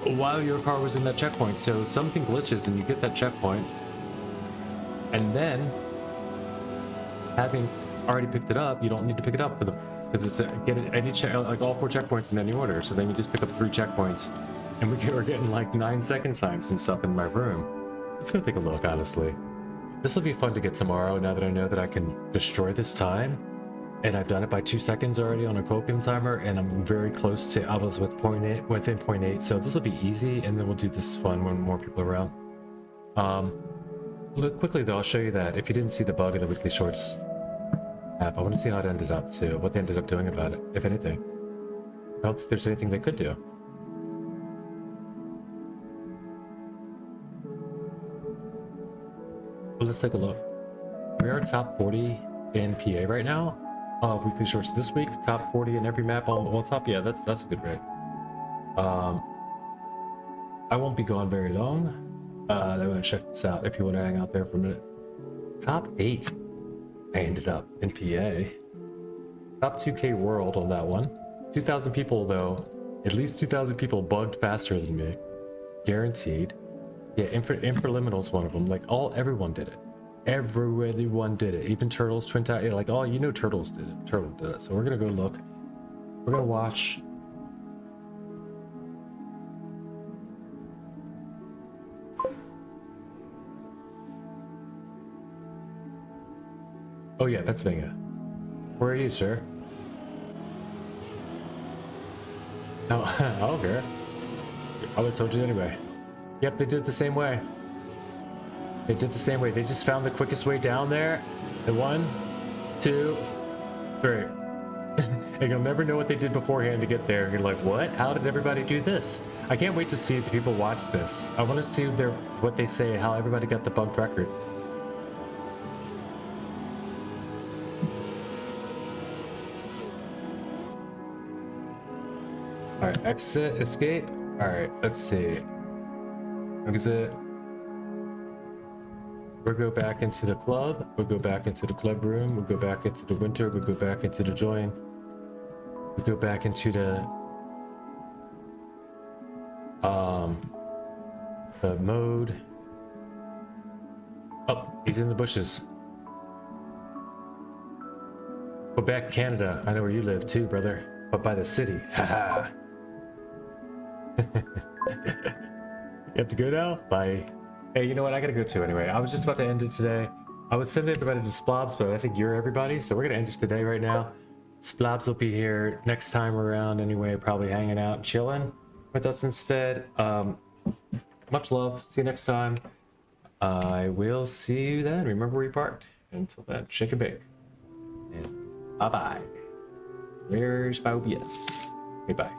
while your car was in that checkpoint. So something glitches and you get that checkpoint, and then having already picked it up, you don't need to pick it up because it's like all 4 checkpoints in any order. So then you just pick up 3 checkpoints, and we're getting like 9-second times and stuff in my room. Let's go take a look, honestly. This will be fun to get tomorrow now that I know that I can destroy this time, and I've done it by 2 seconds already on a copium timer, and I'm very close to out with within 0.8. So this will be easy, and then we'll do this fun when more people are around. Look quickly though, I'll show you that. If you didn't see the bug in the weekly shorts app, I want to see how it ended up too, what they ended up doing about it, if anything. I don't think there's anything they could do. But let's take a look. We are top 40 in PA right now. Weekly shorts this week, top 40 in every map all top. Yeah, that's a good rate. I won't be gone very long. I'm gonna check this out if you want to hang out there for a minute. Top 8 I ended up in PA. Top 2K world on that one. 2,000 people though. At least 2,000 people bugged faster than me. Guaranteed. Yeah, Infraliminal's one of them. Like everyone did it. Everyone did it. Even Turtles, Twin Tower, like Turtles did it. Turtle did it. So we're gonna go look. We're gonna watch. Oh yeah, Pennsylvania. Where are you, sir? Oh, I don't care. I would have told you anyway. Yep, they did it the same way. They did the same way. They just found the quickest way down there. And 1, 2, 3. And you'll never know what they did beforehand to get there. You're like, what? How did everybody do this? I can't wait to see if the people watch this. I want to see what they say, how everybody got the bugged record. All right, exit, escape. All right, let's see. Exit. We'll go back into the club. We'll go back into the club room. We'll go back into the winter. We'll go back into the join. We'll go back into the mode. Oh, he's in the bushes. Quebec, Canada. I know where you live too, brother. But by the city. Haha. You have to go now? Bye. Hey, you know what? I gotta go too anyway. I was just about to end it today. I would send everybody to Splobs, but I think you're everybody. So we're gonna end it today right now. Splobs will be here next time around anyway, probably hanging out, chilling with us instead. Much love. See you next time. I will see you then. Remember where you parked. Until then, shake and bake. And bye-bye. Where's my OBS? Goodbye.